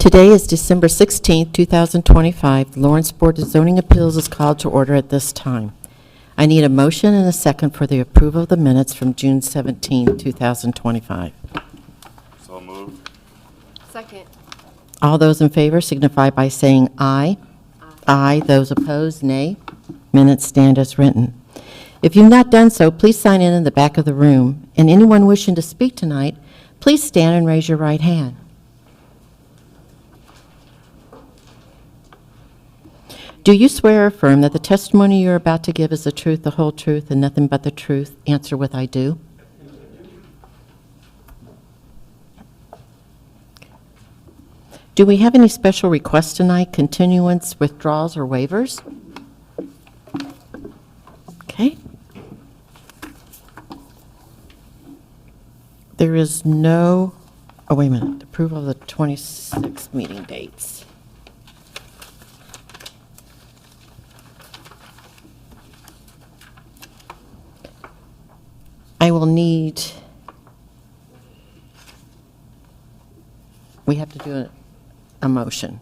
Today is December 16th, 2025. The Lawrence Board of Zoning Appeals is called to order at this time. I need a motion and a second for the approval of the minutes from June 17th, 2025. So moved. Second. All those in favor signify by saying aye. Aye. Those opposed, nay. Minutes stand as written. If you've not done so, please sign in the back of the room. And anyone wishing to speak tonight, please stand and raise your right hand. Do you swear or affirm that the testimony you're about to give is the truth, the whole truth, and nothing but the truth? Answer with I do. Do we have any special requests tonight, continuance, withdrawals, or waivers? Okay. There is no, oh, wait a minute, approval of the 26 meeting dates. I will need, we have to do a motion.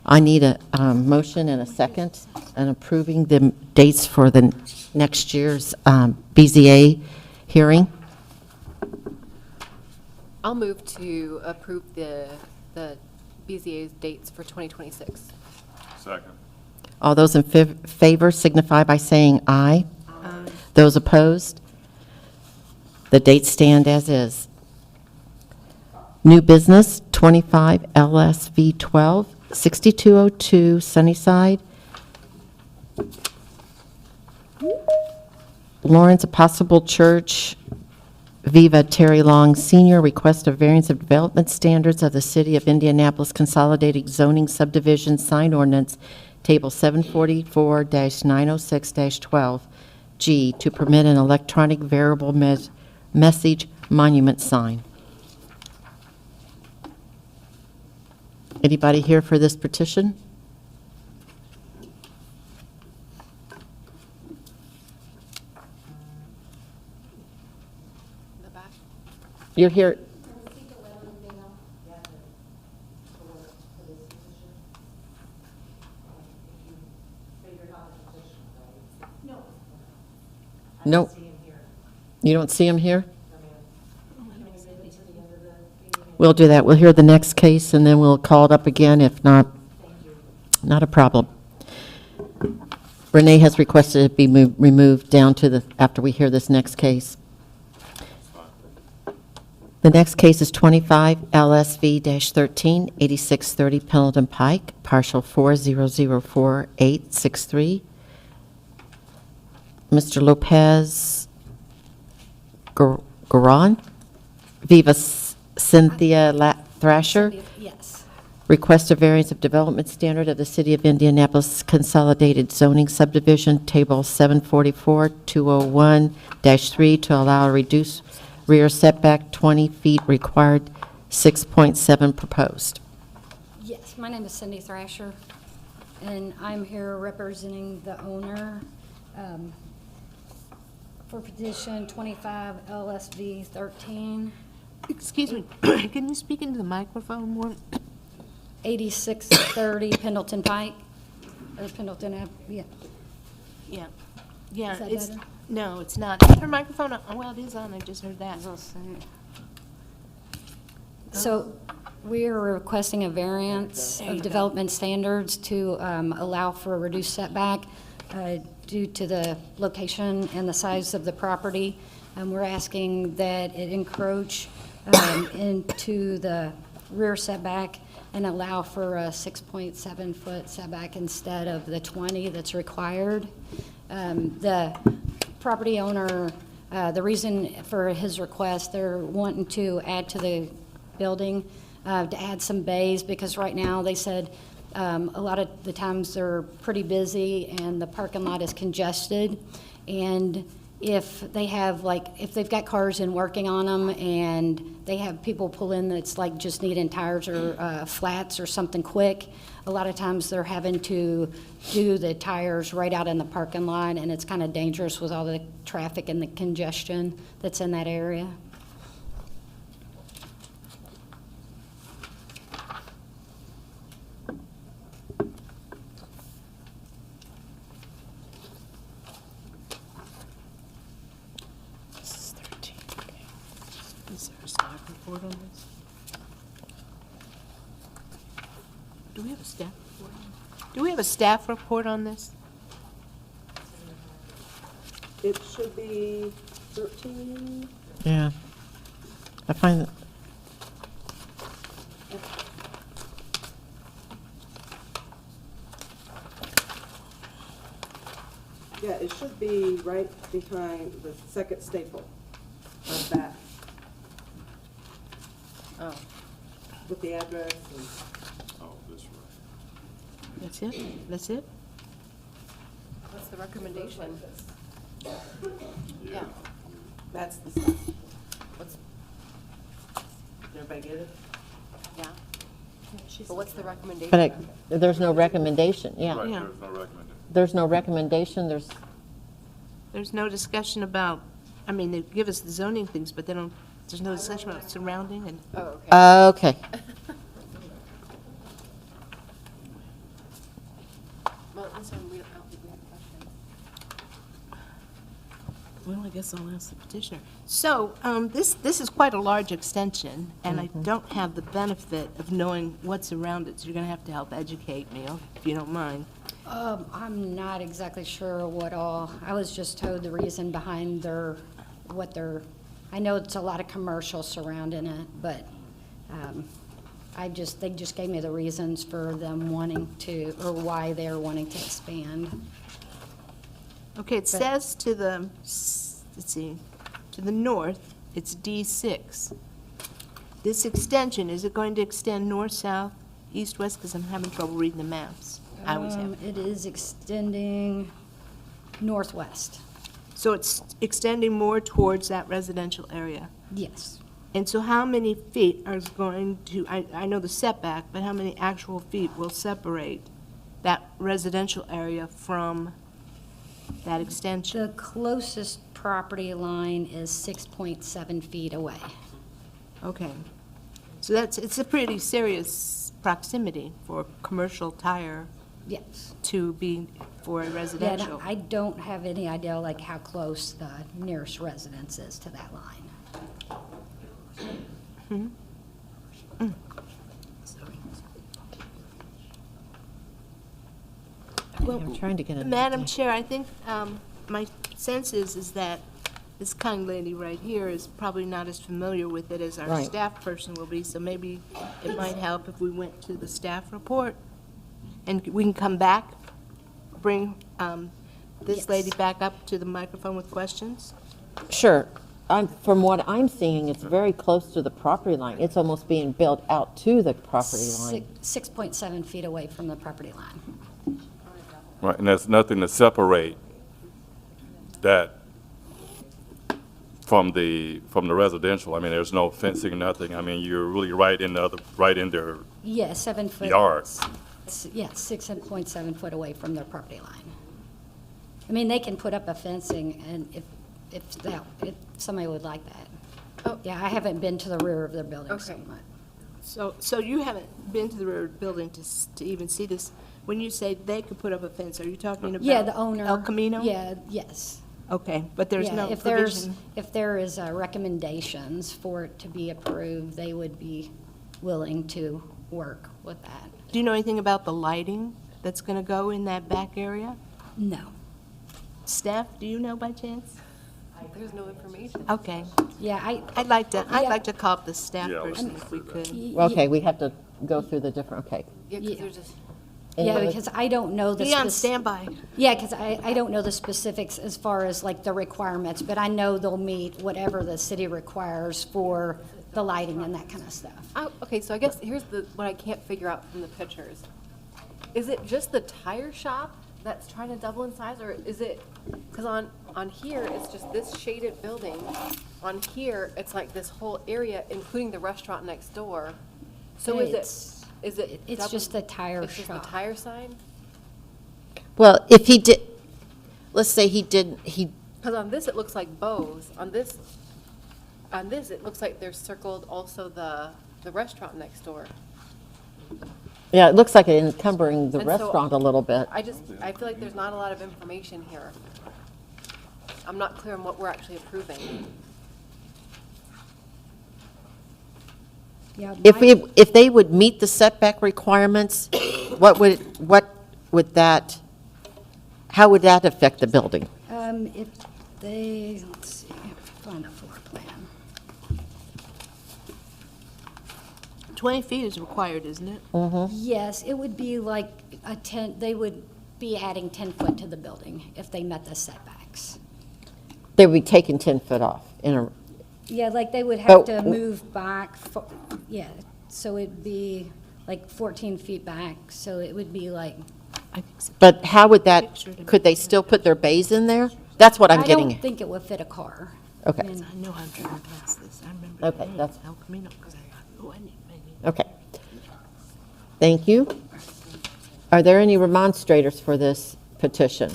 I need a motion and a second and approving the dates for the next year's BZA hearing. I'll move to approve the BZA's dates for 2026. Second. All those in favor signify by saying aye. Aye. Those opposed? The dates stand as is. New business, 25 LSV 12, 6202 Sunnyside. Lawrence Episcopal Church, Viva Terry Long Sr. request a variance of development standards of the City of Indianapolis Consolidated Zoning Subdivision Sign Ordinance, Table 744-906-12G, to permit an electronic variable message monument sign. Anybody here for this petition? The back. You're here. No. You don't see him here? We'll do that. We'll hear the next case, and then we'll call it up again. If not, not a problem. Renee has requested it be removed down to after we hear this next case. The next case is 25 LSV-13, 8630 Pendleton Pike, partial 4004863. Mr. Lopez Garon, Viva Cynthia Thrasher. Yes. Request a variance of development standard of the City of Indianapolis Consolidated Zoning Subdivision, Table 744-201-3, to allow a reduced rear setback 20 feet required, 6.7 proposed. Yes, my name is Cindy Thrasher, and I'm here representing the owner for petition 25 LSV 13. Excuse me, can you speak into the microphone more? 8630 Pendleton Pike, or Pendleton Ave, yeah. Yeah, yeah, Is that it's, better? no, it's not. Is her microphone on? Well, it is on, I just heard that. So we are requesting a variance of development standards to allow for a reduced setback due to the location and the size of the property. We're asking that it encroach into the rear setback and allow for a 6.7-foot setback instead of the 20 that's required. The property owner, the reason for his request, they're wanting to add to the building, to add some bays, because right now they said a lot of the times they're pretty busy and the parking lot is congested. And if they have, like, if they've got cars in working on them and they have people pull in that's like just needing tires or flats or something quick, a lot of times they're having to do the tires right out in the parking lot, and it's kind of dangerous with all the traffic and the congestion that's in that area. report on this? Do we have a staff report? Do we have a staff report on this? It should be 13. Yeah. I find that, Yeah, it should be right behind the second staple on that, Oh. with the address and. Oh, this way. That's it? That's it? What's the recommendation? Yeah. That's the stuff. What's, Everybody get it? yeah. But what's the recommendation? but there's no recommendation, yeah. Right, Yeah. there's no recommendation. There's no recommendation, There's no discussion about, I mean, they give us the zoning things, but they don't, there's no discussion about surrounding and, Oh, okay. okay. Well, this one, we don't, I don't think we have questions. well, I guess I'll ask the petitioner. So, this is quite a large extension, and I don't have the benefit of knowing what's around it, so you're gonna have to help educate me, if you don't mind. I'm not exactly sure what all, I was just told the reason behind I know it's a lot of commercial surrounding it, but they just gave me the reasons for them wanting to, or why they're wanting to expand. Okay, it says to the, let's see, to the north, it's D6. This extension, is it going to extend north, south, east, west? Because I'm having trouble reading the maps. I always have. It is extending northwest, So it's extending more towards that residential area. yes. And so how many feet are going to, I know the setback, but how many actual feet will separate that residential area from that extension? The closest property line is 6.7 feet away. Okay. So it's a pretty serious proximity for commercial tire Yes. to be for a Yeah, residential. I don't have any idea like how close the nearest residence is to that line. I'm trying to get a. Madam Chair, I think my sense is that this kind lady right here is probably not as familiar with it as our Right. staff person will be, so maybe it might help if we went to the staff report. And we can come back, bring this Yes. lady back up to the microphone with questions? Sure. From what I'm seeing, it's very close to the property line. It's almost being built out to the property line. 6.7 feet away from the property line. Right, and there's nothing to separate that from the residential. I mean, there's no fencing, nothing. I mean, you're really right in their Yeah, 7 foot. yards. Yeah, 6.7 foot away from their property line. I mean, they can put up a fencing and if somebody would like that. Oh. Yeah, I haven't been to the rear of their building so Okay. much. So you haven't been to the rear building to even see this? When you say they could put up a fence, are you talking about? Yeah, the owner. El Camino? Yeah, yes. Okay, but there's Yeah, no if provision? if there is recommendations for it to be approved, they would be willing to work with that. Do you know anything about the lighting that's going to go in that back area? No. Staff, do you know by chance? There's no information. Okay, Yeah, I'd like to Yeah. call up the staff Yeah, person let's if we do that. could. Okay, we have to go through the different, okay. Yeah, because Yeah. there's just, Any Yeah, other- because I don't know the Be on spec- standby. Yeah, because I don't know the specifics as far as like the requirements, but I know they'll meet whatever the city requires for the lighting and that kind of stuff. oh, okay, so I guess here's what I can't figure out from the pictures. Is it just the tire shop that's trying to double in size, or is it, because on here, it's just this shaded building. On here, it's like this whole area, including the restaurant next door. So is it? It's double- just the tire It's just the shop. tire sign? Well, if he did, let's say he did, Because on this, it looks like bows. On this, it looks like there's circled also the restaurant next door. yeah, it looks like it's encumbering the And so- restaurant a little bit. I feel like there's not a lot of information here. I'm not clear on what we're actually approving. Yeah, If they would meet the setback requirements, what would that, how would that affect the building? If they, let's see, find a floor plan. 20 feet is required, isn't it? Yes, it would be like they would be adding 10 foot to the building if they met the setbacks. They would be taking 10 foot off in a, Yeah, like they would have Oh. to move back, yeah, so it'd be like 14 feet back, so it would be like. I think so. but how would that, could they still put their bays in there? That's what I'm I getting don't at. think it would fit a car. Okay. I mean, I know I'm trying to pass this. I remember. Okay, that's- El Camino, because I got, oh, I need. Okay. Thank you. Are there any remonstrators for this petition?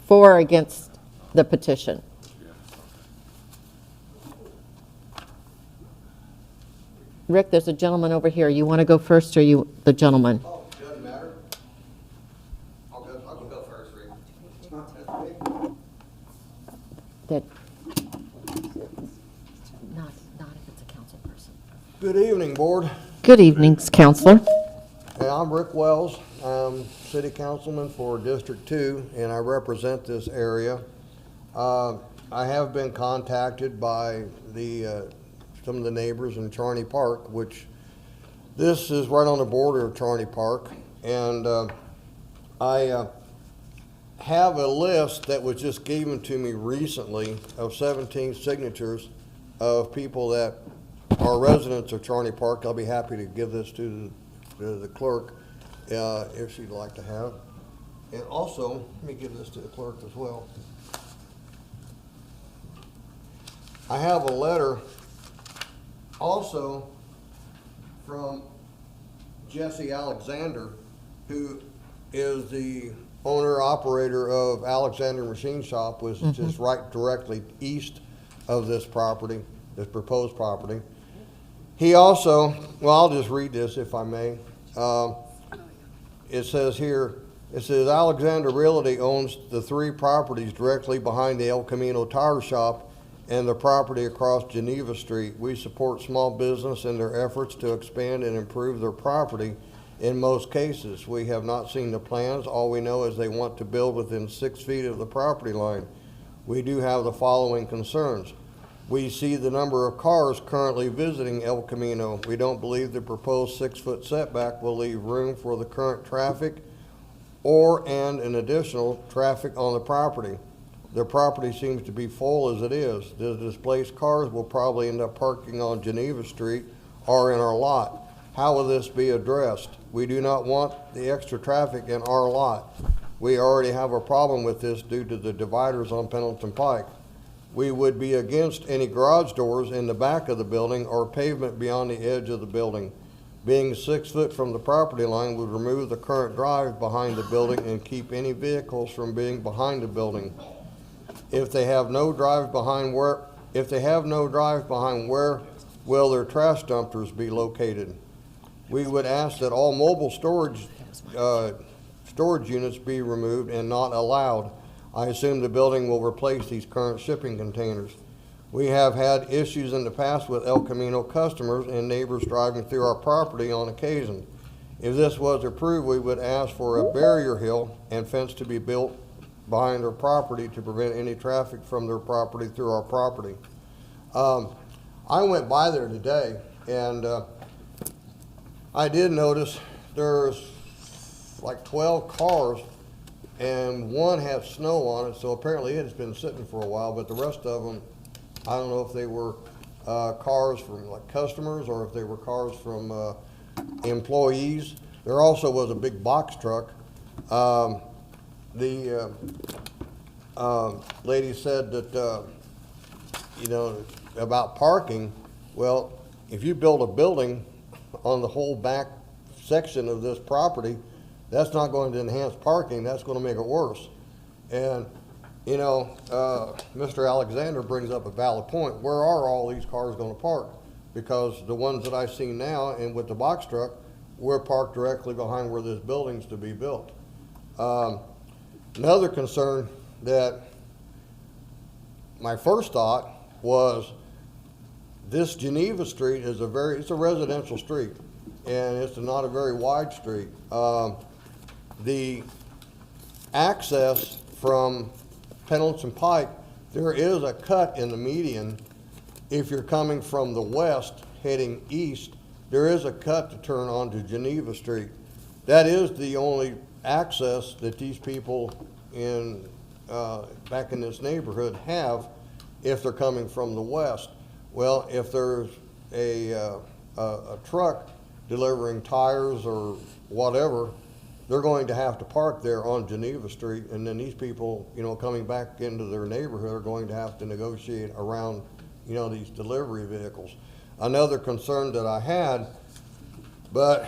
For or against the petition? Rick, there's a gentleman over here. You want to go first, or you, the gentleman? Oh, doesn't matter. I'll go first, Rick. That, not if it's a council person. Good evening, Board. Good evenings, Counselor. Hey, I'm Rick Wells. I'm City Councilman for District 2, and I represent this area. I have been contacted by some of the neighbors in Charney Park, which this is right on the border of Charney Park, and I have a list that was just given to me recently of 17 signatures of people that are residents of Charney Park. I'll be happy to give this to the clerk if she'd like to have. And also, let me give this to the clerk as well. I have a letter also from Jesse Alexander, who is the owner-operator of Alexander Machine Shop, which is just right directly east of this property, this proposed property. He also, well, I'll just read this if I may. It says here, it says Alexander Realty owns the 3 properties directly behind the El Camino Tire Shop and the property across Geneva Street. We support small business in their efforts to expand and improve their property. In most cases, we have not seen the plans. All we know is they want to build within 6 feet of the property line. We do have the following concerns. We see the number of cars currently visiting El Camino. We don't believe the proposed 6-foot setback will leave room for the current traffic and an additional traffic on the property. The property seems to be full as it is. The displaced cars will probably end up parking on Geneva Street or in our lot. How will this be addressed? We do not want the extra traffic in our lot. We already have a problem with this due to the dividers on Pendleton Pike. We would be against any garage doors in the back of the building or pavement beyond the edge of the building. Being 6 foot from the property line would remove the current drive behind the building and keep any vehicles from being behind the building. If they have no drive behind, where will their trash dumpsters be located? We would ask that all mobile storage units be removed and not allowed. I assume the building will replace these current shipping containers. We have had issues in the past with El Camino customers and neighbors driving through our property on occasion. If this was approved, we would ask for a barrier hill and fence to be built behind their property to prevent any traffic from their property through our property. I went by there today, and I did notice there's like 12 cars, and one had snow on it, so apparently it has been sitting for a while, but the rest of them, I don't know if they were cars from like customers or if they were cars from employees. There also was a big box truck. The lady said that, about parking. Well, if you build a building on the whole back section of this property, that's not going to enhance parking, that's going to make it worse. And, Mr. Alexander brings up a valid point. Where are all these cars going to park? Because the ones that I see now and with the box truck, we're parked directly behind where this building's to be built. Another concern that my first thought was this Geneva Street is it's a residential street, and it's not a very wide street. The access from Pendleton Pike, there is a cut in the median. If you're coming from the west heading east, there is a cut to turn onto Geneva Street. That is the only access that these people back in this neighborhood have if they're coming from the west. Well, if there's a truck delivering tires or whatever, they're going to have to park there on Geneva Street, and then these people, coming back into their neighborhood are going to have to negotiate around, these delivery vehicles. Another concern that I had, but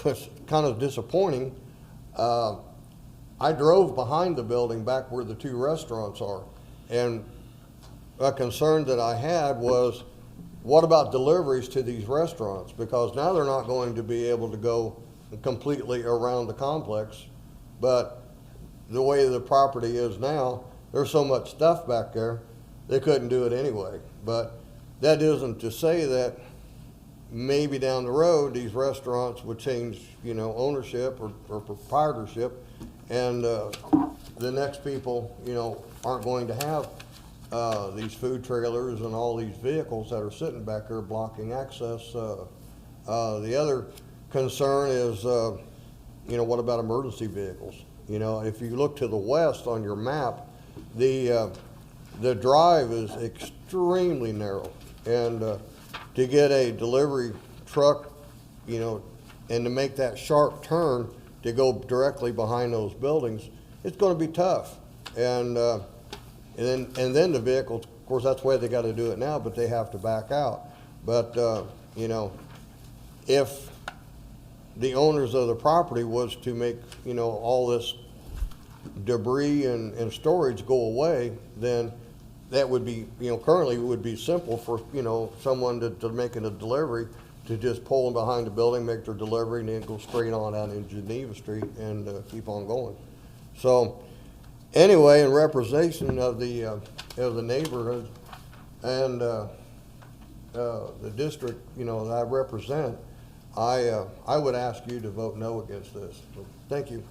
was kind of disappointing, I drove behind the building back where the two restaurants are, and a concern that I had was, what about deliveries to these restaurants? Because now they're not going to be able to go completely around the complex, but the way the property is now, there's so much stuff back there, they couldn't do it anyway. But that isn't to say that maybe down the road, these restaurants would change, ownership or proprietorship, and the next people, aren't going to have these food trailers and all these vehicles that are sitting back there blocking access. The other concern is, what about emergency vehicles? If you look to the west on your map, the drive is extremely narrow, and to get a delivery truck, and to make that sharp turn to go directly behind those buildings, it's going to be tough. And then the vehicles, of course, that's the way they got to do it now, but they have to back out. But if the owners of the property was to make, all this debris and storage go away, then that would be, currently it would be simple for, someone to making a delivery to just pull them behind the building, make their delivery, and then go straight on out in Geneva Street and keep on going. So anyway, in representation of the neighborhood and the district, that I represent, I would ask you to vote no against this. Thank you.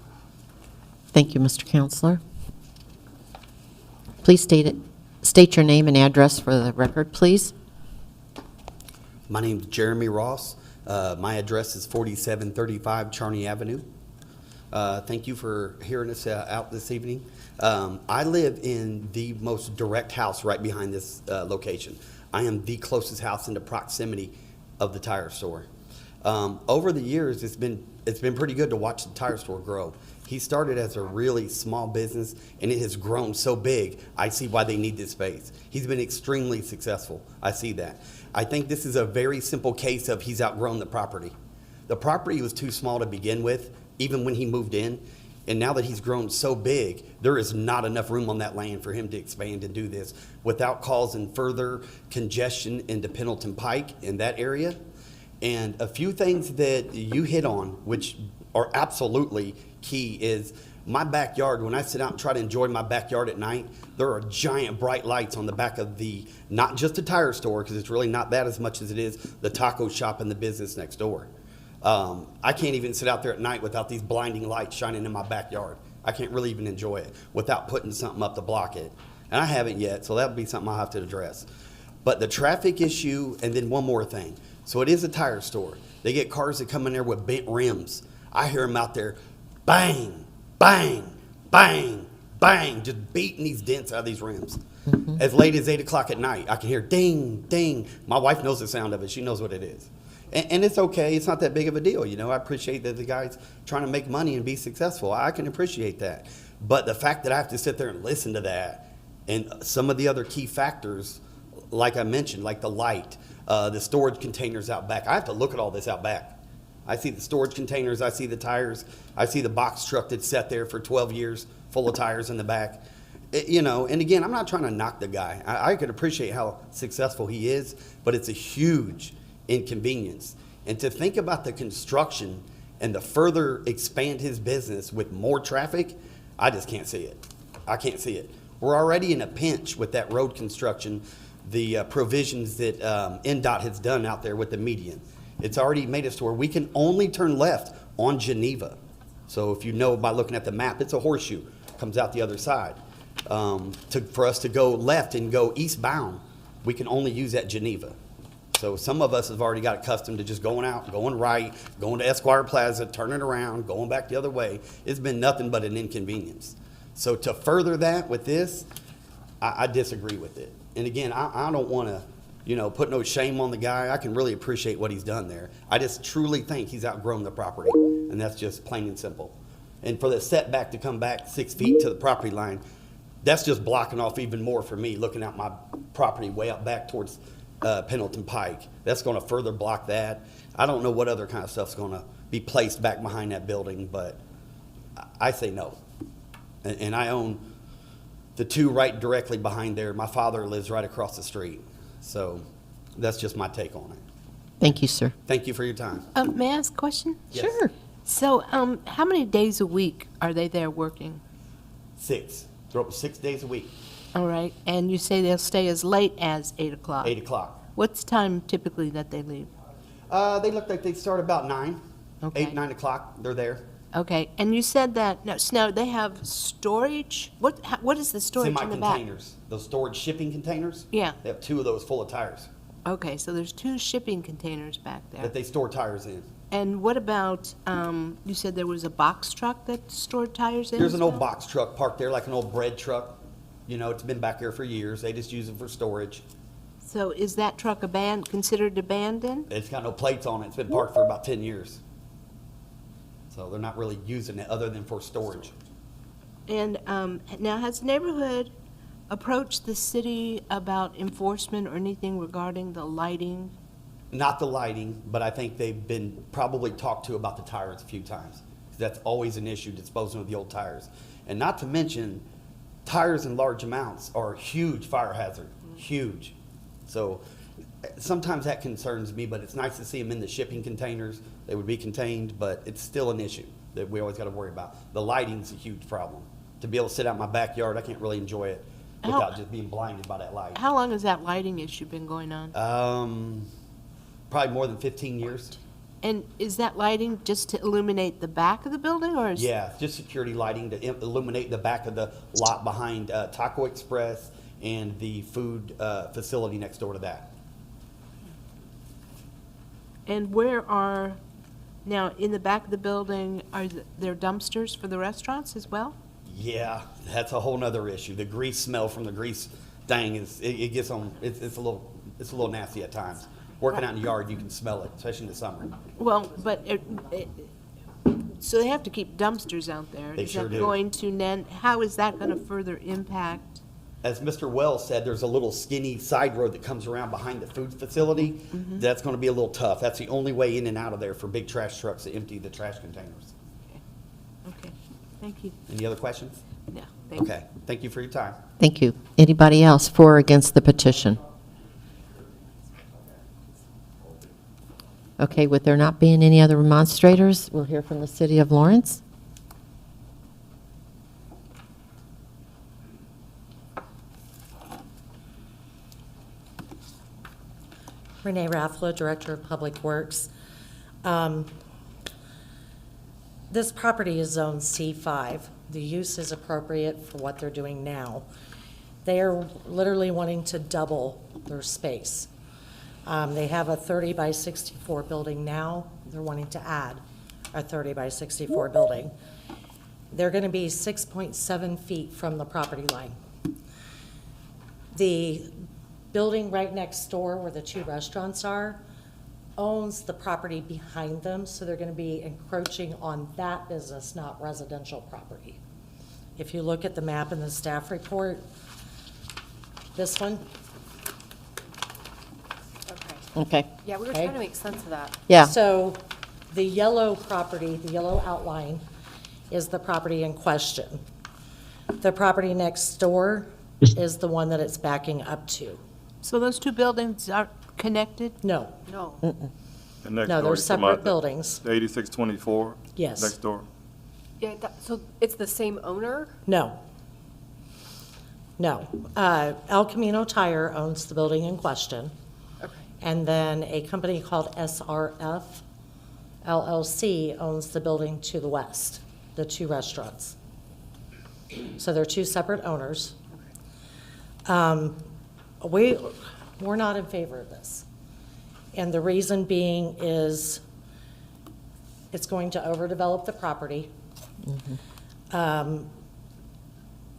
Thank you, Mr. Counselor. Please state your name and address for the record, please. My name's Jeremy Ross. My address is 4735 Charney Avenue. Thank you for hearing us out this evening. I live in the most direct house right behind this location. I am the closest house in the proximity of the tire store. Over the years, it's been pretty good to watch the tire store grow. He started as a really small business, and it has grown so big. I see why they need this space. He's been extremely successful. I see that. I think this is a very simple case of he's outgrown the property. The property was too small to begin with, even when he moved in. And now that he's grown so big, there is not enough room on that land for him to expand and do this without causing further congestion into Pendleton Pike in that area. And a few things that you hit on, which are absolutely key, is my backyard. When I sit out and try to enjoy my backyard at night, there are giant bright lights on the back of not just the tire store, because it's really not that as much as it is the taco shop and the business next door. I can't even sit out there at night without these blinding lights shining in my backyard. I can't really even enjoy it without putting something up to block it. And I haven't yet, so that would be something I'll have to address. But the traffic issue, and then one more thing. So it is a tire store. They get cars that come in there with bent rims. I hear them out there, bang, bang, bang, bang, just beating these dents out of these rims. Mm-hmm. As late as 8 o'clock at night, I can hear ding, ding. My wife knows the sound of it. She knows what it is. And it's okay. It's not that big of a deal. I appreciate that the guy's trying to make money and be successful. I can appreciate that. But the fact that I have to sit there and listen to that, and some of the other key factors, like I mentioned, like the light, the storage containers out back. I have to look at all this out back. I see the storage containers. I see the tires. I see the box truck that's sat there for 12 years full of tires in the back. And again, I'm not trying to knock the guy. I could appreciate how successful he is, but it's a huge inconvenience. And to think about the construction and to further expand his business with more traffic, I just can't see it. I can't see it. We're already in a pinch with that road construction the provisions that NDOT has done out there with the median. It's already made us to where we can only turn left on Geneva. So if you know by looking at the map, it's a horseshoe, comes out the other side. For us to go left and go eastbound, we can only use that Geneva. So some of us have already got accustomed to just going out, going right, going to Esquire Plaza, turning around, going back the other way. It's been nothing but an inconvenience. So to further that with this, I disagree with it. And again, I don't want to, put no shame on the guy. I can really appreciate what he's done there. I just truly think he's outgrown the property, and that's just plain and simple. And for the setback to come back 6 feet to the property line, that's just blocking off even more for me, looking at my property way out back towards Pendleton Pike. That's going to further block that. I don't know what other kind of stuff's going to be placed back behind that building, but I say no. And I own the two right directly behind there. My father lives right across the street. So that's just my take on it. Thank you, sir. Thank you for your time. May I ask a question? Yes. Sure. So, how many days a week are they there working? 6. They're open 6 days a week, All right, and you say they'll stay as late as 8 o'clock? 8 o'clock. What's time typically that they leave? They look like they start about 9, Okay. 8, 9 o'clock. They're there. Okay, and you said that, no, Snow, they have storage? What is the storage in the back? Semi-containers, those storage shipping containers. Yeah. They have 2 of those full of tires Okay, so there's 2 shipping containers back there. that they store tires in. And what about, you said there was a box truck that stored tires in? There's as an old well? box truck parked there, like an old bread truck. It's been back there for years. They just use it for storage. So is that truck considered abandoned? It's got no plates on it. It's been parked for about 10 years. So they're not really using it other than for storage. And now, has the neighborhood approached the city about enforcement or anything regarding the lighting? Not the lighting, but I think they've been probably talked to about the tires a few times. 'Cause that's always an issue, disposing of the old tires. And not to mention, tires in large amounts are a huge fire hazard, huge. So sometimes that concerns me, but it's nice to see them in the shipping containers. They would be contained, but it's still an issue that we always got to worry about. The lighting's a huge problem. To be able to sit out in my backyard, I can't really enjoy it without just being blinded by that light. How long has that lighting issue been going on? Probably more than 15 years. And is that lighting just to illuminate the back of the building, or is? Yeah, just security lighting to illuminate the back of the lot behind Taco Express and the food facility next door to that. And now, in the back of the building, are there dumpsters for the restaurants as well? Yeah, that's a whole nother issue. The grease smell from the grease thing it gets on. It's a little nasty at times. Working out in the yard, you can smell it, especially in the summer. Well, but, so they have to keep dumpsters out there. They sure do. How is that going to further impact? As Mr. Wells said, there's a little skinny side road that comes around behind the food facility. That's going to be a little tough. That's the only way in and out of there for big trash trucks to empty the trash containers. Okay, thank you. Any other questions? No, thank you. Okay, thank you for your time. Thank you. Anybody else for or against the petition? Okay, with there not being any other remonstrators, we'll hear from the City of Lawrence. Renee Raffla, Director of Public Works. This property is Zone C5. The use is appropriate for what they're doing now. They are literally wanting to double their space. They have a 30 by 64 building now. They're wanting to add a 30 by 64 building. They're going to be 6.7 feet from the property line. The building right next door where the 2 restaurants are owns the property behind them, so they're going to be encroaching on that business, not residential property. If you look at the map in the staff report, this one, Okay. Okay. Yeah, we were Okay. trying to make sense of that. Yeah. so the yellow property, the yellow outline is the property in question. The property next door is the one that it's backing up to. So those 2 buildings are connected? No, No. And next no, door, they're you talking separate about buildings. the 8624? Yes. Next door? Yeah, so it's the same owner? No. No. El Camino Tire owns the building in question. Okay. And then a company called SRF LLC owns the building to the west, the two restaurants. So they're two separate owners. We're not in favor of this. And the reason being is it's going to overdevelop the property.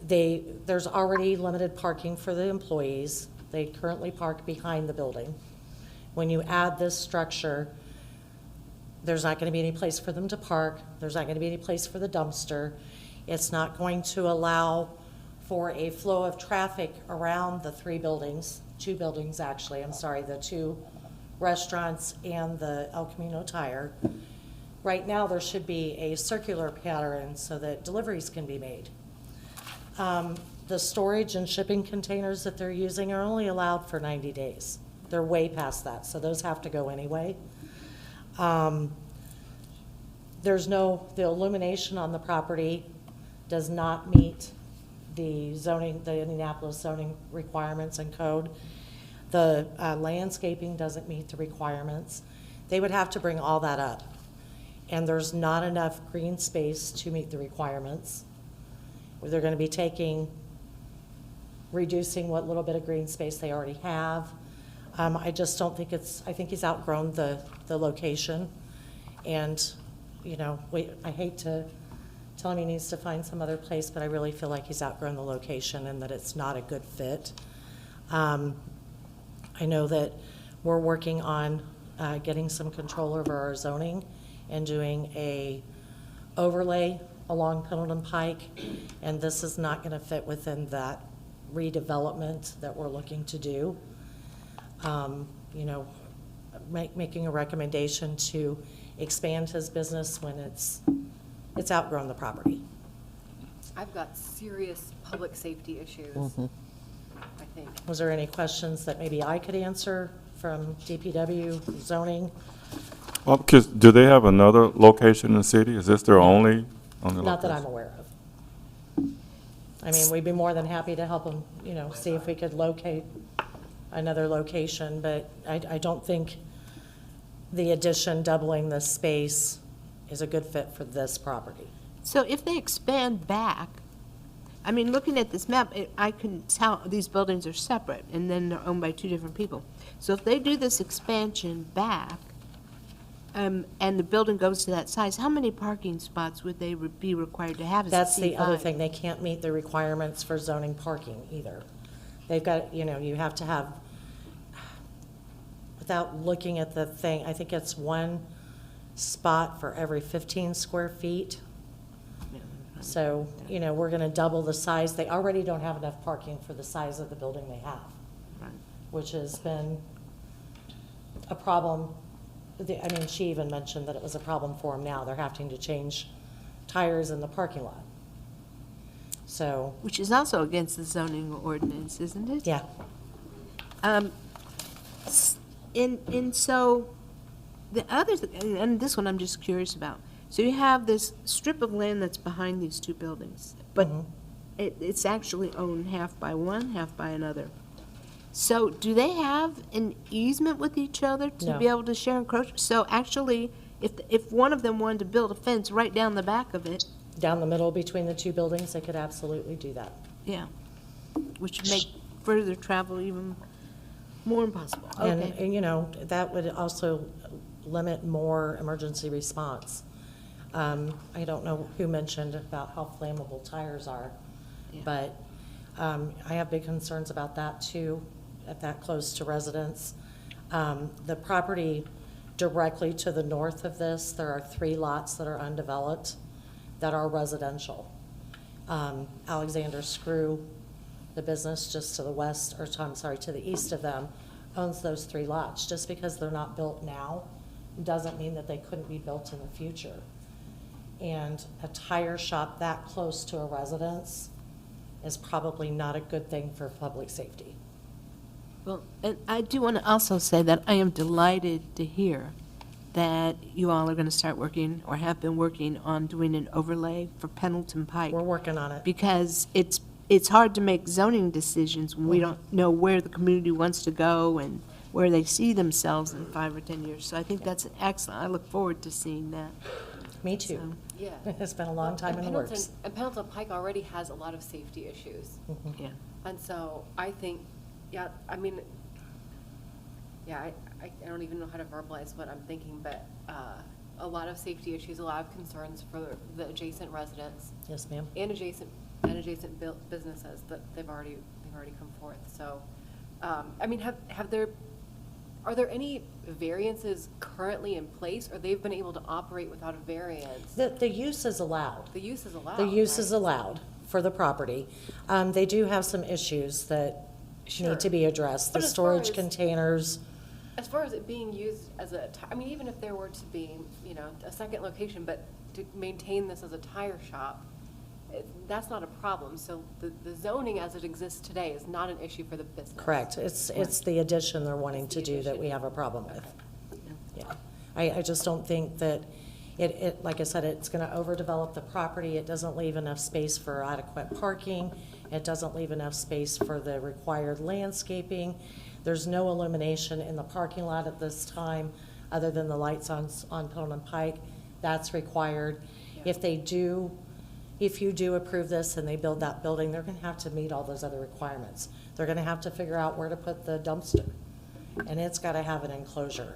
There's already limited parking for the employees. They currently park behind the building. When you add this structure, there's not going to be any place for them to park. There's not going to be any place for the dumpster. It's not going to allow for a flow of traffic around the two buildings actually, the two restaurants and the El Camino Tire. Right now, there should be a circular pattern so that deliveries can be made. The storage and shipping containers that they're using are only allowed for 90 days. They're way past that, so those have to go anyway. The illumination on the property does not meet the Indianapolis zoning requirements and code. The landscaping doesn't meet the requirements. They would have to bring all that up. And there's not enough green space to meet the requirements. They're going to be reducing what little bit of green space they already have. I just don't think I think he's outgrown the location. And, I hate to tell him he needs to find some other place, but I really feel like he's outgrown the location and that it's not a good fit. I know that we're working on getting some control over our zoning and doing a overlay along Pendleton Pike, and this is not going to fit within that redevelopment that we're looking to do. Making a recommendation to expand his business when it's outgrown the property. I've got serious public safety issues, I think. Was there any questions that maybe I could answer from DPW, zoning? Well, because do they have another location in the city? Is this their only location? Not that I'm aware of. I mean, we'd be more than happy to help them, see if we could locate another location, but I don't think the addition, doubling the space, is a good fit for this property. So if they expand back, I mean, looking at this map, I can tell these buildings are separate, and then they're owned by two different people. So if they do this expansion back, and the building goes to that size, how many parking spots would they be required to have as a That's the other C5? thing, they can't meet the requirements for zoning parking either. They've got, you have to have, without looking at the thing, I think it's one spot for every 15 square feet. So, we're going to double the size. They already don't have enough parking for the size of the building they have, Right. which has been a problem. She even mentioned that it was a problem for them now. They're having to change tires in the parking lot. So, Which is also against the zoning ordinance, isn't it? yeah. So, the other, and this one I'm just curious about. So you have this strip of land that's behind these two buildings, but it's actually owned half by one, half by another. So do they have an easement with each other to be No. able to share encroachment? So actually, if one of them wanted to build a fence right down the back of it, Down the middle between the two buildings, they could absolutely do that. yeah, which would make further travel even more impossible. Okay. And, that would also limit more emergency response. I don't know who mentioned about how flammable tires are, Yeah. but I have big concerns about that too, at that close to residents. The property directly to the north of this, there are 3 lots that are undeveloped that are residential. Alexander Screw, the business just to the west, or I'm sorry, to the east of them, owns those 3 lots. Just because they're not built now doesn't mean that they couldn't be built in the future. And a tire shop that close to a residence is probably not a good thing for public safety. Well, and I do want to also say that I am delighted to hear that you all are going to start working, or have been working, on doing an overlay for Pendleton Pike. We're working on it. Because it's it's hard to make zoning decisions when we don't know where the community wants to go and where they see themselves in 5 or 10 years. So I think that's excellent. I look forward to seeing that. Me too. Yeah. It's been a long time in the works. And Pendleton Pike already has a lot of safety issues. Yeah. And so I think, yeah, I mean, yeah, I don't even know how to verbalize what I'm thinking, but a lot of safety issues, a lot of concerns for the adjacent residents Yes, ma'am. and adjacent businesses that they've already come forth. So, I mean, are there any variances currently in place, or they've been able to operate without a variance? The use is allowed. The use is allowed. The use right? is allowed for the property. They do have some issues that Sure. need to be addressed. The But as far storage as- containers, As far as it being used as I mean, even if there were to be, a second location, but to maintain this as a tire shop, that's not a problem. So the zoning as it exists today is not an issue for the business. correct. It's the addition they're wanting It's to the do that addition. we have a problem with. Yeah. I just don't think that like I said, it's gonna overdevelop the property. It doesn't leave enough space for adequate parking. It doesn't leave enough space for the required landscaping. There's no illumination in the parking lot at this time, other than the lights on Pendleton Pike. That's required. If you do approve this and they build that building, they're gonna have to meet all those other requirements. They're gonna have to figure out where to put the dumpster, and it's gotta have an enclosure.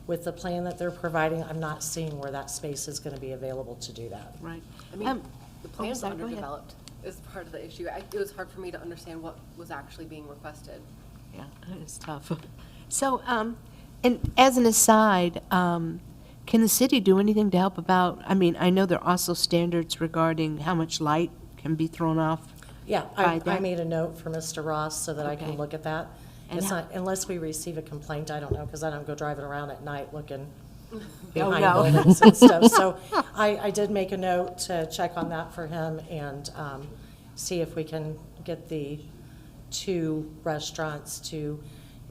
With the plan that they're providing, I'm not seeing where that space is gonna be available to do that. Right. I mean, the plan's sorry, go ahead. underdeveloped is part of the issue. It was hard for me to understand what was actually being requested. Yeah, it's tough. So, and as an aside, can the city do anything to help about, I mean, I know there are also standards regarding how much light can be thrown off. Yeah, By I that? made a note for Mr. Ross so that I can Okay. look at that. And It's how- not, unless we receive a complaint, I don't know, because I don't go driving around at night looking Oh, behind no. buildings and stuff. So I did make a note to check on that for him and see if we can get the 2 restaurants to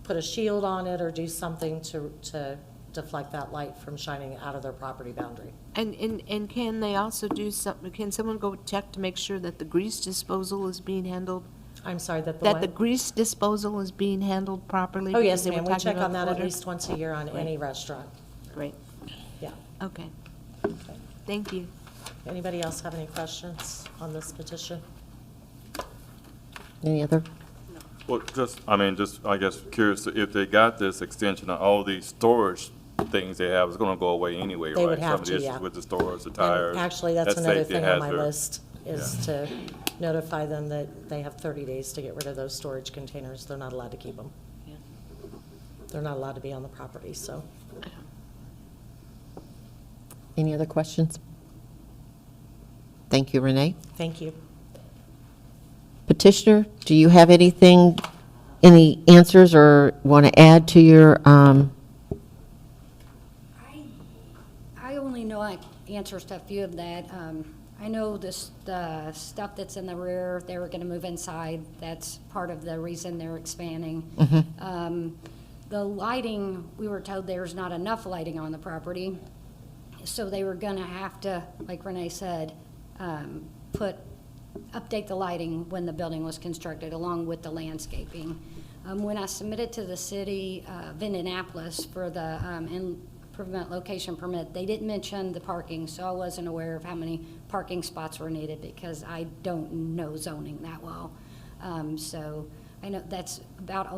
put a shield on it or do something to deflect that light from shining out of their property boundary. And can they also do something, can someone go check to make sure that the grease disposal is being handled? I'm sorry, that the That the what? grease disposal is being handled properly? Oh, Because yes, they were ma'am, we talking check about on that at odor. least once a year on any restaurant. Great, Yeah. okay. Thank you. Anybody else have any questions on this petition? Any other? Well, I guess curious, if they got this extension on all these storage things they have, it's gonna go away anyway, right? They would have Some to, of the yeah. issues with the stores, the And tires. actually, that's that another safety thing on my hazard. list, is to notify them that they have 30 days to get rid of those storage containers. They're not allowed to keep them. They're not allowed to be on the property, so. Any other questions? Thank you, Renee. Thank you. Petitioner, do you have anything, any answers or want to add to your, I only know answers to a few of that. I know the stuff that's in the rear, they were gonna move inside. That's part of the reason they're expanding. The lighting, we were told there's not enough lighting on the property. So they were gonna have to, like Renee said, update the lighting when the building was constructed, along with the landscaping. When I submitted to the city of Indianapolis for the improvement location permit, they didn't mention the parking, so I wasn't aware of how many parking spots were needed, because I don't know zoning that well. So I know that's about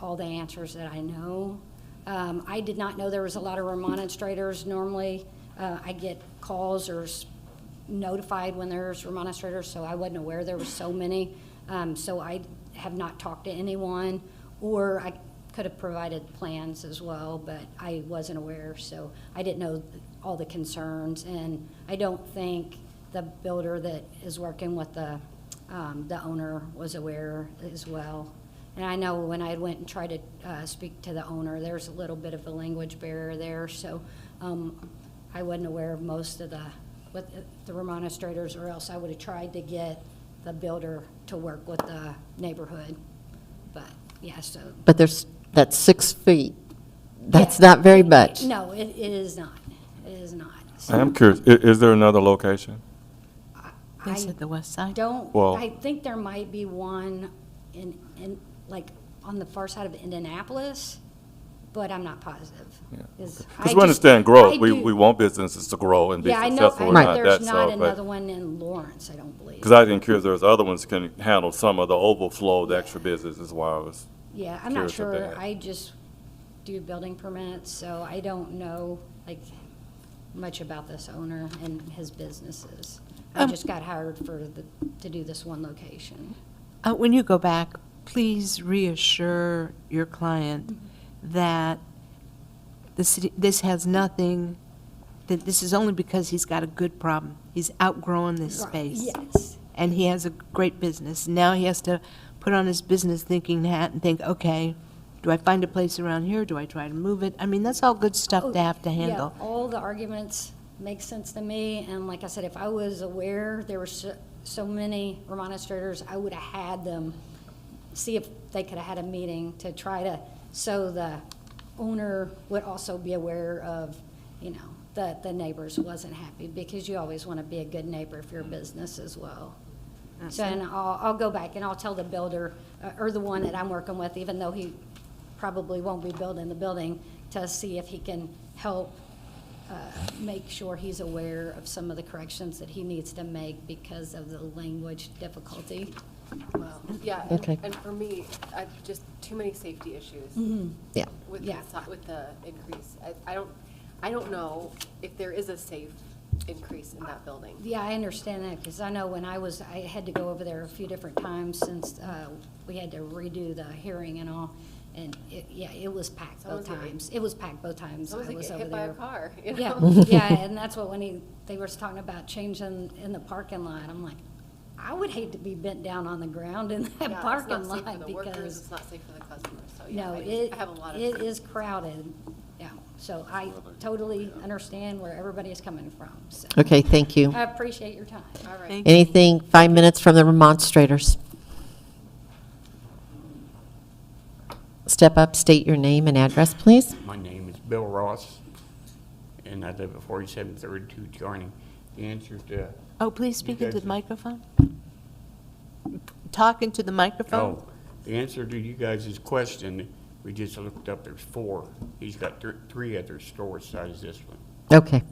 all the answers that I know. I did not know there was a lot of remonstrators. Normally, I get calls or notified when there's remonstrators, so I wasn't aware there were so many. So I have not talked to anyone, or I could have provided plans as well, but I wasn't aware, so I didn't know all the concerns. And I don't think the builder that is working with the owner was aware as well. And I know when I went and tried to speak to the owner, there's a little bit of a language barrier there, so I wasn't aware of most of the remonstrators, or else I would have tried to get the builder to work with the neighborhood. But, yeah, so. but that's 6 feet. That's not very much. No, it is not. It is not. I am curious, is there another location? They said the west side. Well- I think there might be one like, on the far side of Indianapolis, but I'm not positive. Because we understand growth. We want businesses to grow and be Yeah, I know, successful. I and know not there's that, not so, another one in Lawrence, I don't believe. Because I didn't care if there's other ones can handle some of the overflow, the extra business is why I was. Yeah, I'm not curious sure. of that. I just do building permits, so I don't know, like, much about this owner and his businesses. I just got hired to do this one location. When you go back, please reassure your client that the city, this has nothing, that this is only because he's got a good problem. He's outgrowing this space. Yes. And he has a great business. Now he has to put on his business thinking hat and think, okay, do I find a place around here? Do I try to move it? I mean, that's all good stuff to have to handle. Yeah, all the arguments make sense to me, and like I said, if I was aware there were so many remonstrators, I would have had them see if they could have had a meeting to try to, so the owner would also be aware of, you know, that the neighbors wasn't happy, because you always want to be a good neighbor for your business as well. So, and I'll go back and I'll tell the builder, or the one that I'm working with, even though he probably won't be building the building, to see if he can help make sure he's aware of some of the corrections that he needs to make because of the language difficulty. Well, yeah, Okay. and for me, just too many safety issues Yeah. with Yeah. with the increase. I don't know if there is a safe increase in that building. Yeah, I understand that, because I know when I had to go over there a few different times since we had to redo the hearing and all, and it was packed both Someone's getting- times. It was packed both times I Someone's was get over hit by a there. car, you Yeah, know? yeah, and that's what when they were talking about changing in the parking lot, I'm like, I would hate to be bent down on the ground in that Yeah, it's parking not safe lot, for the workers, because, it's not safe for the customers, so yeah, no, I have a lot of. it is crowded, yeah. So I totally understand where everybody is coming from, so. Okay, thank you. I appreciate your time. All right. Thank you. Anything, 5 minutes from the remonstrators. Step up, state your name and address, please. My name is Bill Ross, and I live at 4732 Charney. The answer to, Oh, please speak into guys- the microphone. Talk into the microphone. the answer to you guys' question, we just looked up, there's 4. He's got 3 other stores size this one. Okay,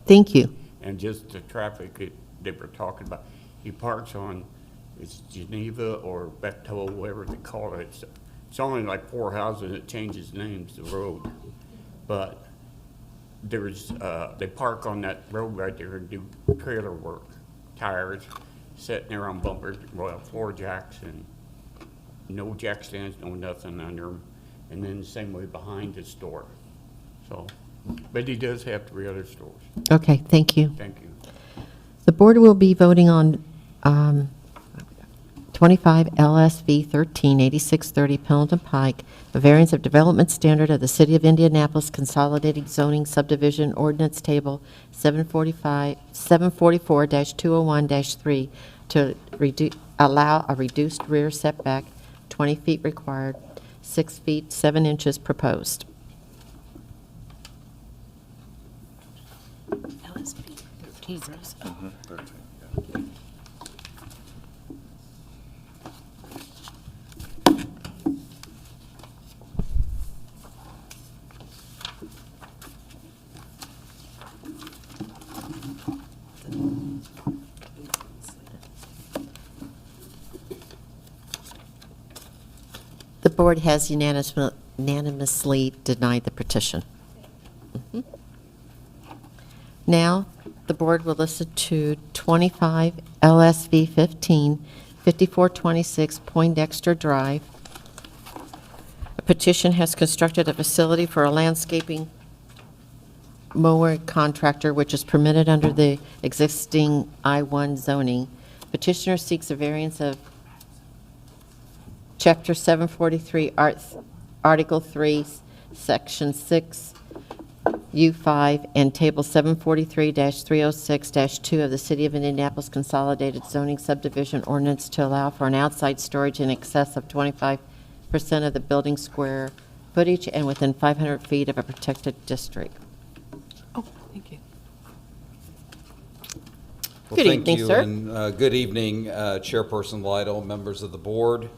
thank you. And just the traffic that they were talking about, he parks on, it's Geneva or Bechtel, whatever they call it. It's only like 4 houses, it changes names, the road. But there's, they park on that road right there and do trailer work, tires, sitting there on bumpers, well, floor jacks, and no jack stands, no nothing under them. And then the same way behind the store. So, but he does have 3 other stores. Okay, thank you. Thank you. The board will be voting on 25 LSV 138630 Pendleton Pike, a variance of development standard of the City of Indianapolis Consolidated Zoning Subdivision Ordinance Table 744-201-3 to allow a reduced rear setback, 20 feet required, 6 feet 7 inches proposed. LSP 13. 13, yeah. The board has unanimously denied the petition. Mhm. Now, the board will listen to 25 LSV 15, 5426 Poindexter Drive. A petition has constructed a facility for a landscaping mower contractor, which is permitted under the existing I-1 zoning. Petitioner seeks a variance of Chapter 743, Article 3, Section 6, U5, and Table 743-306-2 of the City of Indianapolis Consolidated Zoning Subdivision Ordinance to allow for an outside storage in excess of 25% of the building square footage and within 500 feet of a protected district. Oh, thank you. Good evening, sir. Thank you, and good evening, Chairperson Lytle, members of the board.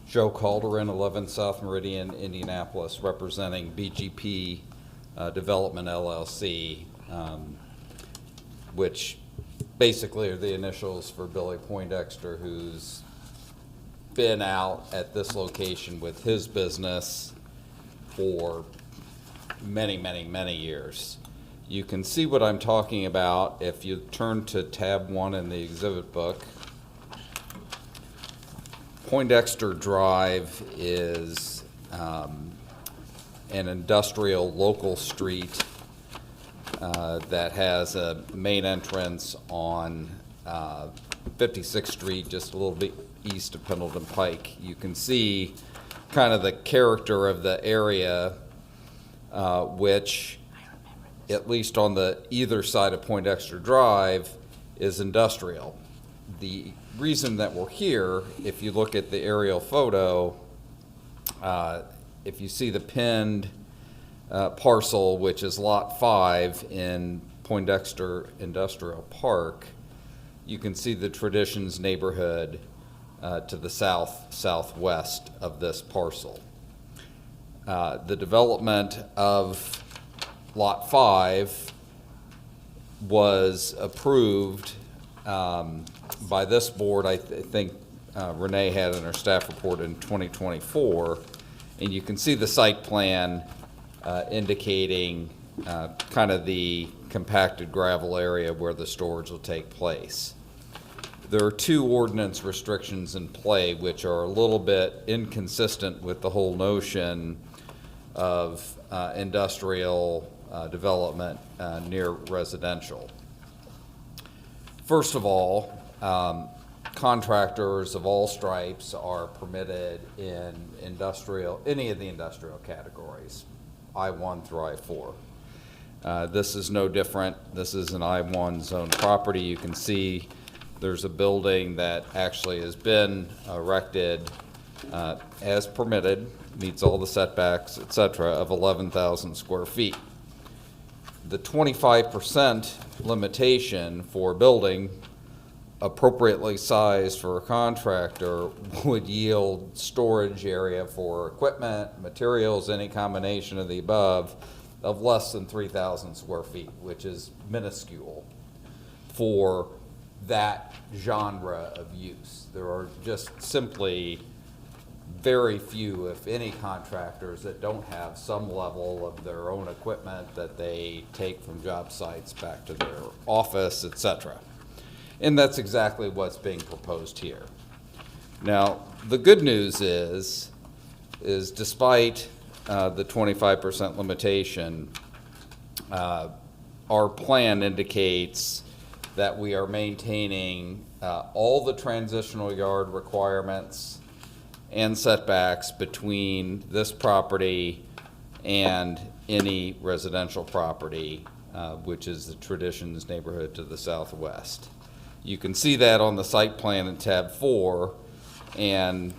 Joe Calderon, 11 South Meridian, Indianapolis, representing BGP Development LLC, which basically are the initials for Billy Poindexter, who's been out at this location with his business for many, many, many years. You can see what I'm talking about if you turn to tab 1 in the exhibit book. Poindexter Drive is an industrial local street that has a main entrance on 56th Street, just a little bit east of Pendleton Pike. You can see kind of the character of the area, which, at least on the either side of Poindexter Drive, is industrial. The reason that we're here, if you look at the aerial photo, if you see the pinned parcel, which is Lot 5 in Poindexter Industrial Park, you can see the Traditions neighborhood to the southwest of this parcel. The development of Lot 5 was approved by this board, I think Renee had in her staff report in 2024, and you can see the site plan indicating kind of the compacted gravel area where the storage will take place. There are 2 ordinance restrictions in play which are a little bit inconsistent with the whole notion of industrial development near residential. First of all, contractors of all stripes are permitted in any of the industrial categories, I-1 through I-4. This is no different. This is an I-1 zone property. You can see there's a building that actually has been erected as permitted, meets all the setbacks, et cetera, of 11,000 square feet. The 25% limitation for building appropriately sized for a contractor would yield storage area for equipment, materials, any combination of the above, of less than 3,000 square feet, which is minuscule for that genre of use. There are just simply very few, if any, contractors that don't have some level of their own equipment that they take from job sites back to their office, et cetera. And that's exactly what's being proposed here. Now, the good news is despite the 25% limitation, our plan indicates that we are maintaining all the transitional yard requirements and setbacks between this property and any residential property, which is the Traditions neighborhood to the southwest. You can see that on the site plan in tab 4, and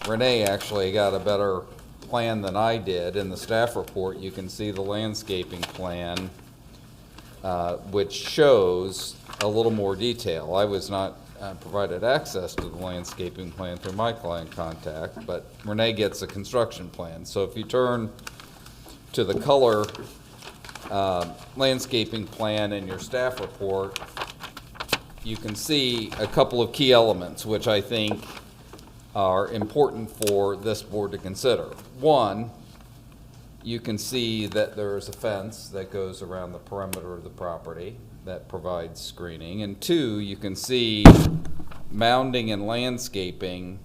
Renee actually got a better plan than I did. In the staff report, you can see the landscaping plan, which shows a little more detail. I was not provided access to the landscaping plan through my client contact, but Renee gets a construction plan. So if you turn to the color landscaping plan in your staff report, you can see a couple of key elements which I think are important for this board to consider. One, you can see that there is a fence that goes around the perimeter of the property that provides screening. And 2, you can see mounding and landscaping,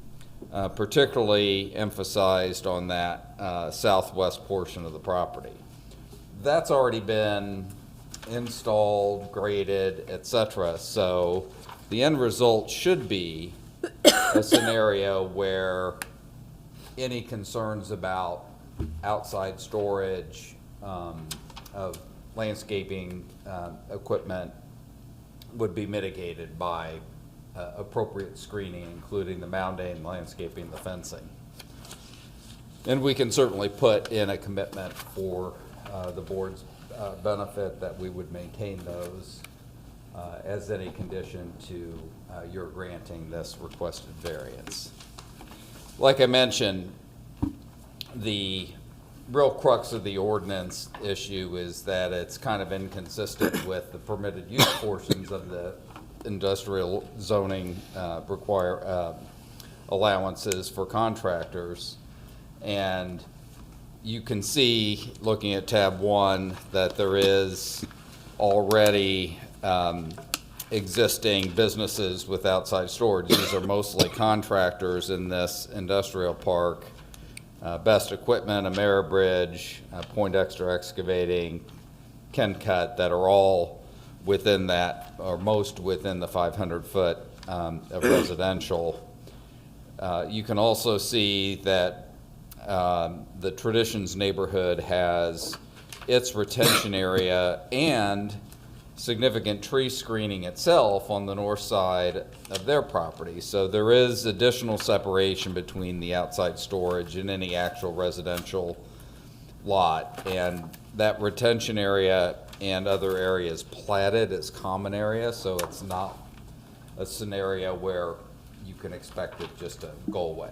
particularly emphasized on that southwest portion of the property. That's already been installed, graded, et cetera. So the end result should be a scenario where any concerns about outside storage of landscaping equipment would be mitigated by appropriate screening, including the mounding, landscaping, the fencing. And we can certainly put in a commitment for the board's benefit that we would maintain those as any condition to your granting this requested variance. Like I mentioned, the real crux of the ordinance issue is that it's kind of inconsistent with the permitted use portions of the industrial zoning allowances for contractors. And you can see, looking at tab 1, that there is already existing businesses with outside storage. These are mostly contractors in this industrial park. Best Equipment, Ameribridge, Poindexter Excavating, Kencut, that are all within that, or most within the 500-foot of residential. You can also see that the Traditions neighborhood has its retention area and significant tree screening itself on the north side of their property. So there is additional separation between the outside storage and any actual residential lot. And that retention area and other areas platted as common area, so it's not a scenario where you can expect it just to go away.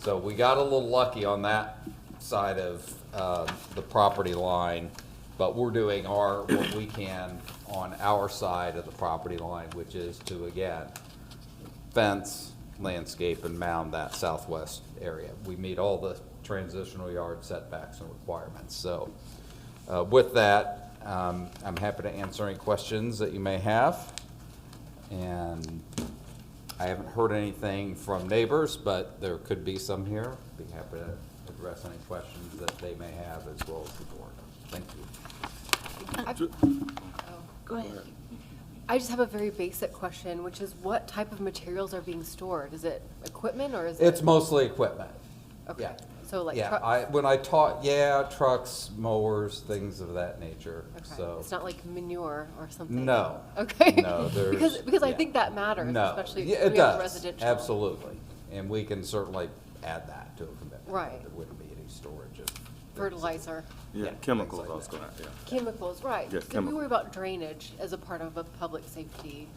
So we got a little lucky on that side of the property line, but we're doing what we can on our side of the property line, which is to, again, fence, landscape, and mound that southwest area. We meet all the transitional yard setbacks and requirements. So with that, I'm happy to answer any questions that you may have. And I haven't heard anything from neighbors, but there could be some here. Be happy to address any questions that they may have as well as the board. Thank you. Go ahead. I just have a very basic question, which is what type of materials are being stored? Is it equipment or is it? It's mostly equipment. Okay. Yeah. So like Yeah, trucks? when I taught, trucks, mowers, things of that nature, Okay. so. It's not like manure or something? No. Okay. No, there's. Because I yeah. think that matters, No. especially Yeah, if it we have does. residential. Absolutely. And we can certainly add that to a commitment. Right. There wouldn't be any storage of. Fertilizer, Yeah, Yeah, chemicals, things I like was that. gonna, yeah. chemicals, right. Yeah, So we chemical. worry about drainage as a part of a public safety.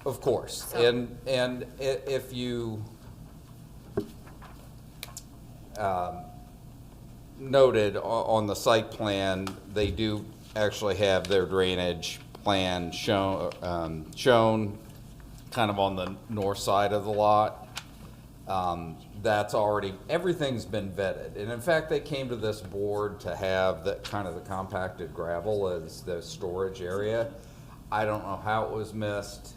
Of course, So- and if you noted on the site plan, they do actually have their drainage plan shown kind of on the north side of the lot. That's already, everything's been vetted, and in fact, they came to this board to have the kind of the compacted gravel as the storage area. I don't know how it was missed,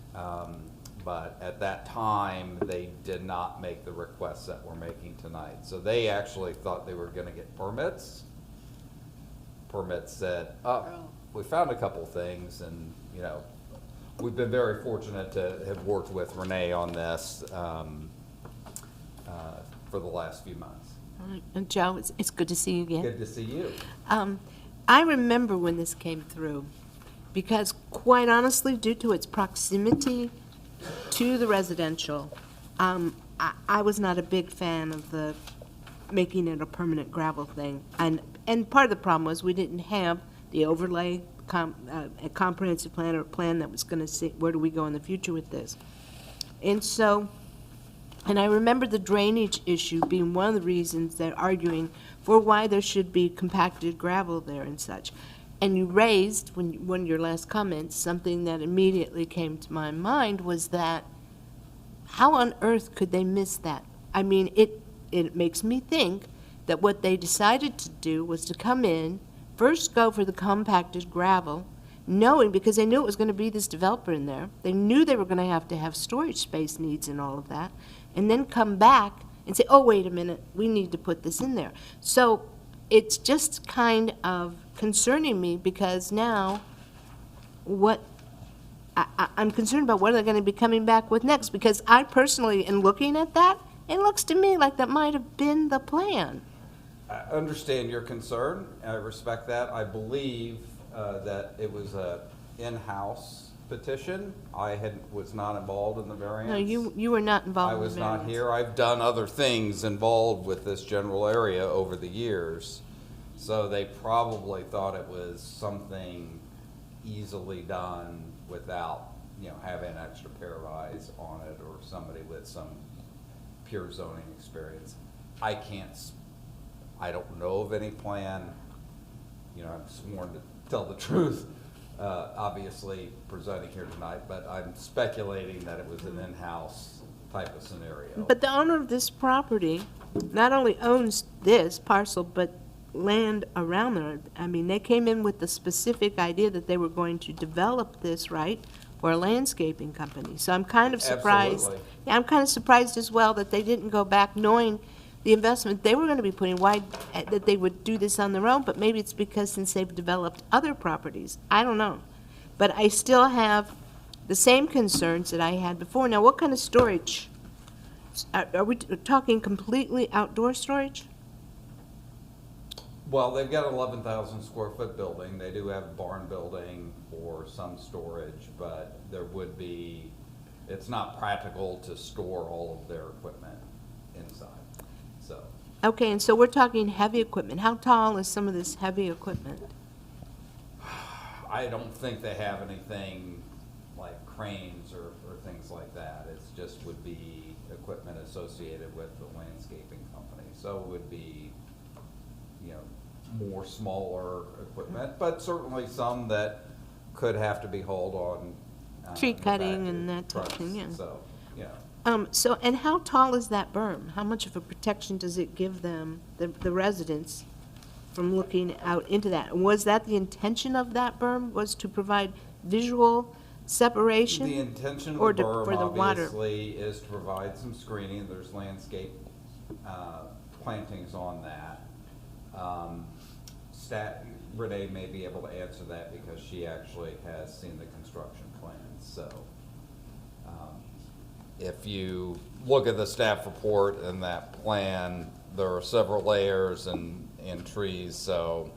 but at that time, they did not make the requests that we're making tonight. So they actually thought they were gonna get permits. Permits said, we found a couple things, and, we've been very fortunate to have worked with Renee on this, for the last few months. All right. And Joe, it's good to see you again. Good to see you. I remember when this came through, because quite honestly, due to its proximity to the residential, I was not a big fan of the making it a permanent gravel thing. And part of the problem was we didn't have the overlay, a comprehensive plan or a plan that was gonna say, where do we go in the future with this? And I remember the drainage issue being one of the reasons they're arguing for why there should be compacted gravel there and such. And you raised, one of your last comments, something that immediately came to my mind was that, how on earth could they miss that? I mean, it makes me think that what they decided to do was to come in, first go for the compacted gravel, knowing, because they knew it was going to be this developer in there, they knew they were going to have storage space needs and all of that, and then come back and say, oh, wait a minute, we need to put this in there. So it's just kind of concerning me, because now I'm concerned about what they're going to be coming back with next, because I personally, in looking at that, it looks to me like that might have been the plan. I understand your concern, and I respect that. I believe that it was a in-house petition. I was not involved in the variance. No, you were not involved I in the was not variance. here. I've done other things involved with this general area over the years. So they probably thought it was something easily done without, having an extra pair of eyes on it or somebody with some pure zoning experience. I don't know of any plan, I'm sworn to tell the truth, obviously presenting here tonight, but I'm speculating that it was an in-house type of scenario. But the owner of this property not only owns this parcel, but land around there. I mean, they came in with the specific idea that they were going to develop this, right, for a landscaping company. So I'm kind of surprised. Absolutely. Yeah, I'm kind of surprised as well that they didn't go back knowing the investment they were going to be putting, why, that they would do this on their own, but maybe it's because since they've developed other properties. I don't know. But I still have the same concerns that I had before. Now, what kind of storage? Are we talking completely outdoor storage? Well, they've got an 11,000 square foot building. They do have a barn building for some storage, but there would be, it's not practical to store all of their equipment inside, so. Okay, and so we're talking heavy equipment. How tall is some of this heavy equipment? I don't think they have anything like cranes or things like that. It's just would be equipment associated with the landscaping company. So it would be, more smaller equipment, but certainly some that could have to be hauled on. Tree the back cutting of and that type of trucks. thing, yeah. So, So, and how tall is that berm? How much of a protection does it give them, the residents, from looking out into that? Was that the intention of that berm, was to provide visual separation? The intention Or of the for berm, the water? obviously, is to provide some screening. There's landscape plantings on that. Renee may be able to answer that because she actually has seen the construction plans, so. If you look at the staff report and that plan, there are several layers and trees, so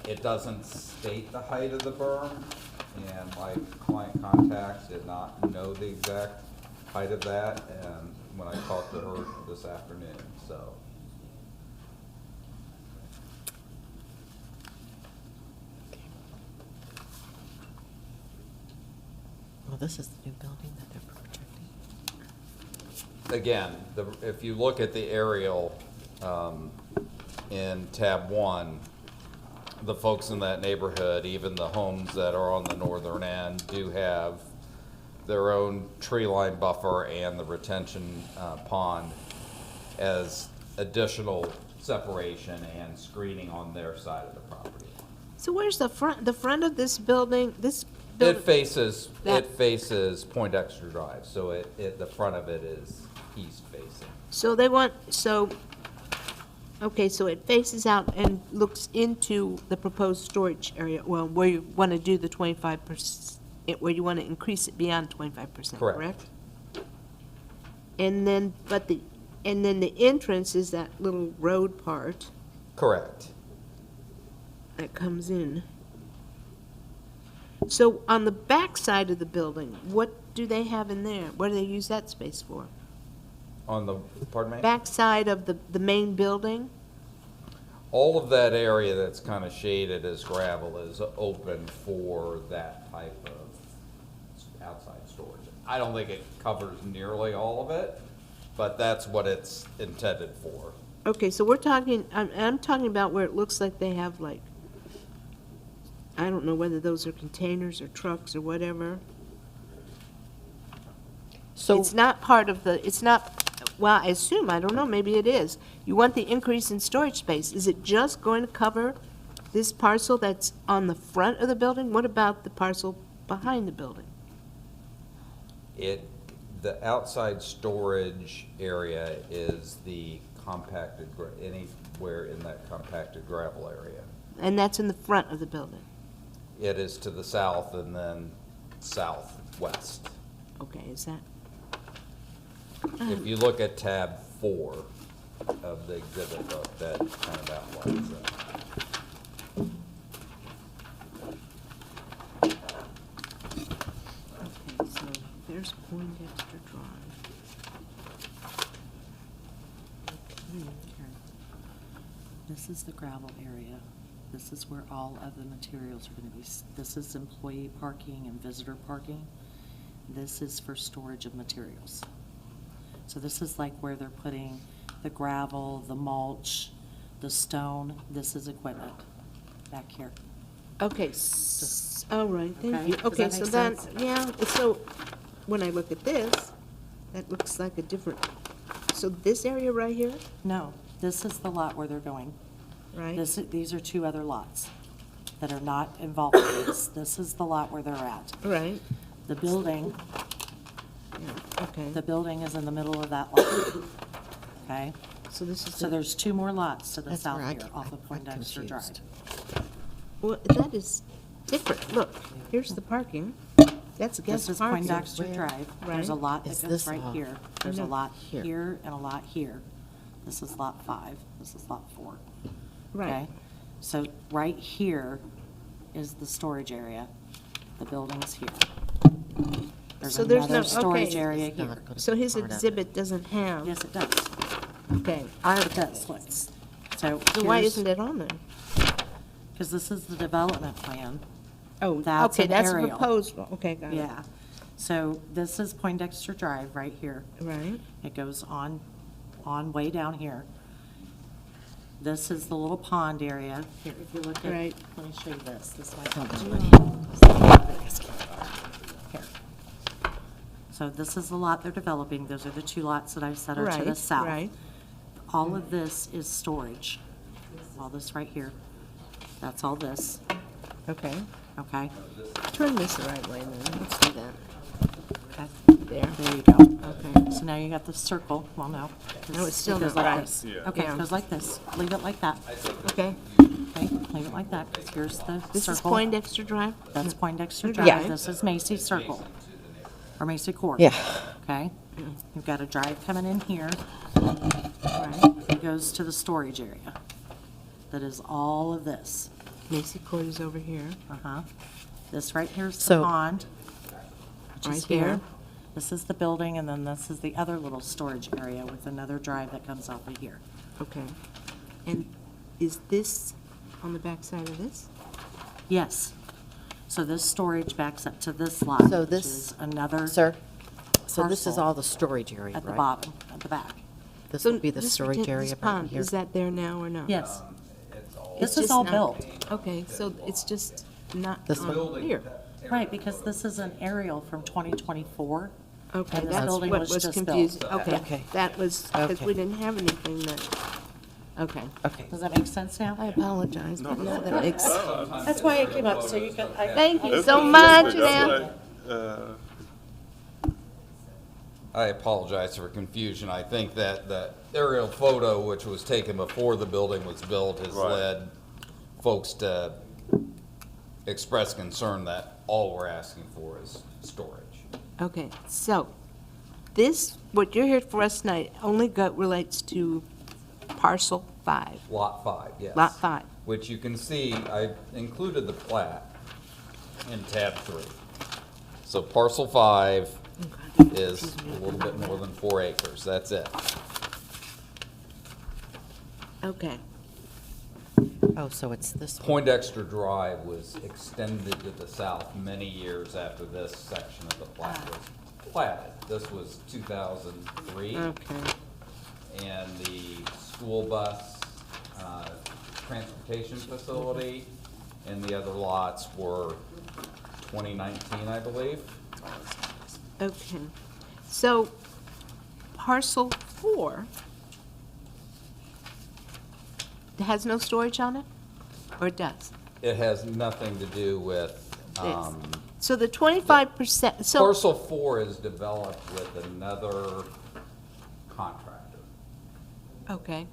it doesn't state the height of the berm, and my client contacts did not know the exact height of that, and when I talked to her this afternoon, so. Well, this is the new building that they're projecting. Again, if you look at the aerial in tab 1, the folks in that neighborhood, even the homes that are on the northern end, do have their own tree line buffer and the retention pond as additional separation and screening on their side of the property. So where's the front of this building, It faces That- Poindexter Drive, so the front of it is east facing. So okay, so it faces out and looks into the proposed storage area, well, where you want to do the 25%, where you want to increase it beyond 25%, Correct. correct? And then the entrance is that little road part Correct. that comes in. So on the back side of the building, what do they have in there? What do they use that space for? On the, pardon me? Back side of the main building? All of that area that's kind of shaded as gravel is open for that type of outside storage. I don't think it covers nearly all of it, but that's what it's intended for. Okay, so we're talking, I'm talking about where it looks like they have like, I don't know whether those are containers or trucks or whatever. So, It's not part of it's not, well, I assume, I don't know, maybe it is. You want the increase in storage space. Is it just going to cover this parcel that's on the front of the building? What about the parcel behind the building? The outside storage area is the compacted, anywhere in that compacted gravel area. And that's in the front of the building? It is to the south and then southwest. Okay, is that? If you look at tab 4 of the exhibit book, that kind of outlines that. Okay, so there's Poindexter Drive. Okay, This is the gravel area. This is where all of the materials are gonna be. This is employee parking and visitor parking. This is for storage of materials. So this is like where they're putting the gravel, the mulch, the stone. This is equipment back here. Okay, all right, Okay, thank you. does Okay, that so make that, sense? yeah, so when I look at this, that looks like a different, so this area right here, No, this is the lot where they're going. right? These are two other lots that are not involved in this. This is the lot where they're at. Right, The building, okay. the building is in the middle of that lot. Okay? So this is, So the- there's two more lots to the That's south where I here get- off of I'm Poindexter Drive. confused. well, that is different. Look, here's the parking. That's This guest is parking. Poindexter Drive. There's a Right. lot Is that goes this right all- here. There's a know. lot Here. here and a lot here. This is lot 5. This is lot 4. Right. Okay? So right here is the storage area. The building's here. There's So there's another no- storage okay. area It's here. not gonna So be his part of it. exhibit doesn't have, Yes, it does. okay. It does, look. So So why isn't it on there? Because this is the development plan. Oh, That's okay, an that's a aerial. proposed one. Okay, got it. Yeah. So this is Poindexter Drive right here. Right, It goes on way down here. This is the little pond area. Here, if you look at, Right. let me show you this. This might Tell help me you. what Here. So this is the lot they're developing. Those are the two lots that I've said are to the right, south. right. All of this is storage. All this right here. That's all this, Okay. okay? Turn this the right way then. Let's do that. Okay. There. There you go. Okay. So now you got the circle. Well, no. No, it's still It goes not like right. this. Yeah. Okay, Yeah. it goes like this. Leave it like that. Okay. Okay, leave it like that. 'Cause here's the This is circle. Poindexter Drive? That's Poindexter Yeah. Drive. This is Macy Circle. Or Macy Court. Yeah. Okay? You've got a drive coming in here. Right. It goes to the storage area. That is all of this. Macy Court is over here. Uh-huh. This right here's the So- pond, which is Right here. here. This is the building, and then this is the other little storage area with another drive that comes off of here. Okay. And is this on the back side of this? Yes. So this storage backs up to this lot, So which this- is another Sir, so this is Parcel. all the storage area, at the right? bottom, at the back. This So would be the this storage pretend- area this right pond, here. is that there now or not? Yes. It's This is just all not- built. Okay, so it's just not This on here. Right, because this is an aerial from 2024. Okay, And this that's building what was was just built. confusing. Okay. Okay, that was, because Okay. we didn't have anything that, okay. Okay. Does that make sense now? I apologize, but now that makes, That's why I came up, so you could. thank you That's so what- much, that's man. what, I apologize for confusion. I think that the aerial photo, which was taken before the building was built, has Right. led folks to express concern that all we're asking for is storage. Okay, so, this, what you're here for us tonight, only relates to parcel 5, Lot 5, yes. lot 5. Which you can see, I included the plat in tab 3. So parcel 5 is a little bit more than 4 acres, that's it. Okay, Oh, so it's this one. Poindexter Drive was extended to the south many years after this section of the plat was platted. This was 2003. okay, And the school bus transportation facility and the other lots were 2019, I believe. okay. So, parcel 4 has no storage on it? Or it does? It has nothing to do with, So the 25%, so, parcel 4 is developed with another contractor, okay,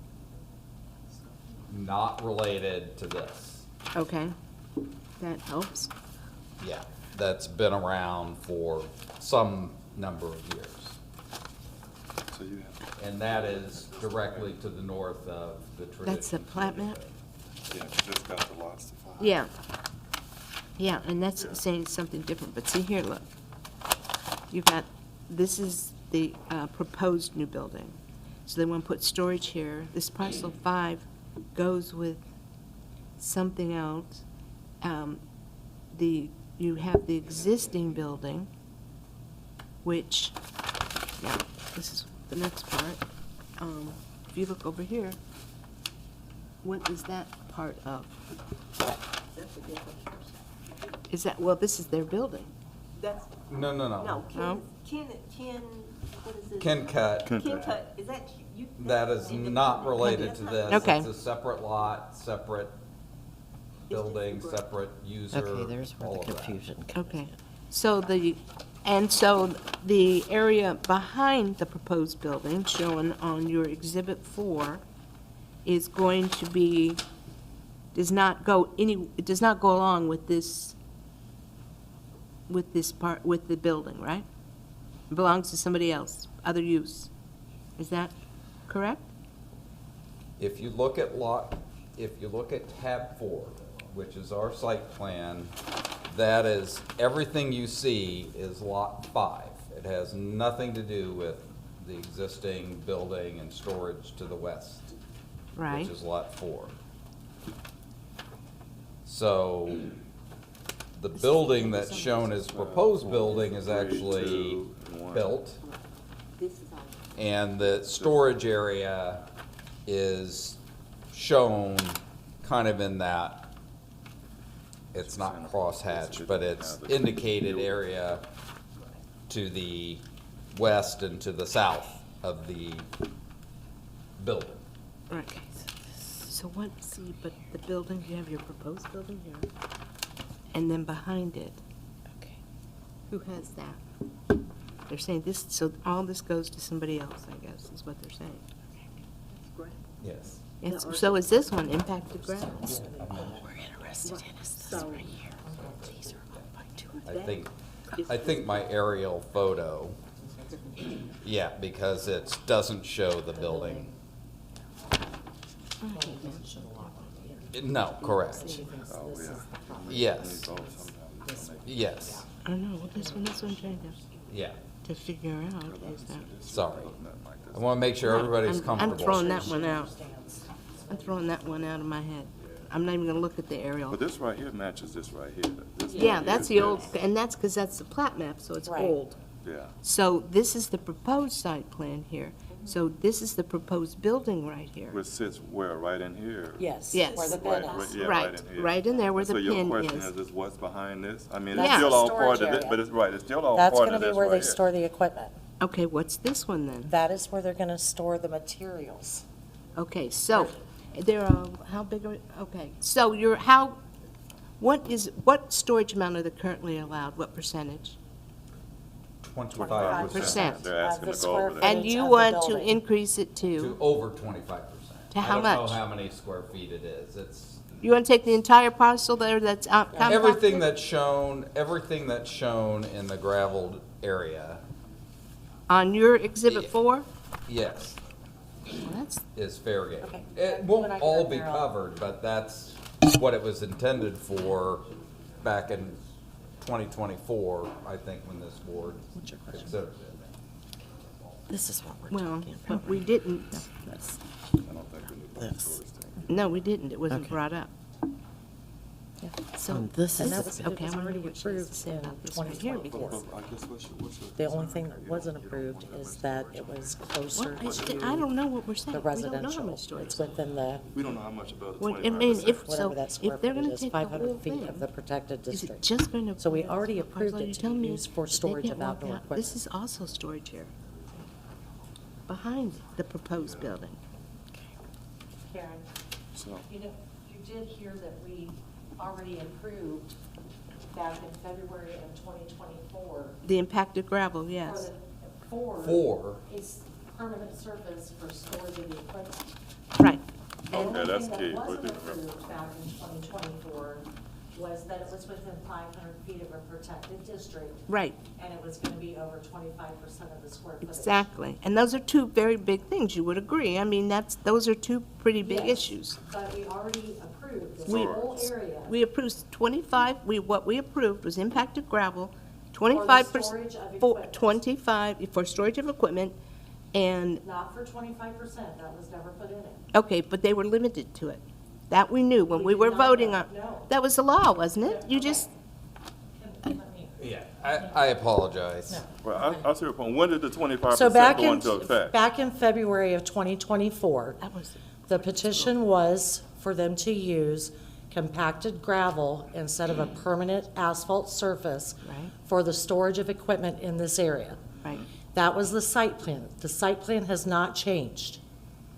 not related to this. okay, that helps. Yeah, that's been around for some number of years. So you have, And that is directly to the north of the traditional. That's the plat map? yeah, you just got the lots to find. Yeah. Yeah, and that's saying something different, but see here, look. You've got, this is the proposed new building. So they want to put storage here. This parcel 5 goes with something else. You have the existing building, which, now, this is the next part. If you look over here, what is that part of? Is that, well, this is their building. That's, No, no, no. no, No? Ken, what is it? Ken Cut, Ken Cut, is that you? that is not related to this. Okay. It's a separate lot, separate building, separate user, Okay, there's where all the of that. confusion comes in. Okay. So the area behind the proposed building, shown on your Exhibit 4, is going to be, it does not go along with this part, with the building, right? It belongs to somebody else, other use. Is that correct? If you look at tab 4, which is our site plan, that is, everything you see is lot 5. It has nothing to do with the existing building and storage to the west, Right. which is lot 4. So, the building that's shown as proposed building is actually built, and the storage area is shown kind of in that, it's not crosshatched, but it's indicated area to the west and to the south of the building. Right. So what, see, but the building, you have your proposed building here, and then behind it, Okay. who has that? They're saying this, so all this goes to somebody else, I guess, is what they're saying. Yes. So is this one impacted ground? We're interested in is this right here. These are owned by two. I think my aerial photo, yeah, because it doesn't show the building. No, correct. Yes. Yes, I don't know, this one I'm trying yeah, to figure out is that. sorry. I want to make sure everybody's comfortable. I'm throwing that one out. I'm throwing that one out of my head. I'm not even gonna look at the aerial. But this right here matches this right here. This right Yeah, here that's is the old, this. and that's because that's the plat map, so it's Right. old. Yeah. So this is the proposed site plan here. So this is the proposed building right here. Which sits where, right in here? Yes. Yes. Where the Right, pin right, is. yeah, Right, in here. right in there where the So your pin question is. is what's behind this? I mean, That's it's still the all part storage of it, area. but it's right, it's still all That's part gonna of be this where right they here. store the equipment. Okay, what's this one then? That is where they're gonna store the materials. Okay, so there are, how big are, okay, so what storage amount are they currently allowed? What percentage? 25%. They're asking the to go square over footage. that. And you of the want to building. increase it To to, over 25%. To how I don't much? know how many square feet it is. It's you want to take the entire parcel there that's compacted? everything that's shown in the gravelled area, On your Exhibit Yeah. 4? yes, Well, that's, is fair game. Okay. It When won't I get all up be there, I'll- covered, but that's what it was intended for back in 2024, I think, when this board considered it. This is what we're well, talking about. but we didn't, This. I don't think we need to This. storage thing. no, we didn't, it wasn't Okay. brought up. So, This And is, that was, okay, it was I wanna already hear what she has to approved say in about this right here, 2024. because- I guess what's your The only concern? thing You that don't- wasn't you don't approved want that is much that storage. it was closer I don't to know what we're saying. the We don't know how residential. much storage. It's within the, We don't know how much about the Well, I 25%. mean, if, so, whatever that square if they're footage gonna is, take the whole 500 feet of the thing, protected is it district. just going to? So we already approved Are it you to telling be me used for they storage can't of walk outdoor out? equipment. This is also storage here, behind the proposed building. Karen, So, you know, you did hear that we already approved back in February of 2024 The impacted gravel, yes. For, is permanent surface for storage of the equipment. Right. The Okay, only that's thing key. that We're wasn't doing- approved back in 2024 was that it was within 500 feet of a protected district, Right, and it was going to be over 25% of the square footage. exactly. And those are two very big things, you would agree. I mean, those are two pretty big Yes, issues. But we already approved this We- whole area. We approved 25, what we approved was impacted gravel, For the 25%. storage of For equipment. 25, for storage of equipment, and, Not for 25%, that was never put in it. okay, but they were limited to it. That we knew when we were voting on. That was the law, wasn't it? You just, Yeah, I apologize. Well, I see your point. When did the 25% So back go in, into effect? back in February of 2024, that was, the petition was for them to use compacted gravel instead of a permanent asphalt surface Right. for the storage of equipment in this area. right, That was the site plan. The site plan has not changed.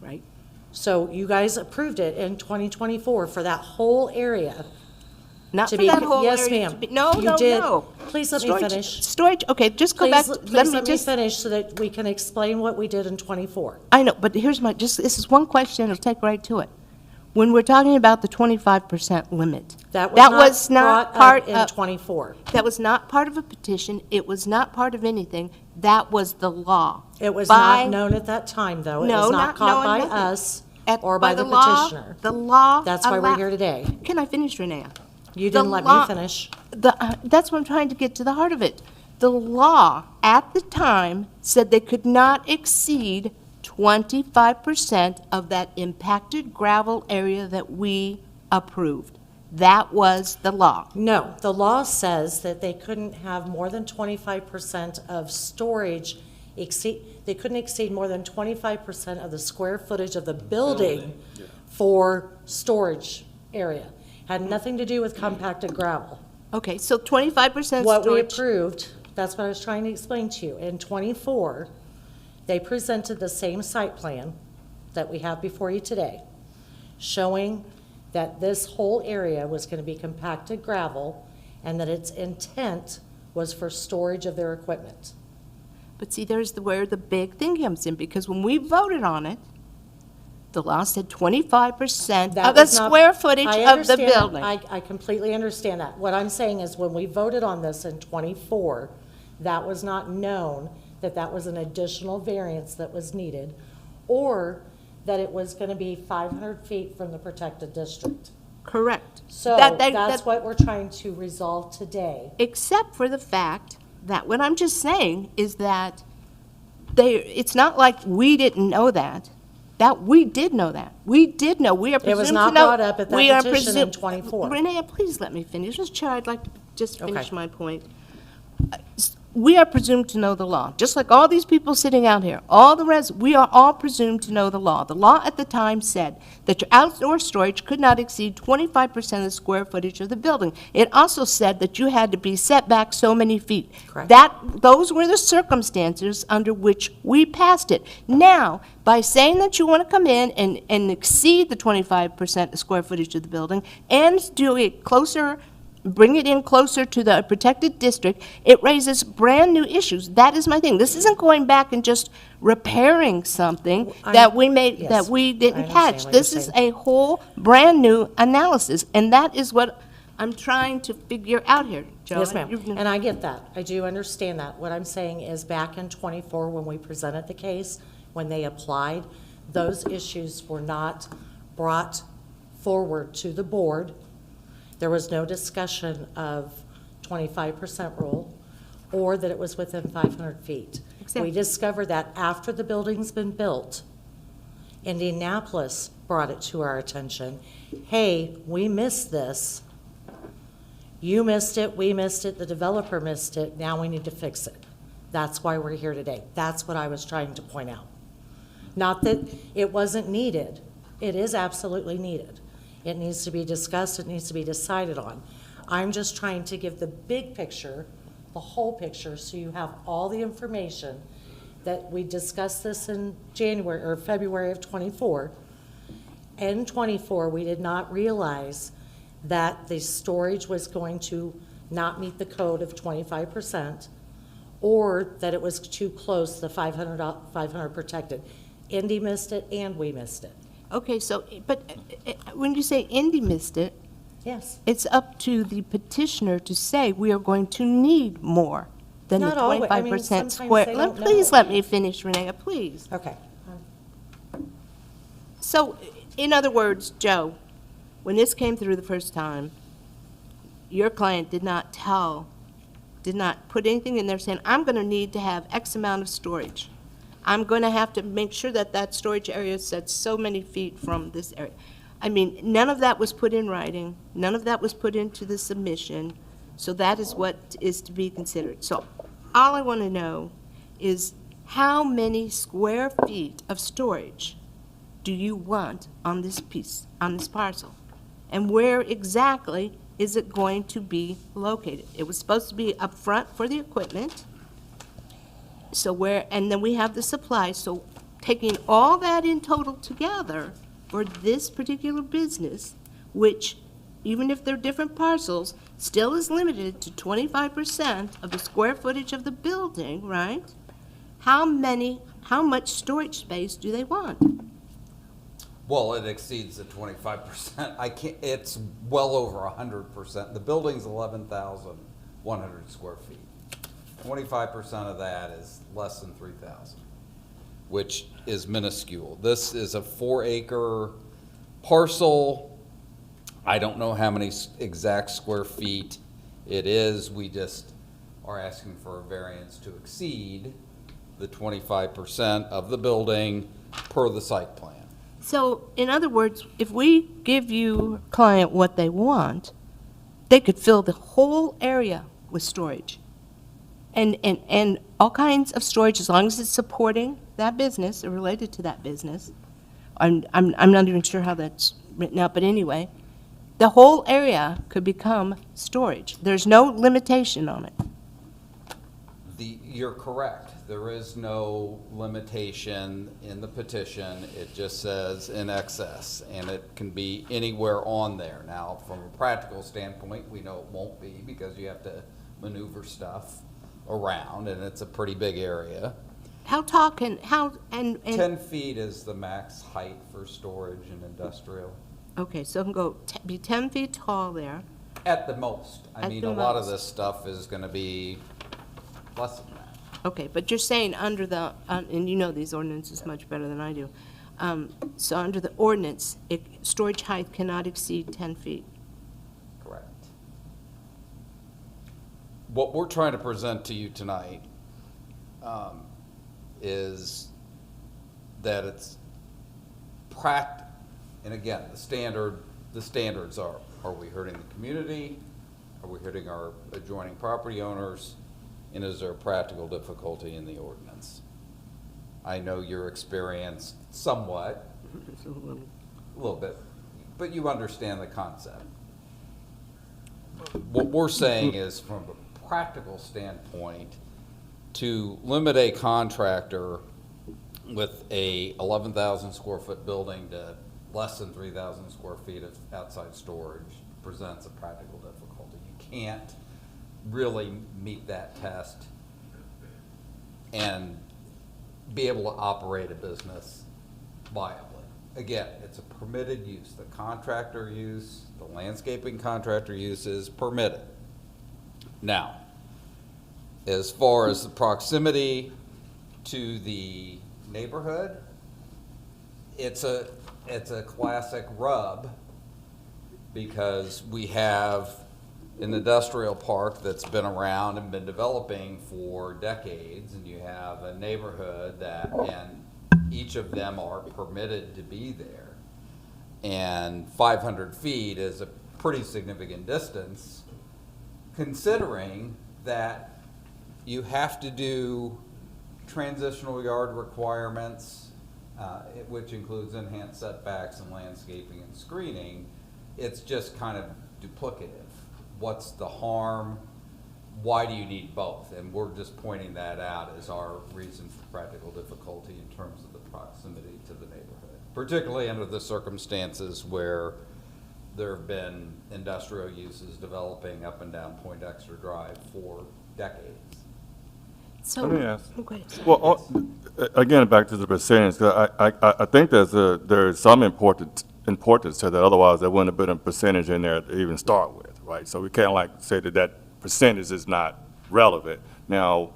right. So you guys approved it in 2024 for that whole area. Not to for be that whole yes, area. ma'am. to be- No, You no, did. no. Please let me Storage- finish. Storage, okay, just go back, Please let me let me just, finish so that we can explain what we did in '24. I know, but here's my, just, this is one question, I'll take right to it. When we're talking about the 25% limit, That that was was not not brought part up in of, '24. that was not part of a petition, it was not part of anything, that was the law. It was By- not known at that time, though. It No, was not not caught by known, nothing. us At- or by the law- petitioner. The law. That's why we're allow- here today. Can I finish, Renee? You The didn't let me law- finish. That's what I'm trying to get to the heart of it. The law at the time said they could not exceed 25% of that impacted gravel area that we approved. That was the law. No, the law says that they couldn't have more than 25% of storage exceed, they couldn't exceed more than 25% of the square footage of the building for storage area. Had nothing to do with compacted gravel. Okay, so 25% What we storage. approved, that's what I was trying to explain to you. In '24, they presented the same site plan that we have before you today, showing that this whole area was going to be compacted gravel and that its intent was for storage of their equipment. But see, there's where the big thing comes in, because when we voted on it, the law said 25% That of the was not- square footage I of the understand that. building. I completely understand that. What I'm saying is when we voted on this in '24, that was not known that that was an additional variance that was needed, or that it was going to be 500 feet from the protected district. Correct. So That- that's what we're trying to resolve today. Except for the fact that, what I'm just saying is that it's not like we didn't know that. That we did know that. We did know. We are presumed to know. not brought up at that we are petition in presumed- 24. Renee, please let me finish. Mr. Chair, I'd like to just finish Okay. my point. We are presumed to know the law, just like all these people sitting out here. All the rest, we are all presumed to know the law. The law at the time said that your outdoor storage could not exceed 25% of the square footage of the building. It also said that you had to be set back so many feet. Correct. Those were the circumstances under which we passed it. Now, by saying that you want to come in and exceed the 25% square footage of the building and do it closer, bring it in closer to the protected district, it raises brand-new issues. That is my thing. This isn't going back and just repairing something that we made, yes, that we I didn't understand catch. what you're This is saying. a whole brand-new analysis, and that is what I'm trying to figure out here, Joe. Yes, ma'am. You've- And I get that. I do understand that. What I'm saying is back in '24, when we presented the case, when they applied, those issues were not brought forward to the board. There was no discussion of 25% rule or that it was within 500 feet. Exactly. We discovered that after the building's been built. Indianapolis brought it to our attention. Hey, we missed this. You missed it, we missed it, the developer missed it, now we need to fix it. That's why we're here today. That's what I was trying to point out. Not that it wasn't needed. It is absolutely needed. It needs to be discussed, it needs to be decided on. I'm just trying to give the big picture, the whole picture, so you have all the information that we discussed this in January or February of '24. In '24, we did not realize that the storage was going to not meet the code of 25%, or that it was too close to the 500 protected. Indy missed it, and we missed it. Okay, so, but when you say Indy missed it, Yes. it's up to the petitioner to say we are going to need more than the Not always. I mean, 25% sometimes square. they don't Please know. let me finish, Renee, please. Okay. So, in other words, Joe, when this came through the first time, your client did not put anything in there saying, I'm going to need to have X amount of storage. I'm going to have to make sure that that storage area is at so many feet from this area. I mean, none of that was put in writing, none of that was put into the submission, so that is what is to be considered. So all I want to know is how many square feet of storage do you want on this piece, on this parcel? And where exactly is it going to be located? It was supposed to be up front for the equipment, so where, and then we have the supply, so taking all that in total together for this particular business, which, even if they're different parcels, still is limited to 25% of the square footage of the building, right? How much storage space do they want? Well, it exceeds the 25%. It's well over 100%. The building's 11,100 square feet. 25% of that is less than 3,000, which is minuscule. This is a 4-acre parcel. I don't know how many exact square feet it is. We just are asking for a variance to exceed the 25% of the building per the site plan. So, in other words, if we give you client what they want, they could fill the whole area with storage. And all kinds of storage, as long as it's supporting that business or related to that business. I'm not even sure how that's written out, but anyway, the whole area could become storage. There's no limitation on it. You're correct. There is no limitation in the petition. It just says in excess, and it can be anywhere on there. Now, from a practical standpoint, we know it won't be because you have to maneuver stuff around, and it's a pretty big area. How tall can, how, and 10 feet is the max height for storage and industrial. okay, so it can go, be 10 feet tall there. At the most. I At mean, the a lot of most. this stuff is gonna be less than that. Okay, but you're saying under the, and you know these ordinances much better than I do. So under the ordinance, storage height cannot exceed 10 feet. Correct. What we're trying to present to you tonight is that it's and again, the standards are we hurting the community? Are we hurting our adjoining property owners? And is there a practical difficulty in the ordinance? I know you're experienced somewhat, a little bit, but you understand the concept. What we're saying is, from a practical standpoint, to limit a contractor with a 11,000 square foot building to less than 3,000 square feet of outside storage presents a practical difficulty. You can't really meet that test and be able to operate a business viably. Again, it's a permitted use. The contractor use, the landscaping contractor use is permitted. Now, as far as the proximity to the neighborhood, it's a classic rub because we have an industrial park that's been around and been developing for decades, and you have a neighborhood and each of them are permitted to be there. And 500 feet is a pretty significant distance, considering that you have to do transitional yard requirements, which includes enhanced setbacks and landscaping and screening. It's just kind of duplicative. What's the harm? Why do you need both? And we're just pointing that out as our reason for practical difficulty in terms of the proximity to the neighborhood, particularly under the circumstances where there have been industrial uses developing up and down Poindexter Drive for decades. So, Let me ask. okay, sorry. Well, again, back to the percentage, 'cause I think there's some importance to that, otherwise there wouldn't have been a percentage in there to even start with, right? So we can't like say that percentage is not relevant. Now,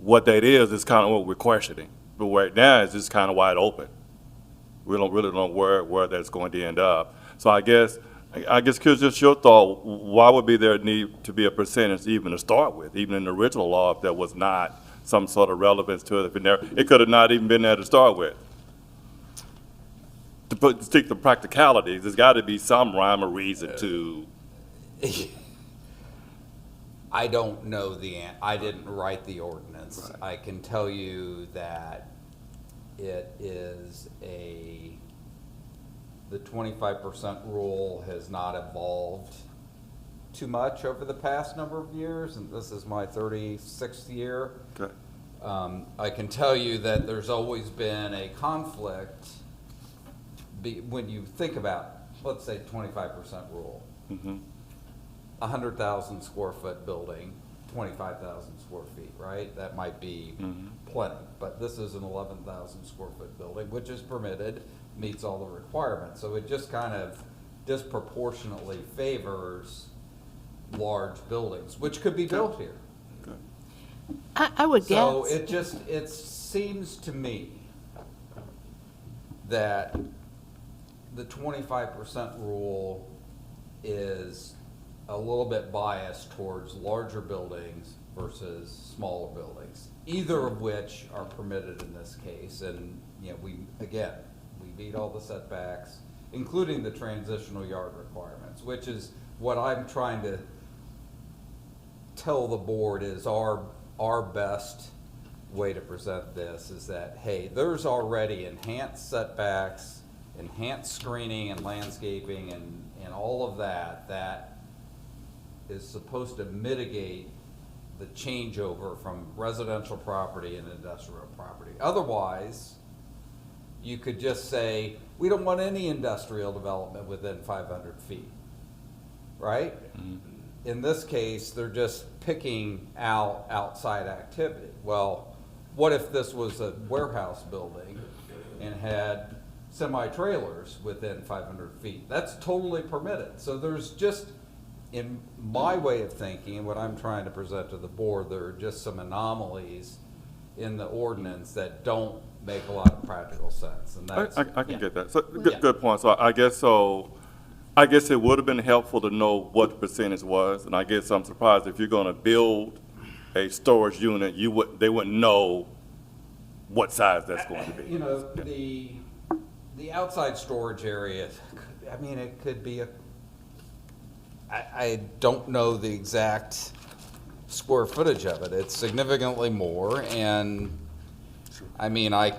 what that is kind of what we're questioning, but right now it's just kind of wide open. We don't really know where that's going to end up. So I guess curious, just your thought, why would be there need to be a percentage even to start with, even in the original law, if there was not some sort of relevance to it? It could have not even been there to start with. stick to practicalities, there's got to be some rhyme or reason to, I don't know I didn't write the ordinance. Right. I can tell you that it is the 25% rule has not evolved too much over the past number of years, and this is my 36th year. okay, I can tell you that there's always been a conflict when you think about, let's say, 25% rule. mhm, 100,000 square foot building, 25,000 square feet, right? That might be plenty, but this is an 11,000 square foot building, which is permitted, meets all the requirements. So it just kind of disproportionately favors large buildings, which could be built here. okay. I would So guess. it seems to me that the 25% rule is a little bit biased towards larger buildings versus smaller buildings, either of which are permitted in this case. And, you know, we meet all the setbacks, including the transitional yard requirements, which is what I'm trying to tell the board is our best way to present this is that, hey, there's already enhanced setbacks, enhanced screening and landscaping and all of that is supposed to mitigate the changeover from residential property and industrial property. Otherwise, you could just say, we don't want any industrial development within 500 feet, right? In this case, they're just picking out outside activity. Well, what if this was a warehouse building and had semi-trailers within 500 feet? That's totally permitted. So there's just, in my way of thinking, and what I'm trying to present to the board, there are just some anomalies in the ordinance that don't make a lot of practical sense, and that's. I can get that. So, Yeah. good point. So I guess it would have been helpful to know what the percentage was, and I guess I'm surprised if you're gonna build a storage unit, they wouldn't know what size that's going to be. You know, the outside storage area, I mean, it could be I don't know the exact square footage of it. It's significantly more, and I mean, I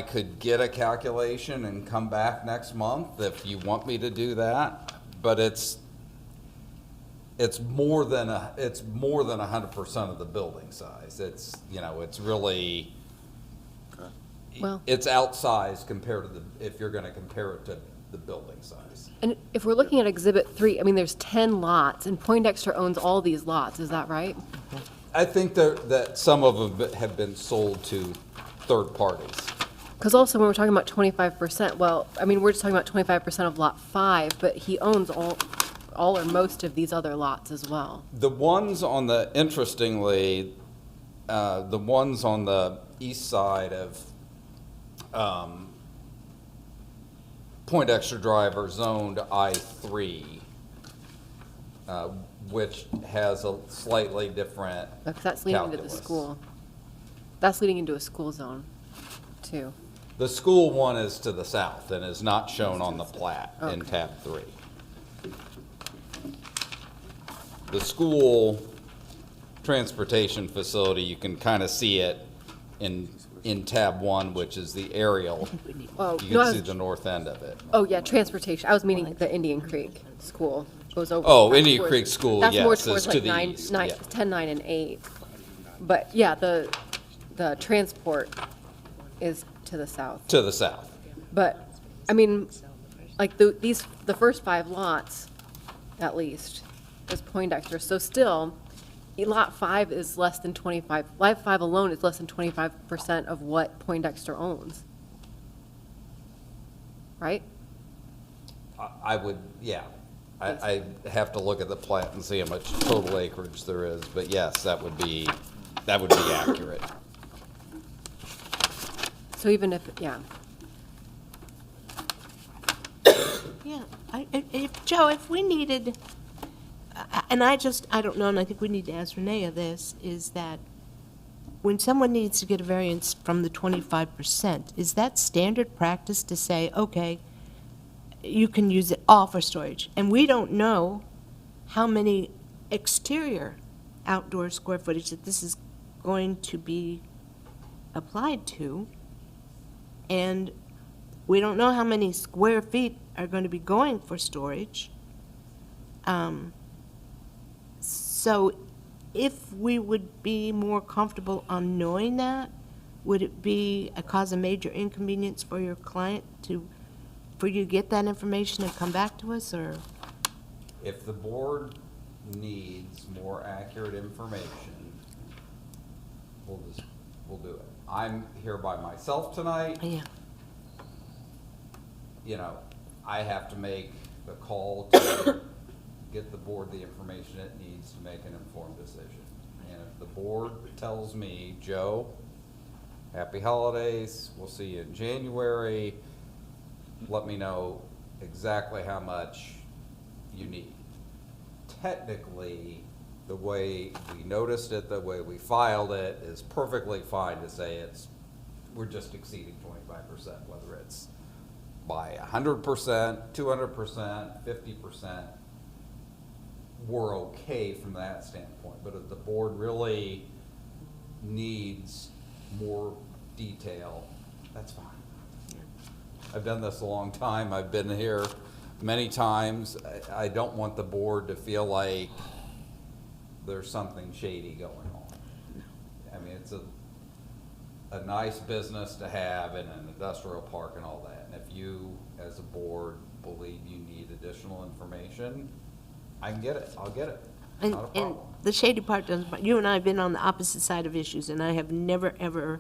could get a calculation and come back next month if you want me to do that, but it's more than 100% of the building size. It's, you know, it's really, Well- it's outsized compared to if you're gonna compare it to the building size. And if we're looking at Exhibit 3, I mean, there's 10 lots, and Poindexter owns all these lots, is that right? I think that some of them have been sold to third parties. Because also, when we're talking about 25%, well, I mean, we're just talking about 25% of Lot 5, but he owns all or most of these other lots as well. The ones on the, interestingly, the ones on the east side of Poindexter Drive are zoned I-3, which has a slightly different Because that's leading into the calculus. school. That's leading into a school zone, too. The school one is to the south and is not shown on the plat in Okay. tab 3. The school transportation facility, you can kind of see it in tab 1, which is the aerial. Oh, You no, can I see was- the north end of it. Oh, yeah, transportation. I was meaning the Indian Creek School goes over. Oh, that's Indian towards- Creek School, That's more yes, is towards to like the 9, east, 9, yeah. 10, 9, and 8. But, yeah, the transport is to the south. To the south. But, I mean, like, the first 5 lots, at least, is Poindexter. So still, Lot 5 is less than 25, Lot 5 alone is less than 25% of what Poindexter owns. Right? I would, yeah. I have to look at the plat and see how much total acreage there is, but yes, that would be accurate. So even if, yeah. Yeah, Joe, if we needed, and I don't know, and I think we need to ask Renee this, is that when someone needs to get a variance from the 25%, is that standard practice to say, okay, you can use it all for storage? And we don't know how many exterior outdoor square footage that this is going to be applied to. And we don't know how many square feet are going to be going for storage. So if we would be more comfortable on knowing that, would it be a cause of major inconvenience for your client for you to get that information and come back to us, or? If the board needs more accurate information, we'll do it. I'm here by myself tonight. Yeah. You know, I have to make the call to get the board the information it needs to make an informed decision. And if the board tells me, Joe, happy holidays, we'll see you in January, let me know exactly how much you need. Technically, the way we noticed it, the way we filed it, is perfectly fine to say we're just exceeding 25%, whether it's by 100%, 200%, 50%. We're okay from that standpoint. But if the board really needs more detail, that's fine. I've done this a long time. I've been here many times. I don't want the board to feel like there's something shady going on. I mean, it's a nice business to have in an industrial park and all that. And if you, as a board, believe you need additional information, I can get it. I'll get it. And, Not a and problem. the shady part doesn't, but you and I have been on the opposite side of issues, and I have never, ever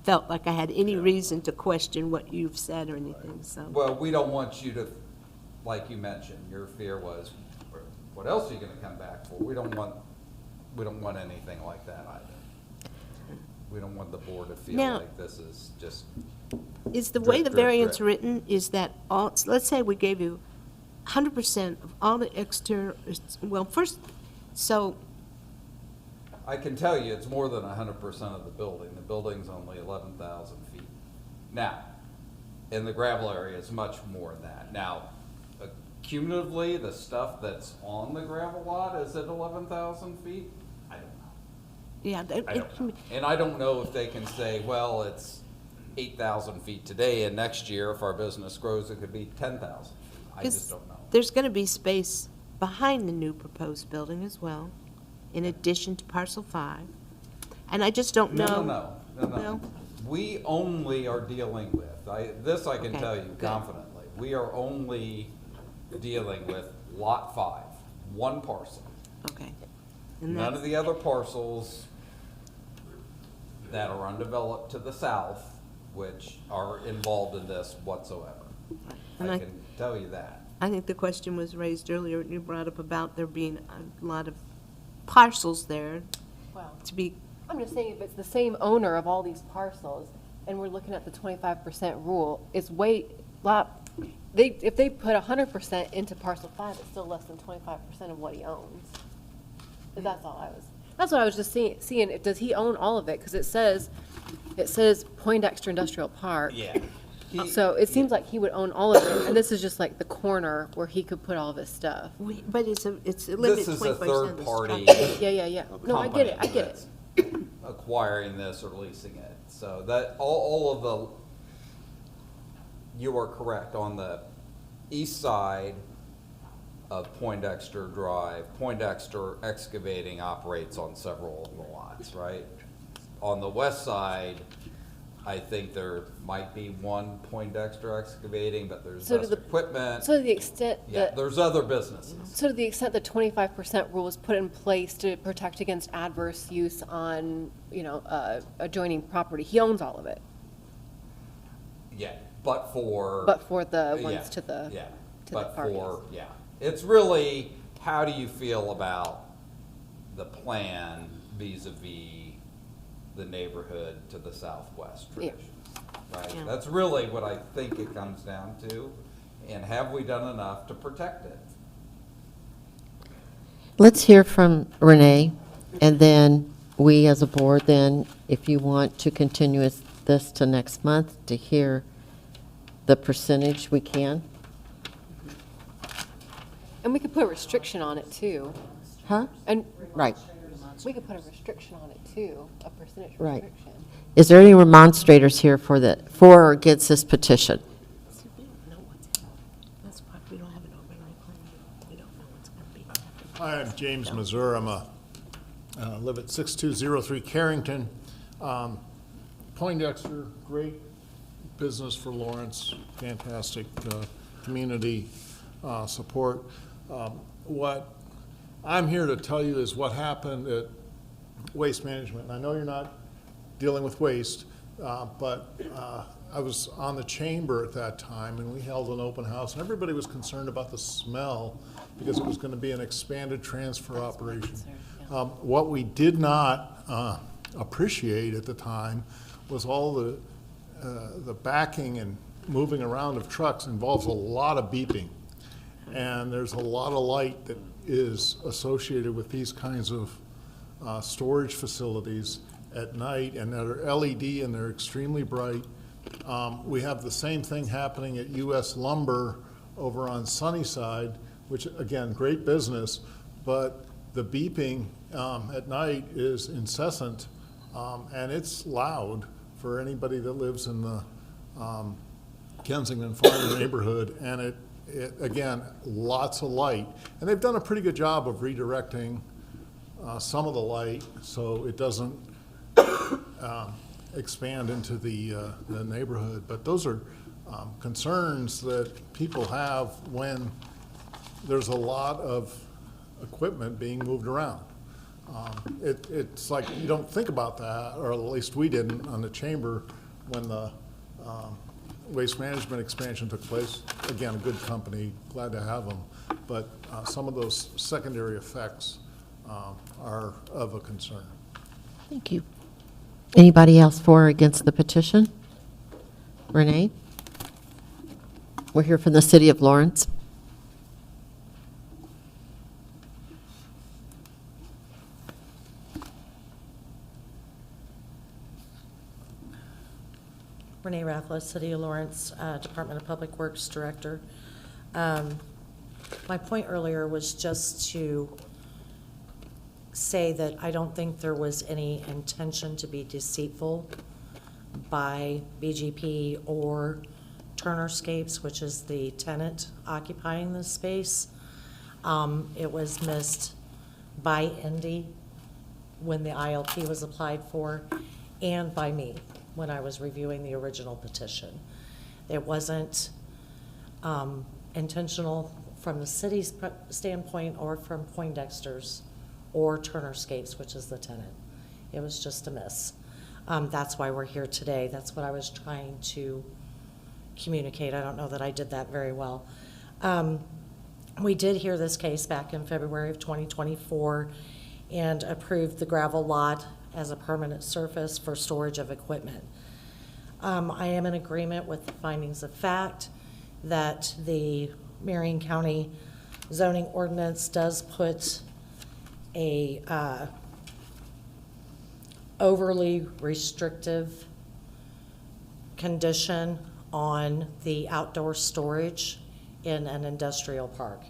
felt like I had any reason to question what you've said or anything, so. Well, we don't want you to, like you mentioned, your fear was, what else are you gonna come back for? We don't want anything like that either. We don't want the board to feel Now- like this is just, Is the way Drip, the drip, variance drip. written, is that all, so let's say we gave you 100% of all the exterior, well, first, so, I can tell you, it's more than 100% of the building. The building's only 11,000 feet. Now, in the gravel area, it's much more than that. Now, cumulatively, the stuff that's on the gravel lot, is it 11,000 feet? I don't know. yeah. I don't know. And I don't know if they can say, well, it's 8,000 feet today, and next year, if our business grows, it could be 10,000. I just don't know. There's going to be space behind the new proposed building as well, in addition to parcel 5. And I just don't know. No. We only are dealing with, this I can Okay, tell you good. confidently, we are only dealing with Lot 5, one parcel. Okay. And None that's- of the other parcels that are undeveloped to the south, which are involved in this whatsoever. And I I- can tell you that. I think the question was raised earlier, and you brought up about there being a lot of parcels there Well, to be, I'm just saying, if it's the same owner of all these parcels, and we're looking at the 25% rule, it's if they put 100% into parcel 5, it's still less than 25% of what he owns. That's what I was just seeing, does he own all of it? Because it says Poindexter Industrial Park. Yeah. So it seems like he would own all of it, and this is just like the corner where he could put all of his stuff. but it's a limited 25% This is a of the third party. structure. Yeah. No, I get it. that's acquiring this or leasing it. So that, all of the, you are correct, on the east side of Poindexter Drive, Poindexter Excavating operates on several of the lots, right? On the west side, I think there might be one Poindexter Excavating, but there's So to Best the- Equipment. So to the extent Yeah, that, there's other businesses. so to the extent the 25% rule is put in place to protect against adverse use on, adjoining property, he owns all of it, Yeah, but for. but for the Yeah, ones to the, yeah, to the but far for, east. yeah. It's really, how do you feel about the plan vis-a-vis the neighborhood to the southwest Yeah. traditions? Right? Yeah. That's really what I think it comes down to. And have we done enough to protect it? Let's hear from Renee, and then we as a board then, if you want to continue this to next month to hear the percentage, we can? And we could put a restriction on it too. Huh? And Right. we could put a restriction on it too, a percentage Right. restriction. Is there any remonstrators here for or against this petition? See, we don't know what's in it. That's why we don't have an overlay plan. We don't know what's going to be. Hi, I'm James Mazur. I live at 6203 Carrington. Poindexter, great business for Lawrence, fantastic community support. What I'm here to tell you is what happened at Waste Management. And I know you're not dealing with waste, but I was on the chamber at that time, and we held an open house, and everybody was concerned about the smell because it was going to be an expanded transfer operation. What we did not appreciate at the time was all the backing and moving around of trucks involves a lot of beeping. And there's a lot of light that is associated with these kinds of storage facilities at night, and they're LED and they're extremely bright. We have the same thing happening at US Lumber over on Sunnyside, which again, great business, but the beeping at night is incessant, and it's loud for anybody that lives in the Kensington Farm neighborhood, and it again, lots of light. And they've done a pretty good job of redirecting some of the light so it doesn't expand into the neighborhood. But those are concerns that people have when there's a lot of equipment being moved around. It's like you don't think about that, or at least we didn't on the chamber when the Waste Management expansion took place. Again, a good company, glad to have them. But some of those secondary effects are of a concern. Thank you. Anybody else for or against the petition? Renee? We're here from the city of Lawrence. Renee Rathles, City of Lawrence, Department of Public Works Director. My point earlier was just to say that I don't think there was any intention to be deceitful by BGP or Turnerscapes, which is the tenant occupying this space. It was missed by Indy when the ILP was applied for, and by me when I was reviewing the original petition. It wasn't intentional from the city's standpoint or from Poindexter's or Turnerscapes, which is the tenant. It was just a miss. That's why we're here today. That's what I was trying to communicate. I don't know that I did that very well. We did hear this case back in February of 2024 and approved the gravel lot as a permanent surface for storage of equipment. I am in agreement with the findings of fact that the Marion County zoning ordinance does put a overly restrictive condition on the outdoor storage in an industrial park.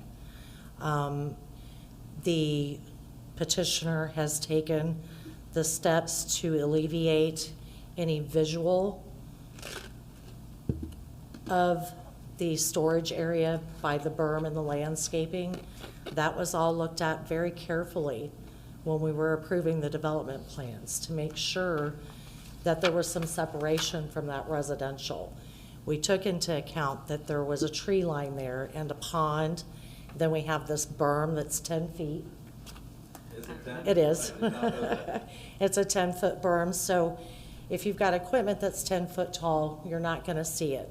The petitioner has taken the steps to alleviate any visual of the storage area by the berm and the landscaping. That was all looked at very carefully when we were approving the development plans to make sure that there was some separation from that residential. We took into account that there was a tree line there and a pond. Then we have this berm that's 10 feet. Is it 10? It is. It's a 10-foot berm, so if you've got equipment that's 10 foot tall, you're not gonna see it.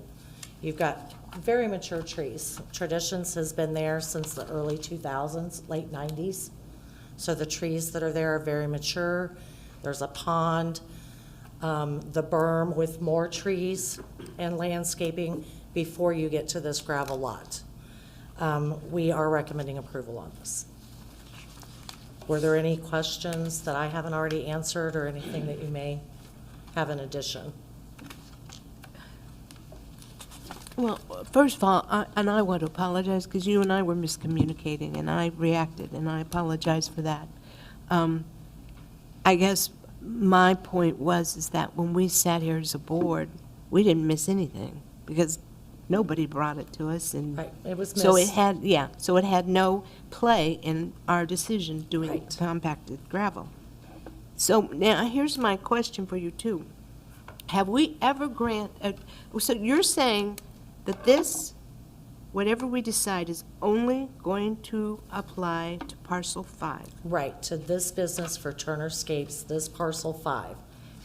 You've got very mature trees. Traditions has been there since the early 2000s, late 90s. So the trees that are there are very mature. There's a pond, the berm with more trees and landscaping before you get to this gravel lot. We are recommending approval on this. Were there any questions that I haven't already answered or anything that you may have in addition? Well, first of all, I want to apologize because you and I were miscommunicating, and I reacted, and I apologize for that. I guess my point is that when we sat here as a board, we didn't miss anything because nobody brought it to us, and Right, it was so it missed. had, so it had no play in our decision doing Right. compacted gravel. So now, here's my question for you, too. Have we ever so you're saying that this, whatever we decide, is only going to apply to parcel 5? Right, to this business for Turnerscapes, this parcel 5.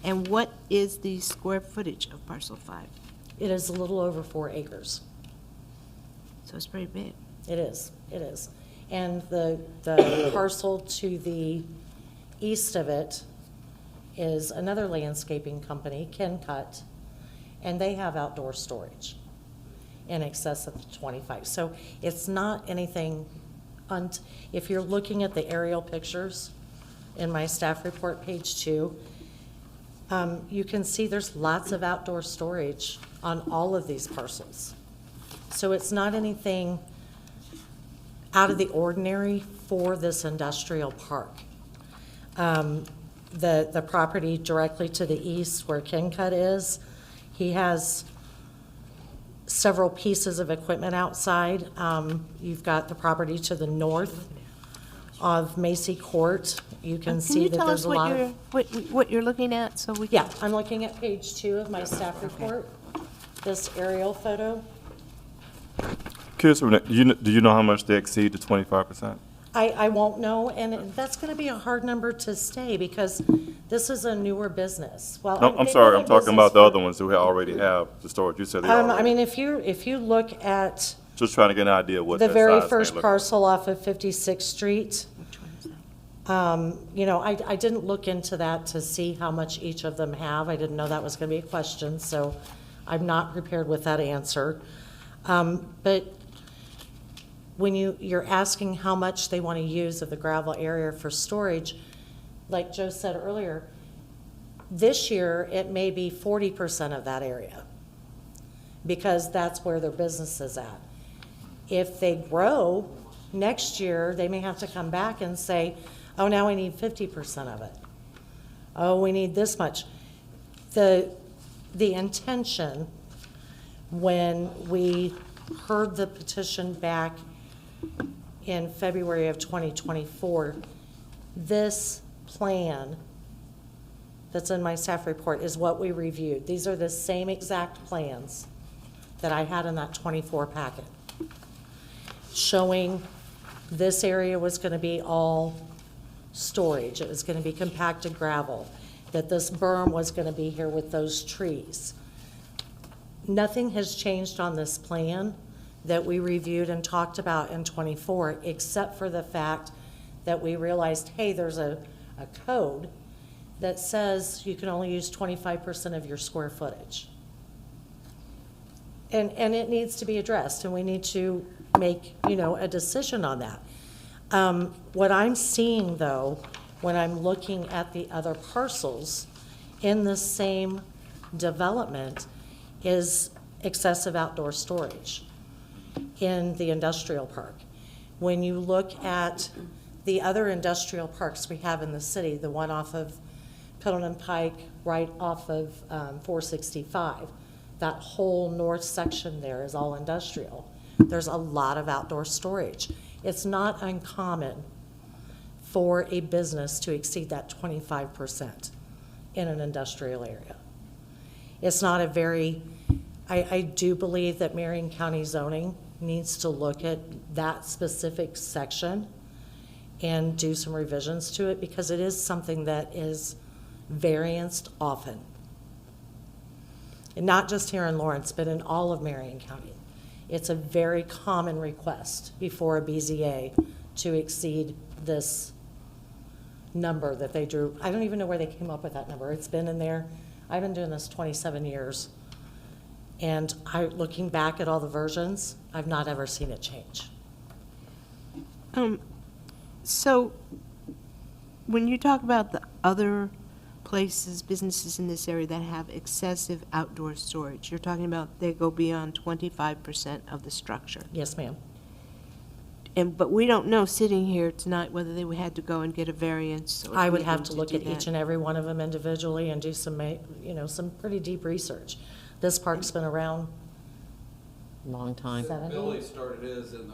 And what is the square footage of parcel 5? It is a little over 4 acres. So it's pretty big. It is. And the parcel to the east of it is another landscaping company, Kencut, and they have outdoor storage in excess of 25. So it's not anything, if you're looking at the aerial pictures in my staff report, page 2, you can see there's lots of outdoor storage on all of these parcels. So it's not anything out of the ordinary for this industrial park. The property directly to the east where Kencut is, he has several pieces of equipment outside. You've got the property to the north of Macy Court. You can see that there's a lot of. Can you tell us what you're looking at, so we can? Yeah, I'm looking at page 2 of my staff report, this aerial photo. Curious, do you know how much they exceed the 25%? I won't know, and that's going to be a hard number to stay because this is a newer business. Well, No, they've I'm been sorry, in I'm talking business about the for- other ones who already have the storage. You said they I already. mean, if you look at Just trying to get an idea of what the that very size may first look parcel off of 56th Street, I didn't look into that to see how much each of them have. I didn't know that was going to be a question, so I'm not prepared with that answer. But when you're asking how much they want to use of the gravel area for storage, like Joe said earlier, this year it may be 40% of that area because that's where their business is at. If they grow, next year they may have to come back and say, oh, now we need 50% of it. Oh, we need this much. The intention when we heard the petition back in February of 2024, this plan that's in my staff report is what we reviewed. These are the same exact plans that I had in that 24 packet, showing this area was going to be all storage. It was going to be compacted gravel, that this berm was going to be here with those trees. Nothing has changed on this plan that we reviewed and talked about in 24, except for the fact that we realized, hey, there's a code that says you can only use 25% of your square footage. And it needs to be addressed, and we need to make, a decision on that. What I'm seeing, though, when I'm looking at the other parcels in the same development is excessive outdoor storage in the industrial park. When you look at the other industrial parks we have in the city, the one off of Pendleton Pike, right off of 465, that whole north section there is all industrial. There's a lot of outdoor storage. It's not uncommon for a business to exceed that 25% in an industrial area. It's not a very, I do believe that Marion County zoning needs to look at that specific section and do some revisions to it because it is something that is varianced often. And not just here in Lawrence, but in all of Marion County. It's a very common request before a BZA to exceed this number that they drew. I don't even know where they came up with that number. It's been in there. I've been doing this 27 years. And looking back at all the versions, I've not ever seen it change. So when you talk about the other places, businesses in this area that have excessive outdoor storage, you're talking about they go beyond 25% of the structure. Yes, ma'am. But we don't know, sitting here tonight, whether they would had to go and get a variance or I would anything have to look do at each that. and every one of them individually and do some, some pretty deep research. This park's been around Long time. 70s, started his in the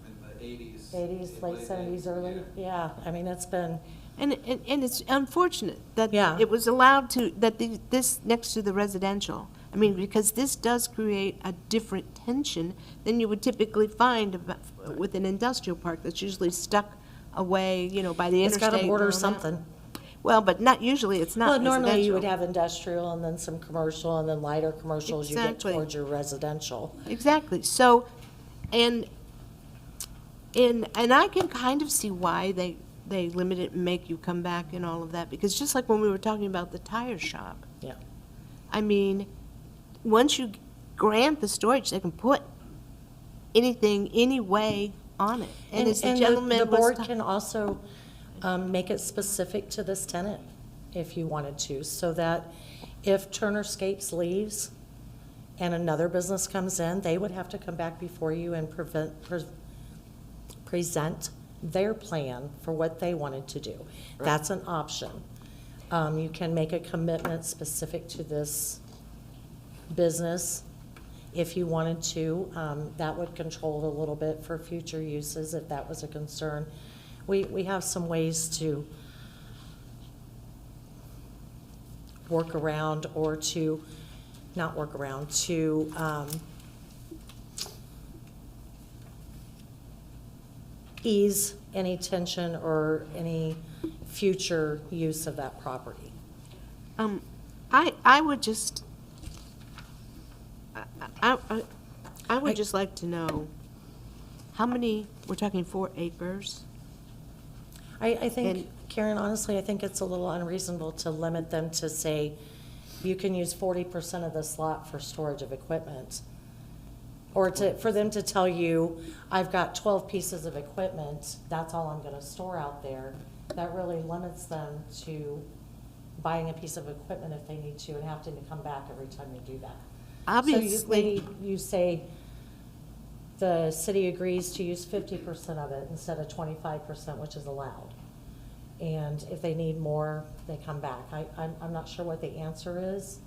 in the 80s. 80s, late 70s, early, yeah, I mean, it's been, And it's unfortunate that Yeah. it was allowed to, that this next to the residential. I mean, because this does create a different tension than you would typically find with an industrial park that's usually stuck away, by the it's interstate. got to and border all that. something. Well, but not usually, it's not Well, normally you would residential. have industrial and then some commercial and then lighter commercial as you get Exactly. towards your residential. Exactly, so, and I can kind of see why they limit it and make you come back and all of that, because just like when we were talking about the tire shop. Yeah. I mean, once you grant the storage, they can put anything, any way on it. And as the gentleman the was board ta- can also make it specific to this tenant if you wanted to, so that if Turnerscapes leaves and another business comes in, they would have to come back before you and present their plan for what they wanted to do. That's an option. You can make a commitment specific to this business if you wanted to. That would control it a little bit for future uses if that was a concern. We have some ways to work around or to, not work around, to ease any tension or any future use of that property. I would just, I would just like to know, how many, we're talking 4 acres? I think, And- Karen, honestly, I think it's a little unreasonable to limit them to say, you can use 40% of this lot for storage of equipment. Or for them to tell you, I've got 12 pieces of equipment, that's all I'm gonna store out there. That really limits them to buying a piece of equipment if they need to and having to come back every time they do that. Obviously, So you say the city agrees to use 50% of it instead of 25%, which is allowed. And if they need more, they come back. I'm not sure what the answer is.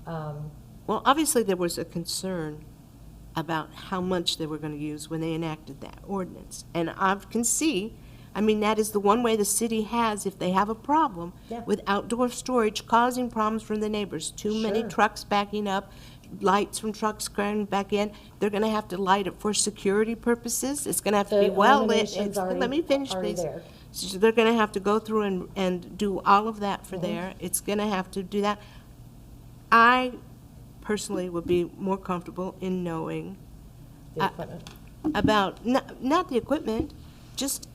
well, obviously, there was a concern about how much they were going to use when they enacted that ordinance. And I can see, I mean, that is the one way the city has, if they have a problem Yeah. with outdoor storage causing problems for the neighbors, too many Sure. trucks backing up, lights from trucks coming back in, they're going to have to light it for security purposes. It's going to have to be The well lit. illumination's already- Let me finish, already please. there. So they're going to have to go through and do all of that for there. It's going to have to do that. I personally would be more comfortable in knowing The equipment. about, not the equipment, just,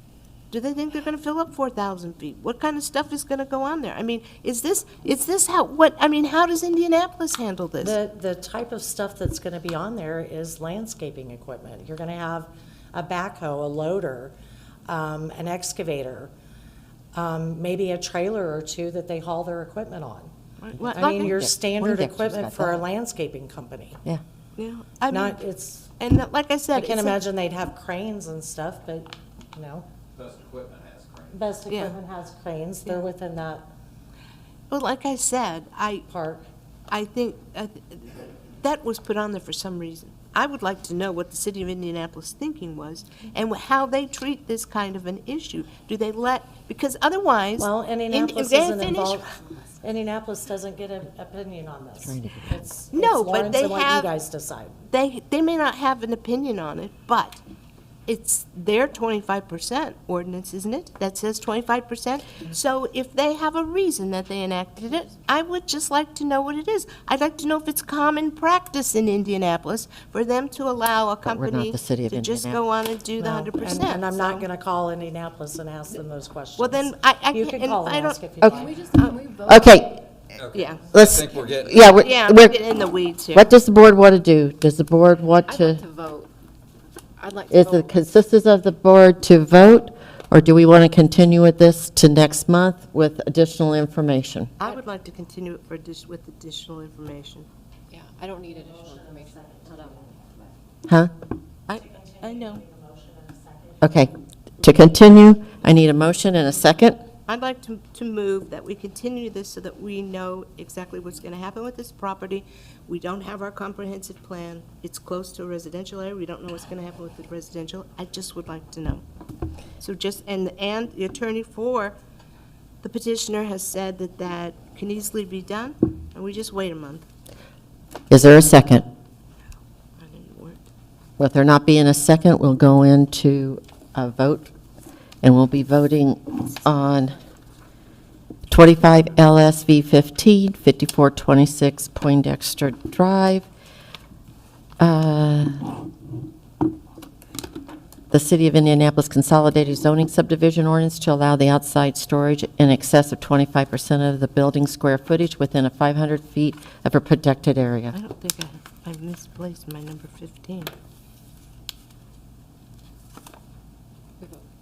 do they think they're going to fill up 4,000 feet? What kind of stuff is going to go on there? I mean, is this how does Indianapolis handle this? The type of stuff that's going to be on there is landscaping equipment. You're going to have a backhoe, a loader, an excavator, maybe a trailer or two that they haul their equipment on. Well, I mean, your Yeah, standard Poindexter's equipment got for a that. landscaping company. Yeah. Yeah, I mean, Not, it's, and like I said. I can't it's a- imagine they'd have cranes and stuff, but, Best equipment has cranes. best Yeah. equipment has cranes. They're within that Well, like I said, park. I think that was put on there for some reason. I would like to know what the city of Indianapolis thinking was and how they treat this kind of an issue. Do they because otherwise. Well, Indianapolis May I isn't finish? involved. Indianapolis doesn't get an opinion on this. It's No, but Lawrence they and what have- you guys decide. They may not have an opinion on it, but it's their 25% ordinance, isn't it? That says 25%. So if they have a reason that they enacted it, I would just like to know what it is. I'd like to know if it's common practice in Indianapolis for them to allow a we're not company the city of to just go on and do the No, 100%. And I'm not So- going to call Indianapolis and ask them those questions. Well, then, I You can't- can and call I and don't- ask if you Okay. like. Can we vote? Okay, Yeah. let's, I think we're getting. yeah, Yeah, we're, we're getting in the weeds here. what does the board want to do? Does the board want I'd to, like to vote. I'd like to is the vote. consensus of the board to vote Or do we want to continue with this to next month with additional information? I would like to continue it with additional information. Yeah, I don't need additional information. Hold on. Huh? I know. Okay. To continue, I need a motion and a second. I'd like to move that we continue this so that we know exactly what's going to happen with this property. We don't have our comprehensive plan. It's close to a residential area. We don't know what's going to happen with the residential. I just would like to know. So just, and the attorney for the petitioner has said that that can easily be done, and we just wait a month. Is there a second? I think it worked. With there not being a second, we'll go into a vote, and we'll be voting on 25 LSV 15, 5426 Poindexter Drive. The City of Indianapolis Consolidated Zoning Subdivision Ordinance to allow the outside storage in excess of 25% of the building square footage within a 500 feet of a protected area. I don't think I misplaced my number 15.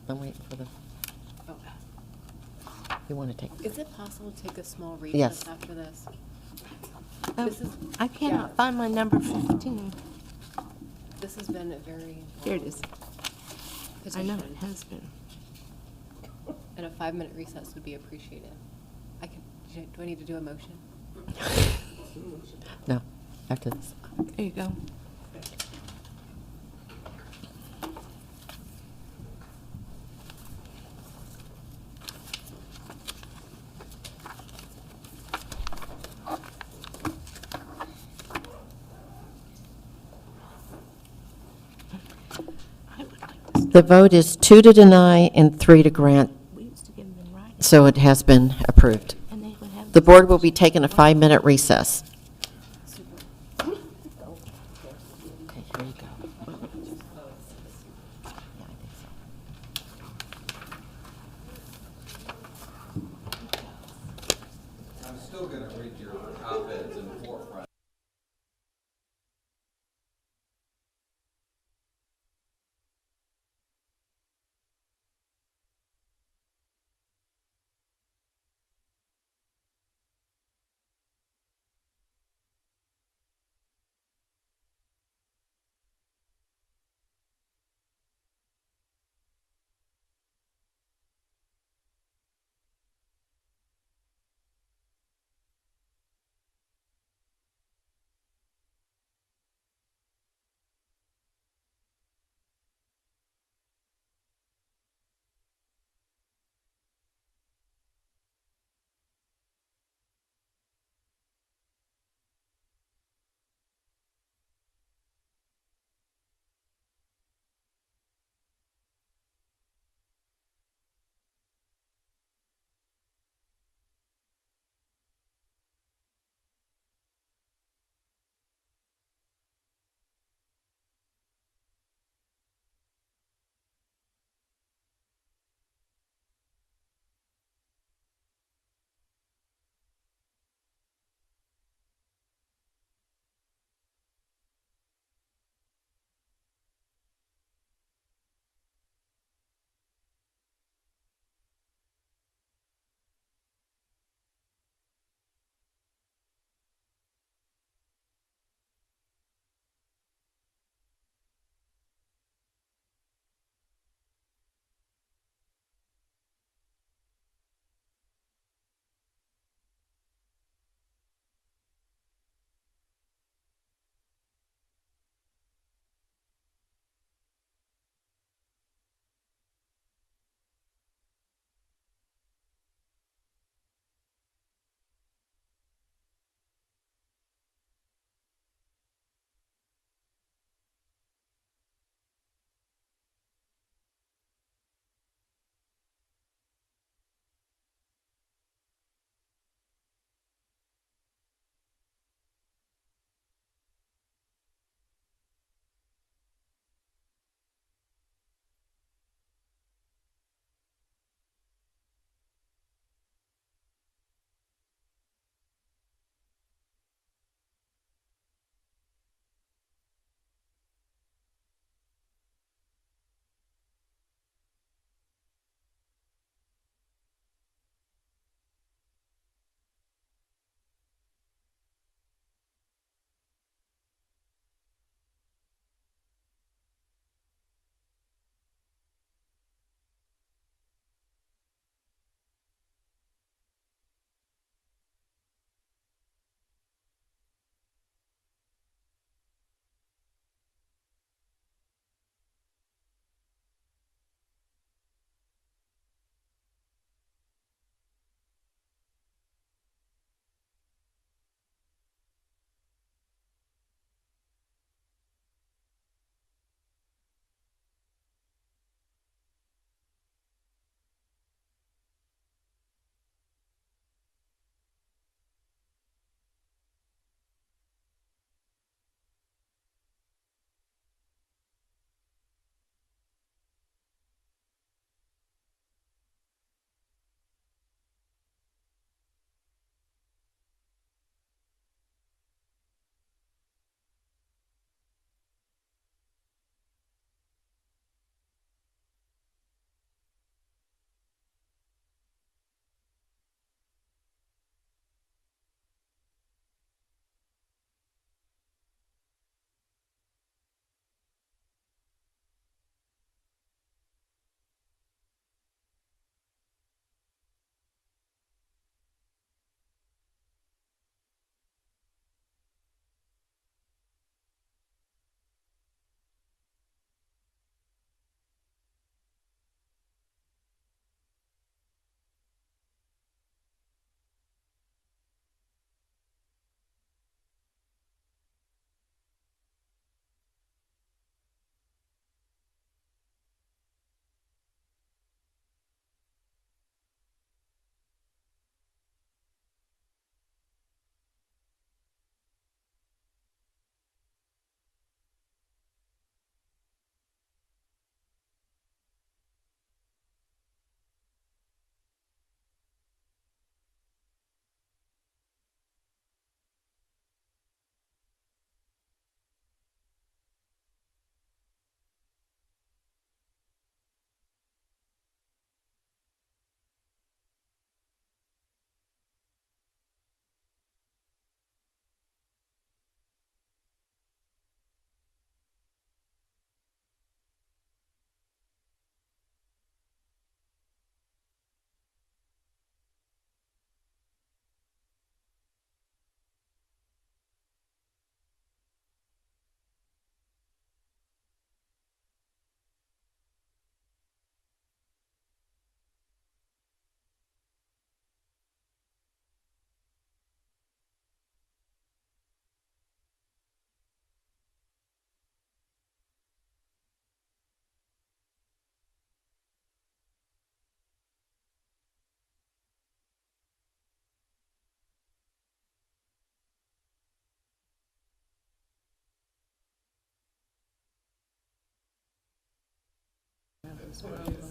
I'm waiting for the, you want to take, Is it possible to take a small Yes. recess after this? Oh, This is, I cannot find my number 15. this has been a very Here it long is. I know, petition, it has been. and a 5-minute recess would be appreciated. Do I need to do a motion? no, after this. There you go. The vote is 2 to deny and 3 to grant, We used to get them in writing, so it has been approved. and they would have. The board will be taking a 5-minute recess. Okay, here you go. I'm still going to read your op-eds in the forefront.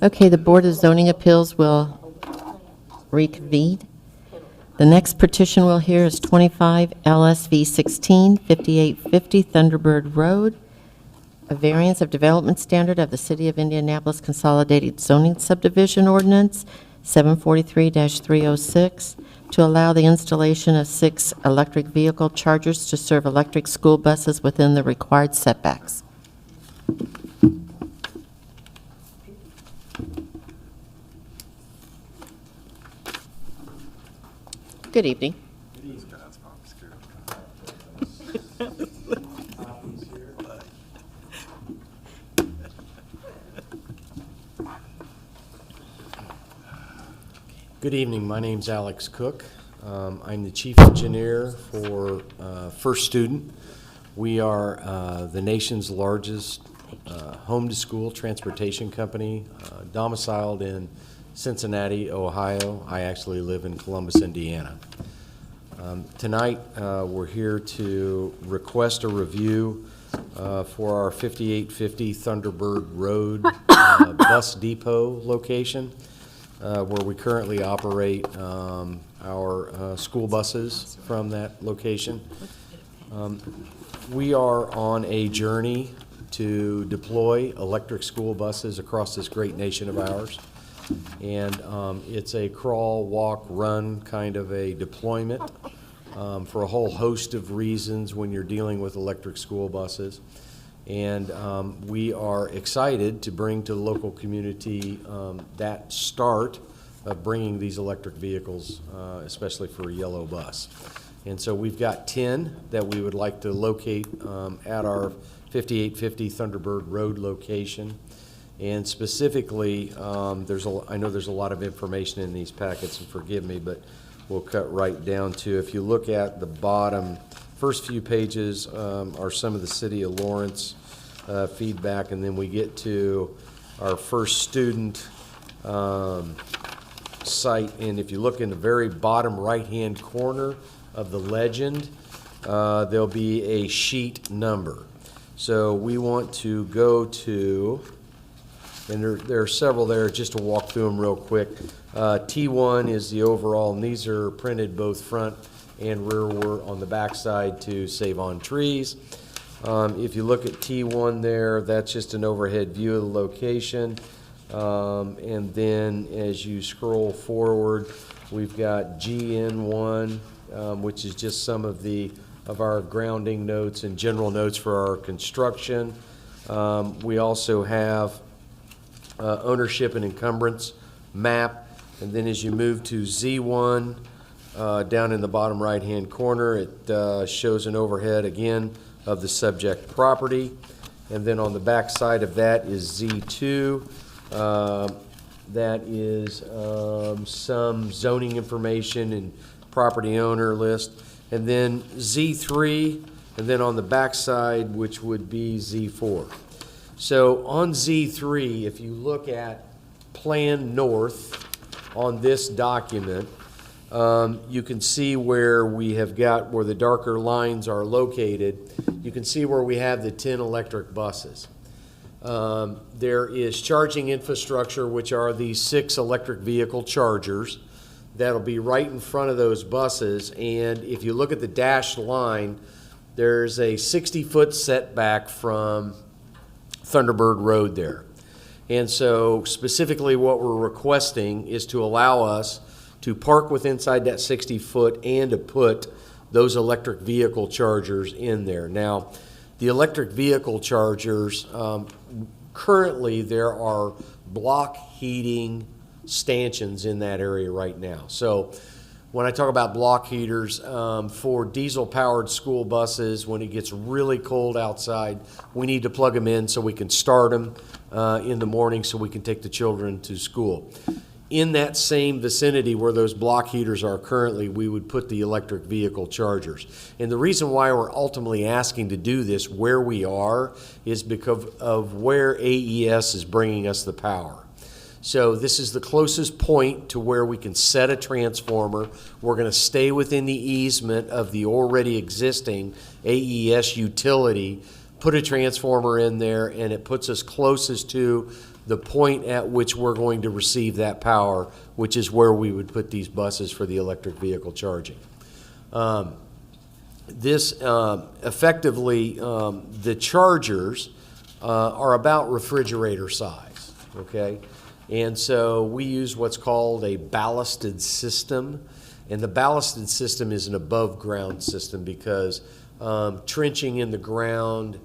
Okay, the Board of Zoning Appeals will reconvene. The next petition we'll hear is 25 LSV 16, 5850 Thunderbird Road, a variance of development standard of the City of Indianapolis Consolidated Zoning Subdivision Ordinance 743-306 to allow the installation of 6 electric vehicle chargers to serve electric school buses within the required setbacks. Good evening. Good evening. My name's Alex Cook. I'm the chief engineer for First Student. We are the nation's largest home-to-school transportation company, domiciled in Cincinnati, Ohio. I actually live in Columbus, Indiana. Tonight, we're here to request a review for our 5850 Thunderbird Road bus depot location, where we currently operate our school buses from that location. We are on a journey to deploy electric school buses across this great nation of ours. And it's a crawl, walk, run kind of a deployment for a whole host of reasons when you're dealing with electric school buses. And we are excited to bring to the local community that start of bringing these electric vehicles, especially for a yellow bus. And so we've got 10 that we would like to locate at our 5850 Thunderbird Road location. And specifically, I know there's a lot of information in these packets, and forgive me, but we'll cut right down to, if you look at the bottom, first few pages are some of the City of Lawrence feedback, and then we get to our First Student site. And if you look in the very bottom right-hand corner of the legend, there'll be a sheet number. So we want to go to, and there are several there, just to walk through them real quick. T1 is the overall, and these are printed both front and rearward on the backside to save on trees. If you look at T1 there, that's just an overhead view of the location. And then as you scroll forward, we've got GN1, which is just some of our grounding notes and general notes for our construction. We also have ownership and encumbrance map. And then as you move to Z1, down in the bottom right-hand corner, it shows an overhead again of the subject property. And then on the back side of that is Z2. That is some zoning information and property owner list. And then Z3, and then on the back side, which would be Z4. So on Z3, if you look at Plan North on this document, you can see where we have got, where the darker lines are located, you can see where we have the 10 electric buses. There is charging infrastructure, which are these 6 electric vehicle chargers that'll be right in front of those buses. And if you look at the dashed line, there's a 60-foot setback from Thunderbird Road there. And so specifically what we're requesting is to allow us to park with inside that 60-foot and to put those electric vehicle chargers in there. Now, the electric vehicle chargers, currently there are block heating stanchions in that area right now. So when I talk about block heaters, for diesel-powered school buses, when it gets really cold outside, we need to plug them in so we can start them in the morning so we can take the children to school. In that same vicinity where those block heaters are currently, we would put the electric vehicle chargers. And the reason why we're ultimately asking to do this where we are is because of where AES is bringing us the power. So this is the closest point to where we can set a transformer. We're going to stay within the easement of the already existing AES utility, put a transformer in there, and it puts us closest to the point at which we're going to receive that power, which is where we would put these buses for the electric vehicle charging. This effectively, the chargers are about refrigerator size, okay? And so we use what's called a ballasted system. And the ballasted system is an above-ground system because trenching in the ground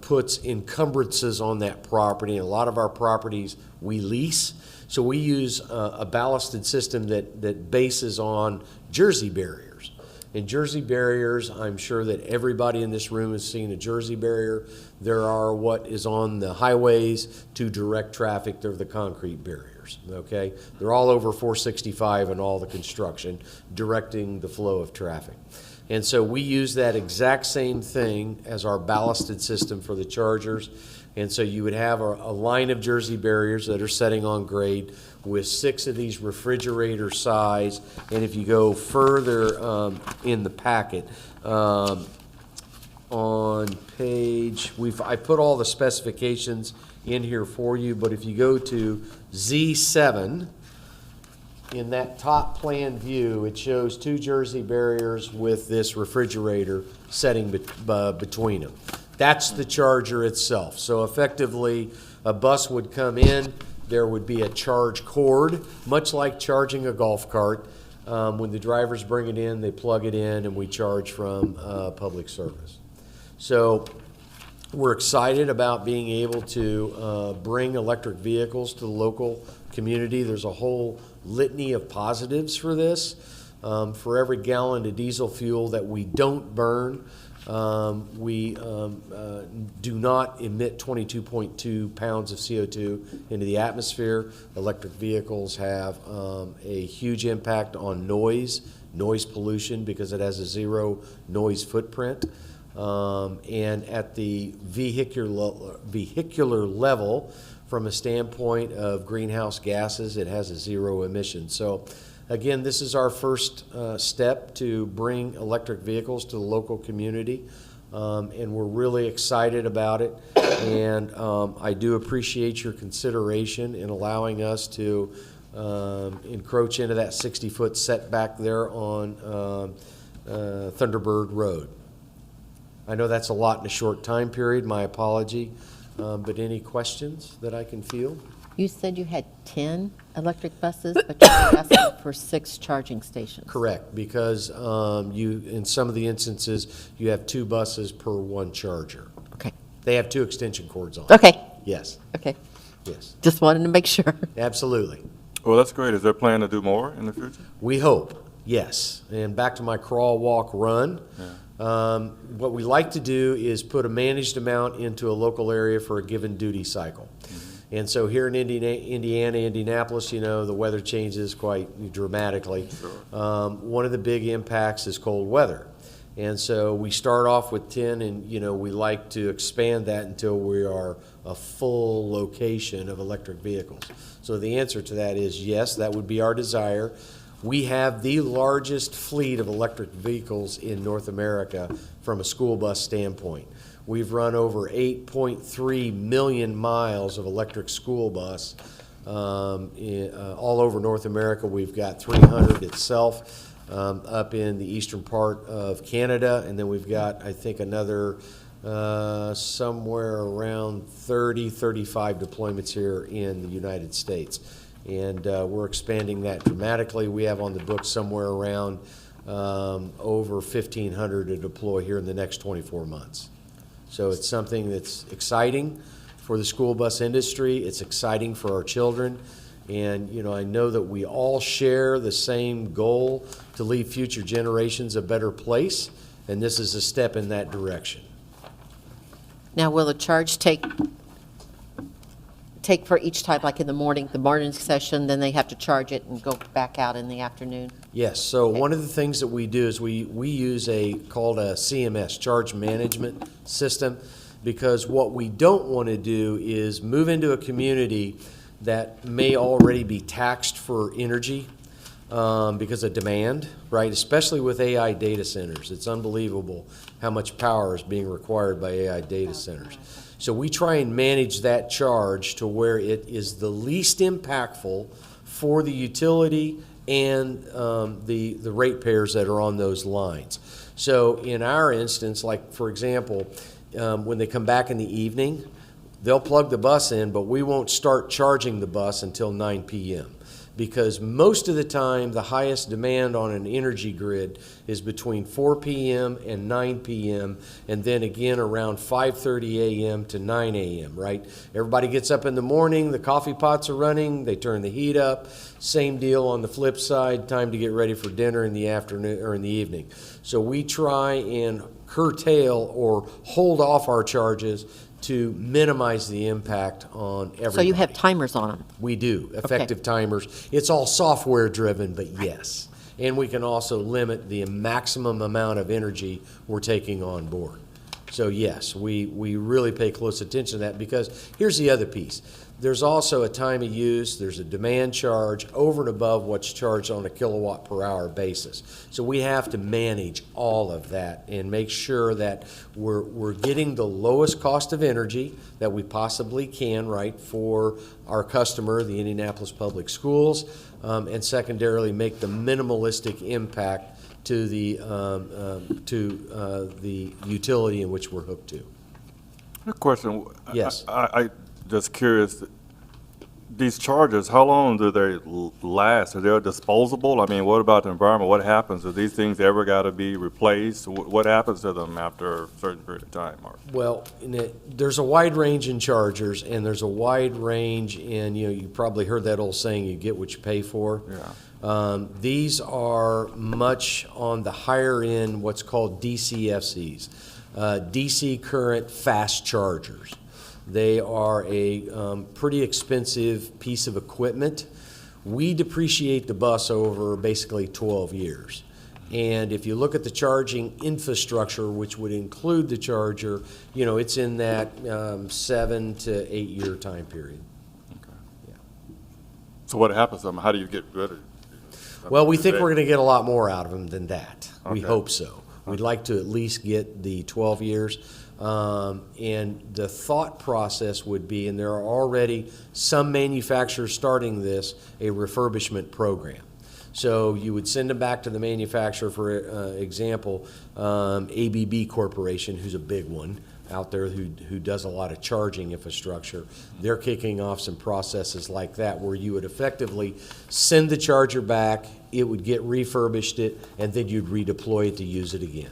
puts encumbrances on that property. And a lot of our properties we lease. So we use a ballasted system that bases on Jersey barriers. And Jersey barriers, I'm sure that everybody in this room has seen a Jersey barrier. There are what is on the highways to direct traffic. They're the concrete barriers, okay? They're all over 465 and all the construction, directing the flow of traffic. And so we use that exact same thing as our ballasted system for the chargers. And so you would have a line of Jersey barriers that are setting on grade with 6 of these refrigerator size. And if you go further in the packet, on page, I put all the specifications in here for you, but if you go to Z7, in that top plan view, it shows 2 Jersey barriers with this refrigerator setting between them. That's the charger itself. So effectively, a bus would come in, there would be a charge cord, much like charging a golf cart. When the drivers bring it in, they plug it in, and we charge from public service. So we're excited about being able to bring electric vehicles to the local community. There's a whole litany of positives for this. For every gallon of diesel fuel that we don't burn, we do not emit 22.2 pounds of CO2 into the atmosphere. Electric vehicles have a huge impact on noise pollution, because it has a zero noise footprint. And at the vehicular level, from a standpoint of greenhouse gases, it has a zero emission. So again, this is our first step to bring electric vehicles to the local community, and we're really excited about it. And I do appreciate your consideration in allowing us to encroach into that 60-foot setback there on Thunderbird Road. I know that's a lot in a short time period, my apology, but any questions that I can field? You said you had 10 electric buses, but you're asking for 6 charging stations. Correct, because in some of the instances, you have 2 buses per 1 charger. Okay. They have 2 extension cords on. Okay. Yes, Okay. yes, Just wanted to make sure. absolutely. Well, that's great. Is there a plan to do more in the future? We hope, yes. And back to my crawl, walk, run. What we like to do is put a managed amount into a local area for a given duty cycle. And so here in Indiana, Indianapolis, you know, the weather changes quite dramatically. One of the big impacts is cold weather. And so we start off with 10, and, you know, we like to expand that until we are a full location of electric vehicles. So the answer to that is yes, that would be our desire. We have the largest fleet of electric vehicles in North America from a school bus standpoint. We've run over 8.3 million miles of electric school bus all over North America. We've got 300 itself up in the eastern part of Canada, and then we've got, I think, another somewhere around 35 deployments here in the United States. And we're expanding that dramatically. We have on the books somewhere around over 1,500 to deploy here in the next 24 months. So it's something that's exciting for the school bus industry. It's exciting for our children. And, you know, I know that we all share the same goal to leave future generations a better place, and this is a step in that direction. Now, will the charge take for each type, like in the morning session, then they have to charge it and go back out in the afternoon? Yes, so one of the things that we do is we use called a CMS, Charge Management System, because what we don't want to do is move into a community that may already be taxed for energy because of demand, right? Especially with AI data centers. It's unbelievable how much power is being required by AI data centers. So we try and manage that charge to where it is the least impactful for the utility and the ratepayers that are on those lines. So in our instance, like for example, when they come back in the evening, they'll plug the bus in, but we won't start charging the bus until 9 p.m. Because most of the time, the highest demand on an energy grid is between 4 p.m. and 9 p.m., and then again around 5:30 a.m. to 9 a.m., right? Everybody gets up in the morning, the coffee pots are running, they turn the heat up. Same deal on the flip side, time to get ready for dinner in the afternoon or in the evening. So we try and curtail or hold off our charges to minimize the impact on everybody. So you have timers on them? We do, effective timers. It's all software driven, but yes. And we can also limit the maximum amount of energy we're taking on board. So yes, we really pay close attention to that, because here's the other piece. There's also a time of use, there's a demand charge over and above what's charged on a kilowatt per hour basis. So we have to manage all of that and make sure that we're getting the lowest cost of energy that we possibly can, right, for our customer, the Indianapolis Public Schools, and secondarily make the minimalistic impact to the utility in which we're hooked to. A question. Yes. I just curious, these chargers, how long do they last? Are they disposable? I mean, what about the environment? What happens? Do these things ever got to be replaced? What happens to them after a certain period of time, Mark? Well, there's a wide range in chargers, and there's a wide range in, you probably heard that old saying, you get what you pay for. Yeah. These are much on the higher end, what's called DCFCs, DC current fast chargers. They are a pretty expensive piece of equipment. We depreciate the bus over basically 12 years. And if you look at the charging infrastructure, which would include the charger, it's in that 7 to 8 year time period. So what happens to them? How do you get rid of them? Well, we think we're going to get a lot more out of them than that. We Okay. hope so. We'd like to at least get the 12 years. And the thought process would be, and there are already some manufacturers starting this, a refurbishment program. So you would send them back to the manufacturer, for example, ABB Corporation, who's a big one out there who does a lot of charging infrastructure. They're kicking off some processes like that, where you would effectively send the charger back, it would get refurbished, and then you'd redeploy it to use it again.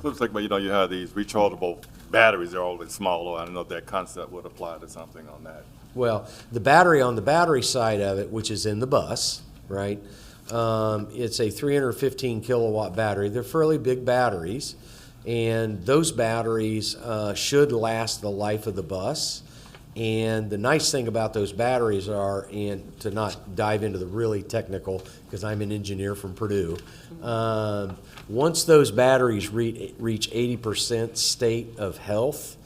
Looks like, you have these rechargeable batteries. They're always smaller. I don't know if that concept would apply to something on that. Well, the battery, on the battery side of it, which is in the bus, right? It's a 315 kilowatt battery. They're fairly big batteries, and those batteries should last the life of the bus. And the nice thing about those batteries are, and to not dive into the really technical, because I'm an engineer from Purdue, once those batteries reach 80% state of health,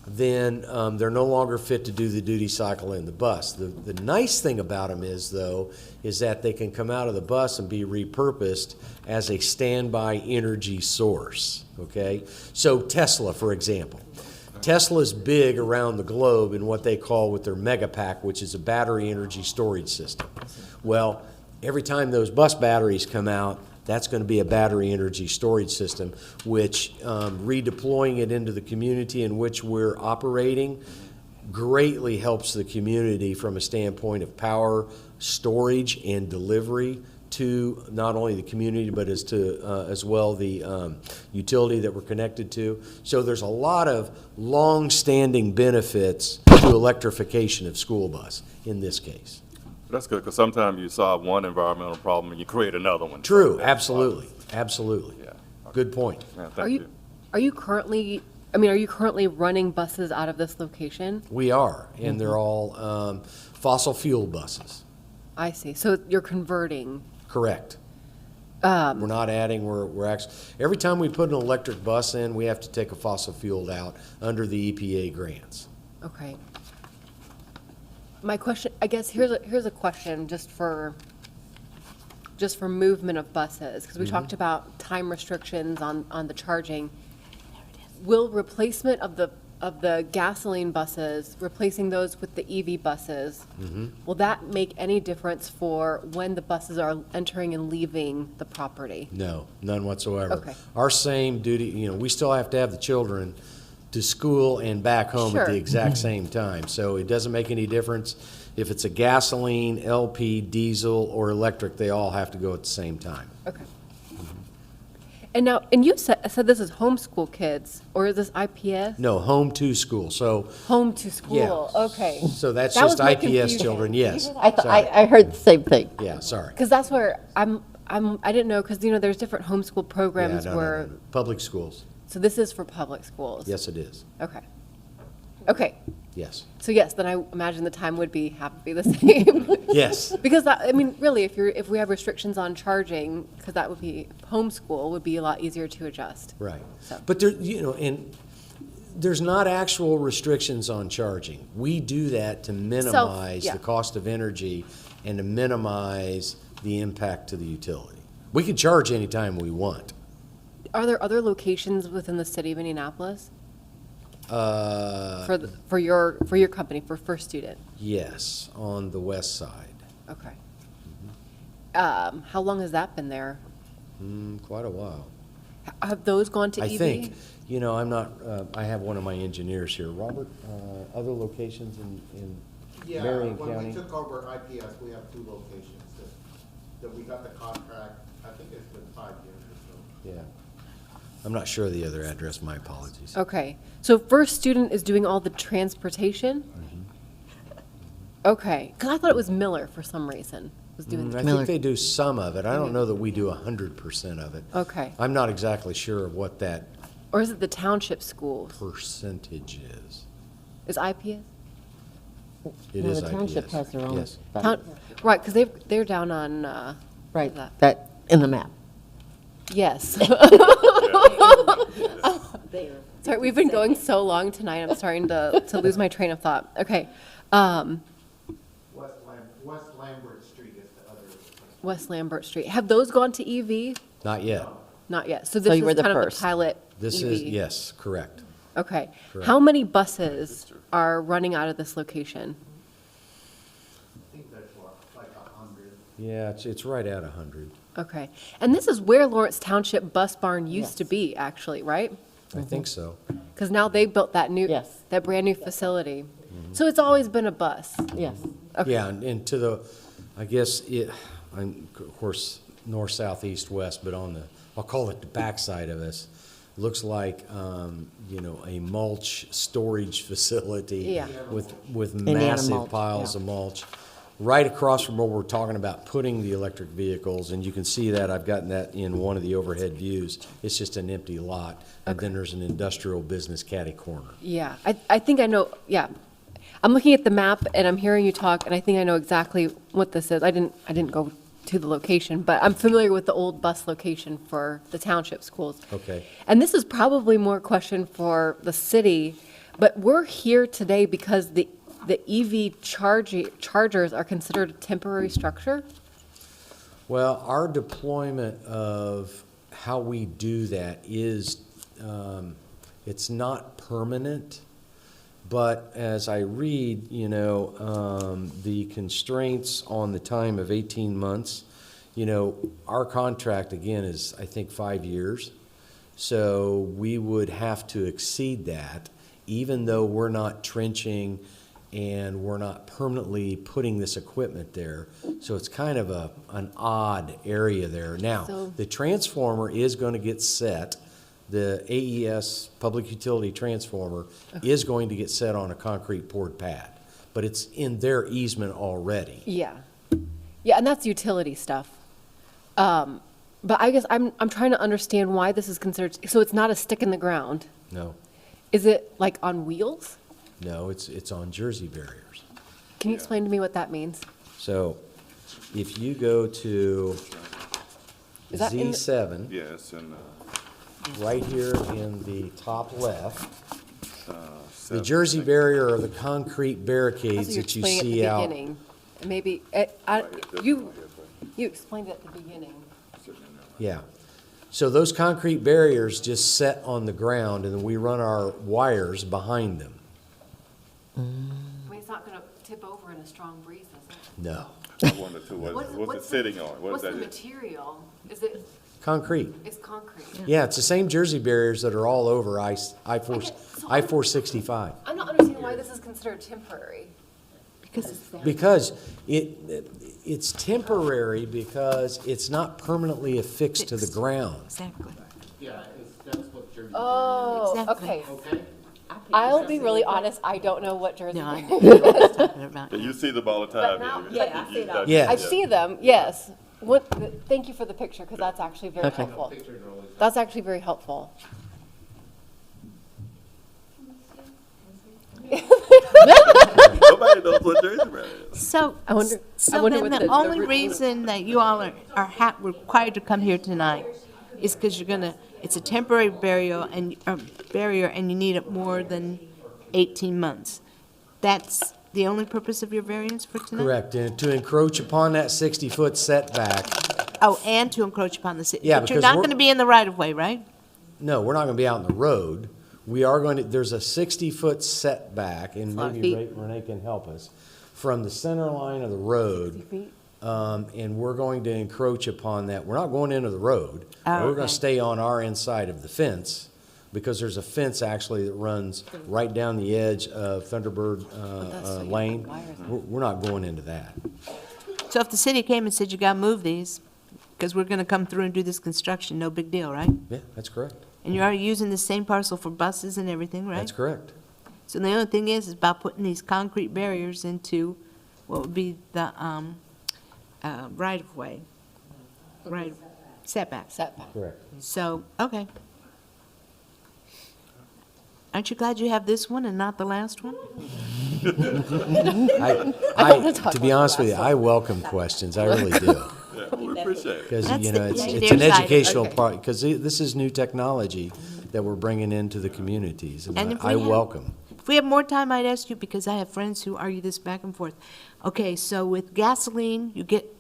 then they're no longer fit to do the duty cycle in the bus. The nice thing about them is that they can come out of the bus and be repurposed as a standby energy source, okay? So Tesla, for example. Tesla's big around the globe in what they call with their Megapack, which is a battery energy storage system. Well, every time those bus batteries come out, that's going to be a battery energy storage system, which redeploying it into the community in which we're operating greatly helps the community from a standpoint of power, storage, and delivery to not only the community, but as well the utility that we're connected to. So there's a lot of long-standing benefits to electrification of school bus in this case. That's good, because sometimes you solve one environmental problem and you create another one. True, absolutely, absolutely. Yeah. Good point. Yeah, Are thank you, are you currently, are you currently running buses out of this location? We are, and they're all fossil fuel buses. I see. So you're converting. Correct. We're not adding, we're actually, every time we put an electric bus in, we have to take a fossil fuel out under the EPA grants. Okay. My question, I guess, here's a question just for movement of buses, because we talked about time restrictions on the charging. Will replacement of the of the gasoline buses, replacing those with the EV buses, will that make any difference for when the buses are entering and leaving the property? No, none whatsoever. Okay. Our same duty, we still have to have the children to school and back home at the Sure. exact same time. So it doesn't make any difference if it's a gasoline, LP, diesel, or electric, they all have to go at the same time. Okay. And now, and you said this is homeschool kids, or is this IPS? No, home to school, so, Home to school, okay. so that's That just was my IPS confusion. children, yes. I Sorry. heard the same thing. Yeah, sorry. Because that's where I didn't know, because, there's different homeschool Yeah, programs no, no, where, no. Public schools, so this is for public schools? yes, it is, Okay. Okay, yes. so yes, then I imagine the time would have to be the same. Yes, Because really, if we have restrictions on charging, because that would be, homeschool would be a lot easier to adjust. right. So- But there, and there's not actual restrictions on charging. We do that to minimize yeah. the cost of energy and to minimize the impact to the utility. We can charge anytime we want. Are there other locations within the city of Indianapolis Uh, for your company, for First Student? yes, on the west side. Okay. How long has that been there? Quite a while. Have those gone to EV? I think, I'm not, I have one of my engineers here. Robert, other locations in Marion When we County? took over IPS, we have 2 locations that we got the contract, I think it's been 5 years or so. Yeah. I'm not sure of the other address, my apologies. Okay, so First Student is doing all the transportation? Mm-hmm. Okay, because I thought it was Miller for some reason, was doing the, I think they do some of it. I don't know that we do 100% of it. okay. I'm not exactly sure of what that Or is it the township schools? percentage is. Is IPS? It No, is the township IPS. has their own. Yes. Right, because they're down on, Right, that. that, in the map. Yes. Sorry, we've been going so long tonight, I'm starting to lose my train of thought. Okay. West Lambert Street is the other. West Lambert Street. Have those gone to EV? Not yet. Not yet. So this you were is the kind of the first. pilot This EV. is, yes, correct. Okay. Correct. How many buses are running out of this location? I think there's like 100. Yeah, it's right at 100. Okay. And this is where Lawrence Township Bus Barn used to be, actually, right? I think so. Because now they built that Yes. that brand new facility. So it's always been a bus. Yes. Okay. Yeah, and to the, I guess, of course, north, south, east, west, but on the, I'll call it the backside of us, looks like, a mulch storage facility. Yeah. With Indiana massive mulch, piles yeah. of mulch. Right across from where we're talking about putting the electric vehicles, and you can see that, I've gotten that in one of the overhead views. It's just an empty lot, and then there's an industrial business catty corner. Yeah. I think I know, yeah. I'm looking at the map and I'm hearing you talk and I think I know exactly what this is. I didn't go to the location, but I'm familiar with the old bus location for the township schools. Okay. And this is probably more a question for the city, but we're here today because the EV chargers are considered a temporary structure? Well, our deployment of how we do that is, it's not permanent, but as I read, the constraints on the time of 18 months, our contract, again, is, I think, 5 years. So we would have to exceed that, even though we're not trenching and we're not permanently putting this equipment there. So it's kind of an odd area there. Now, So- the transformer is going to get set. The AES Public Utility Transformer is going to get set on a concrete poured pad, but it's in their easement already. Yeah. Yeah, and that's utility stuff. But I guess I'm trying to understand why this is considered, so it's not a stick in the ground. No, Is it like on wheels? no, it's on Jersey barriers. Can you explain to me what that means? So if you go to Is that in the- Z7, Yes, and, right here in the top left, the Jersey barrier are the concrete barricades That's what that you're you explaining see at the out. beginning. And maybe, you explained it at the beginning. Yeah. So those concrete barriers just set on the ground, and then we run our wires behind them. I mean, it's not gonna tip over in a strong breeze, is it? No. I wonder too, what's it sitting on? What is What's the that? material? Is it, Concrete. it's concrete? Yeah, it's the same Jersey barriers that are all over I-465. I'm not understanding why this is considered temporary. Because it's there. Because it's temporary because it's not permanently affixed to the ground. Exactly. Yeah, that's what Jersey. Oh, Exactly. okay. Okay? I'll be really honest, I don't know what Jersey No, I barrier know what you're talking about. You see them all the time. But now- you- Yeah, you- you- that- Yeah. I see them, yes. Thank you for the picture, because that's actually very Okay. helpful. That's actually very helpful. Nobody knows what Jersey Barrier is. So, I wonder so what then the the only written- reason that you all are required to come here tonight is because it's a temporary barrier and you need it more than 18 months. That's the only purpose of your variance for tonight? Correct, and to encroach upon that 60-foot setback, Oh, and to encroach upon the city. Yeah, But you're because not we're- going to be in the right-of-way, right? no, we're not gonna be out in the road. We are going to, there's a 60-foot setback, and lot of maybe feet. Renee can help us, from the center line of the road. 60 feet? And we're going to encroach upon that. We're not going into the road. Oh, We're okay. gonna stay on our inside of the fence, because there's a fence actually that runs right down the edge of Thunderbird Lane. We're not going into that. So if the city came and said, you got to move these, because we're going to come through and do this construction, no big deal, right? Yeah, that's correct. And you're already using the same parcel for buses and everything, right? That's correct. So the only thing is about putting these concrete barriers into what would be the right-of-way, right, setbacks. Setback. Correct. So, okay. Aren't you glad you have this one and not the last one? To be honest with you, I welcome questions, I really do. Yeah, we appreciate it. Because, That's you know, the it's engineer an side. educational Okay. part, because this is new technology that we're bringing into the communities, and And if I we have- welcome. If we have more time, I'd ask you, because I have friends who argue this back and forth. Okay, so with gasoline, you get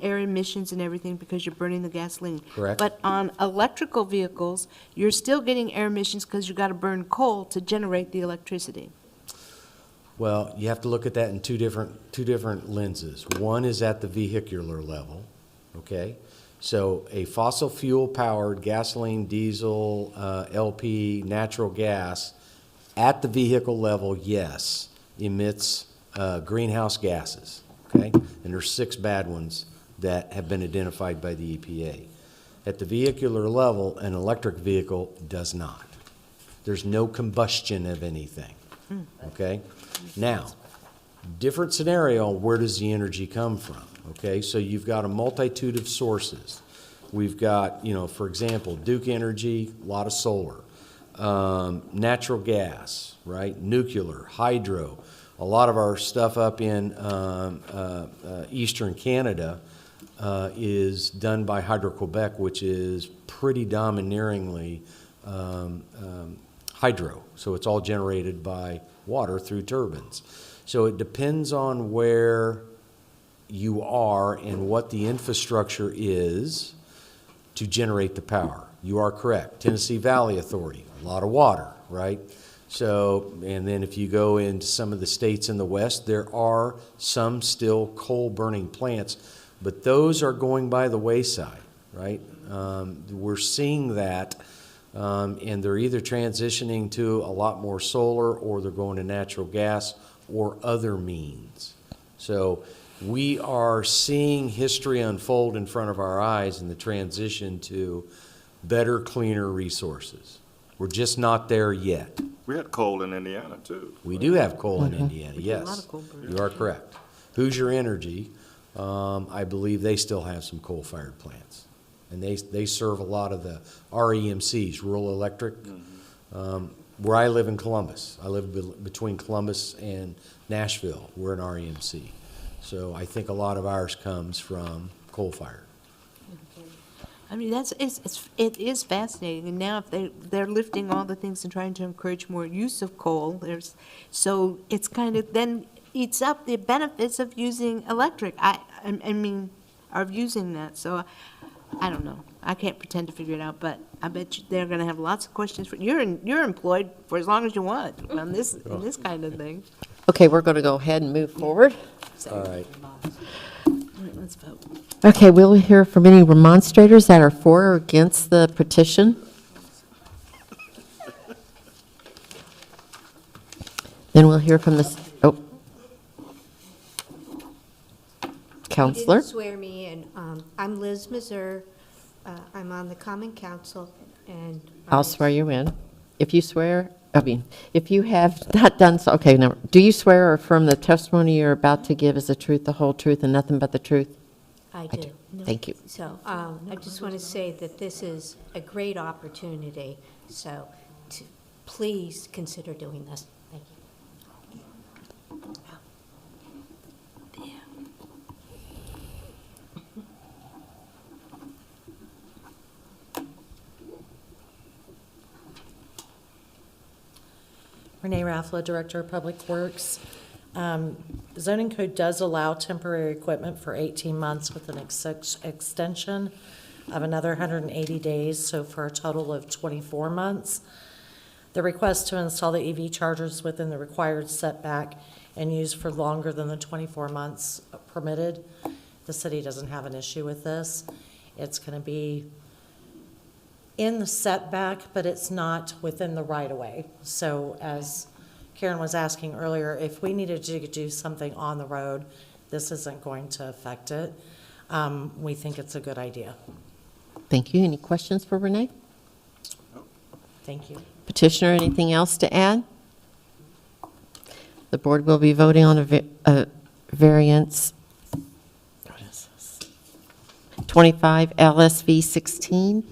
air emissions and everything because you're burning the gasoline. Correct. But on electrical vehicles, you're still getting air emissions because you got to burn coal to generate the electricity. Well, you have to look at that in two different lenses. One is at the vehicular level, okay? So a fossil fuel powered gasoline, diesel, LP, natural gas, at the vehicle level, yes, emits greenhouse gases, okay? And there's 6 bad ones that have been identified by the EPA. At the vehicular level, an electric vehicle does not. There's no combustion of anything, okay? Now, different scenario, where does the energy come from? Okay, so you've got a multitude of sources. We've got, you know, for example, Duke Energy, a lot of solar, natural gas, right? Nuclear, hydro. A lot of our stuff up in eastern Canada is done by Hydro-Quebec, which is pretty domineeringly hydro. So it's all generated by water through turbines. So it depends on where you are and what the infrastructure is to generate the power. You are correct. Tennessee Valley Authority, a lot of water, right? So, and then if you go into some of the states in the West, there are some still coal-burning plants, but those are going by the wayside, right? We're seeing that, and they're either transitioning to a lot more solar, or they're going to natural gas, or other means. So we are seeing history unfold in front of our eyes in the transition to better, cleaner resources. We're just not there yet. We had coal in Indiana too. We do have coal in Indiana, A lot yes. of coal burning. You are correct. Hoosier Energy, I believe they still have some coal-fired plants. And they serve a lot of the REMCs, rural electric. Where I live in Columbus, I live between Columbus and Nashville, we're an REMC. So I think a lot of ours comes from coal-fired. I mean, it is fascinating, and now if they're lifting all the things and trying to encourage more use of coal, so it's kind of then eats up the benefits of using electric, I mean, of using that, so I don't know. I can't pretend to figure it out, but I bet you they're gonna have lots of questions for, you're employed for as long as you want on this kind of thing. Okay, we're going to go ahead and move forward. All right. All right, let's vote. Okay, we'll hear from any remonstrators that are for or against the petition. Then we'll hear from the, Counselor? You didn't swear me in. I'm Liz Mazur. I'm on the Common Council, and I'll swear you in. If you swear, if you have not done so, okay, now, do you swear or affirm the testimony you're about to give is the truth, the whole truth, and nothing but the truth? I do. Thank you. So I just want to say that this is a great opportunity, so please consider doing this. Thank you. Renee Raffla, Director of Public Works. Zoning code does allow temporary equipment for 18 months with an extension of another 180 days, so for a total of 24 months. The request to install the EV chargers within the required setback and use for longer than the 24 months permitted. The city doesn't have an issue with this. It's going to be in the setback, but it's not within the right-of-way. So as Karen was asking earlier, if we needed to do something on the road, this isn't going to affect it. We think it's a good idea. Thank you. Any questions for Renee? Thank you. Petitioner, anything else to add? The board will be voting on a variance. What is this? 25 LSV 16,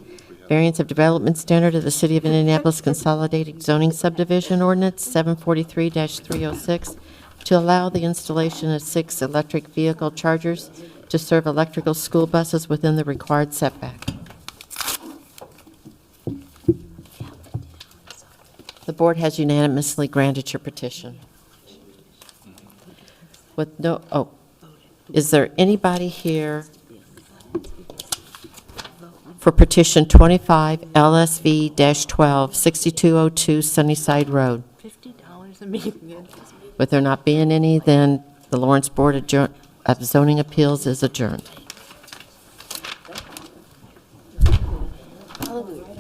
variance of development standard of the City of Indianapolis Consolidated Zoning Subdivision Ordinance 743-306 to allow the installation of 6 electric vehicle chargers to serve electrical school buses within the required setback. The board has unanimously granted your petition. With no, is there anybody here for petition 25 LSV-12, 6202 Sunnyside Road? $50 a meeting. With there not being any, then the Lawrence Board of Zoning Appeals is adjourned. Hallelujah.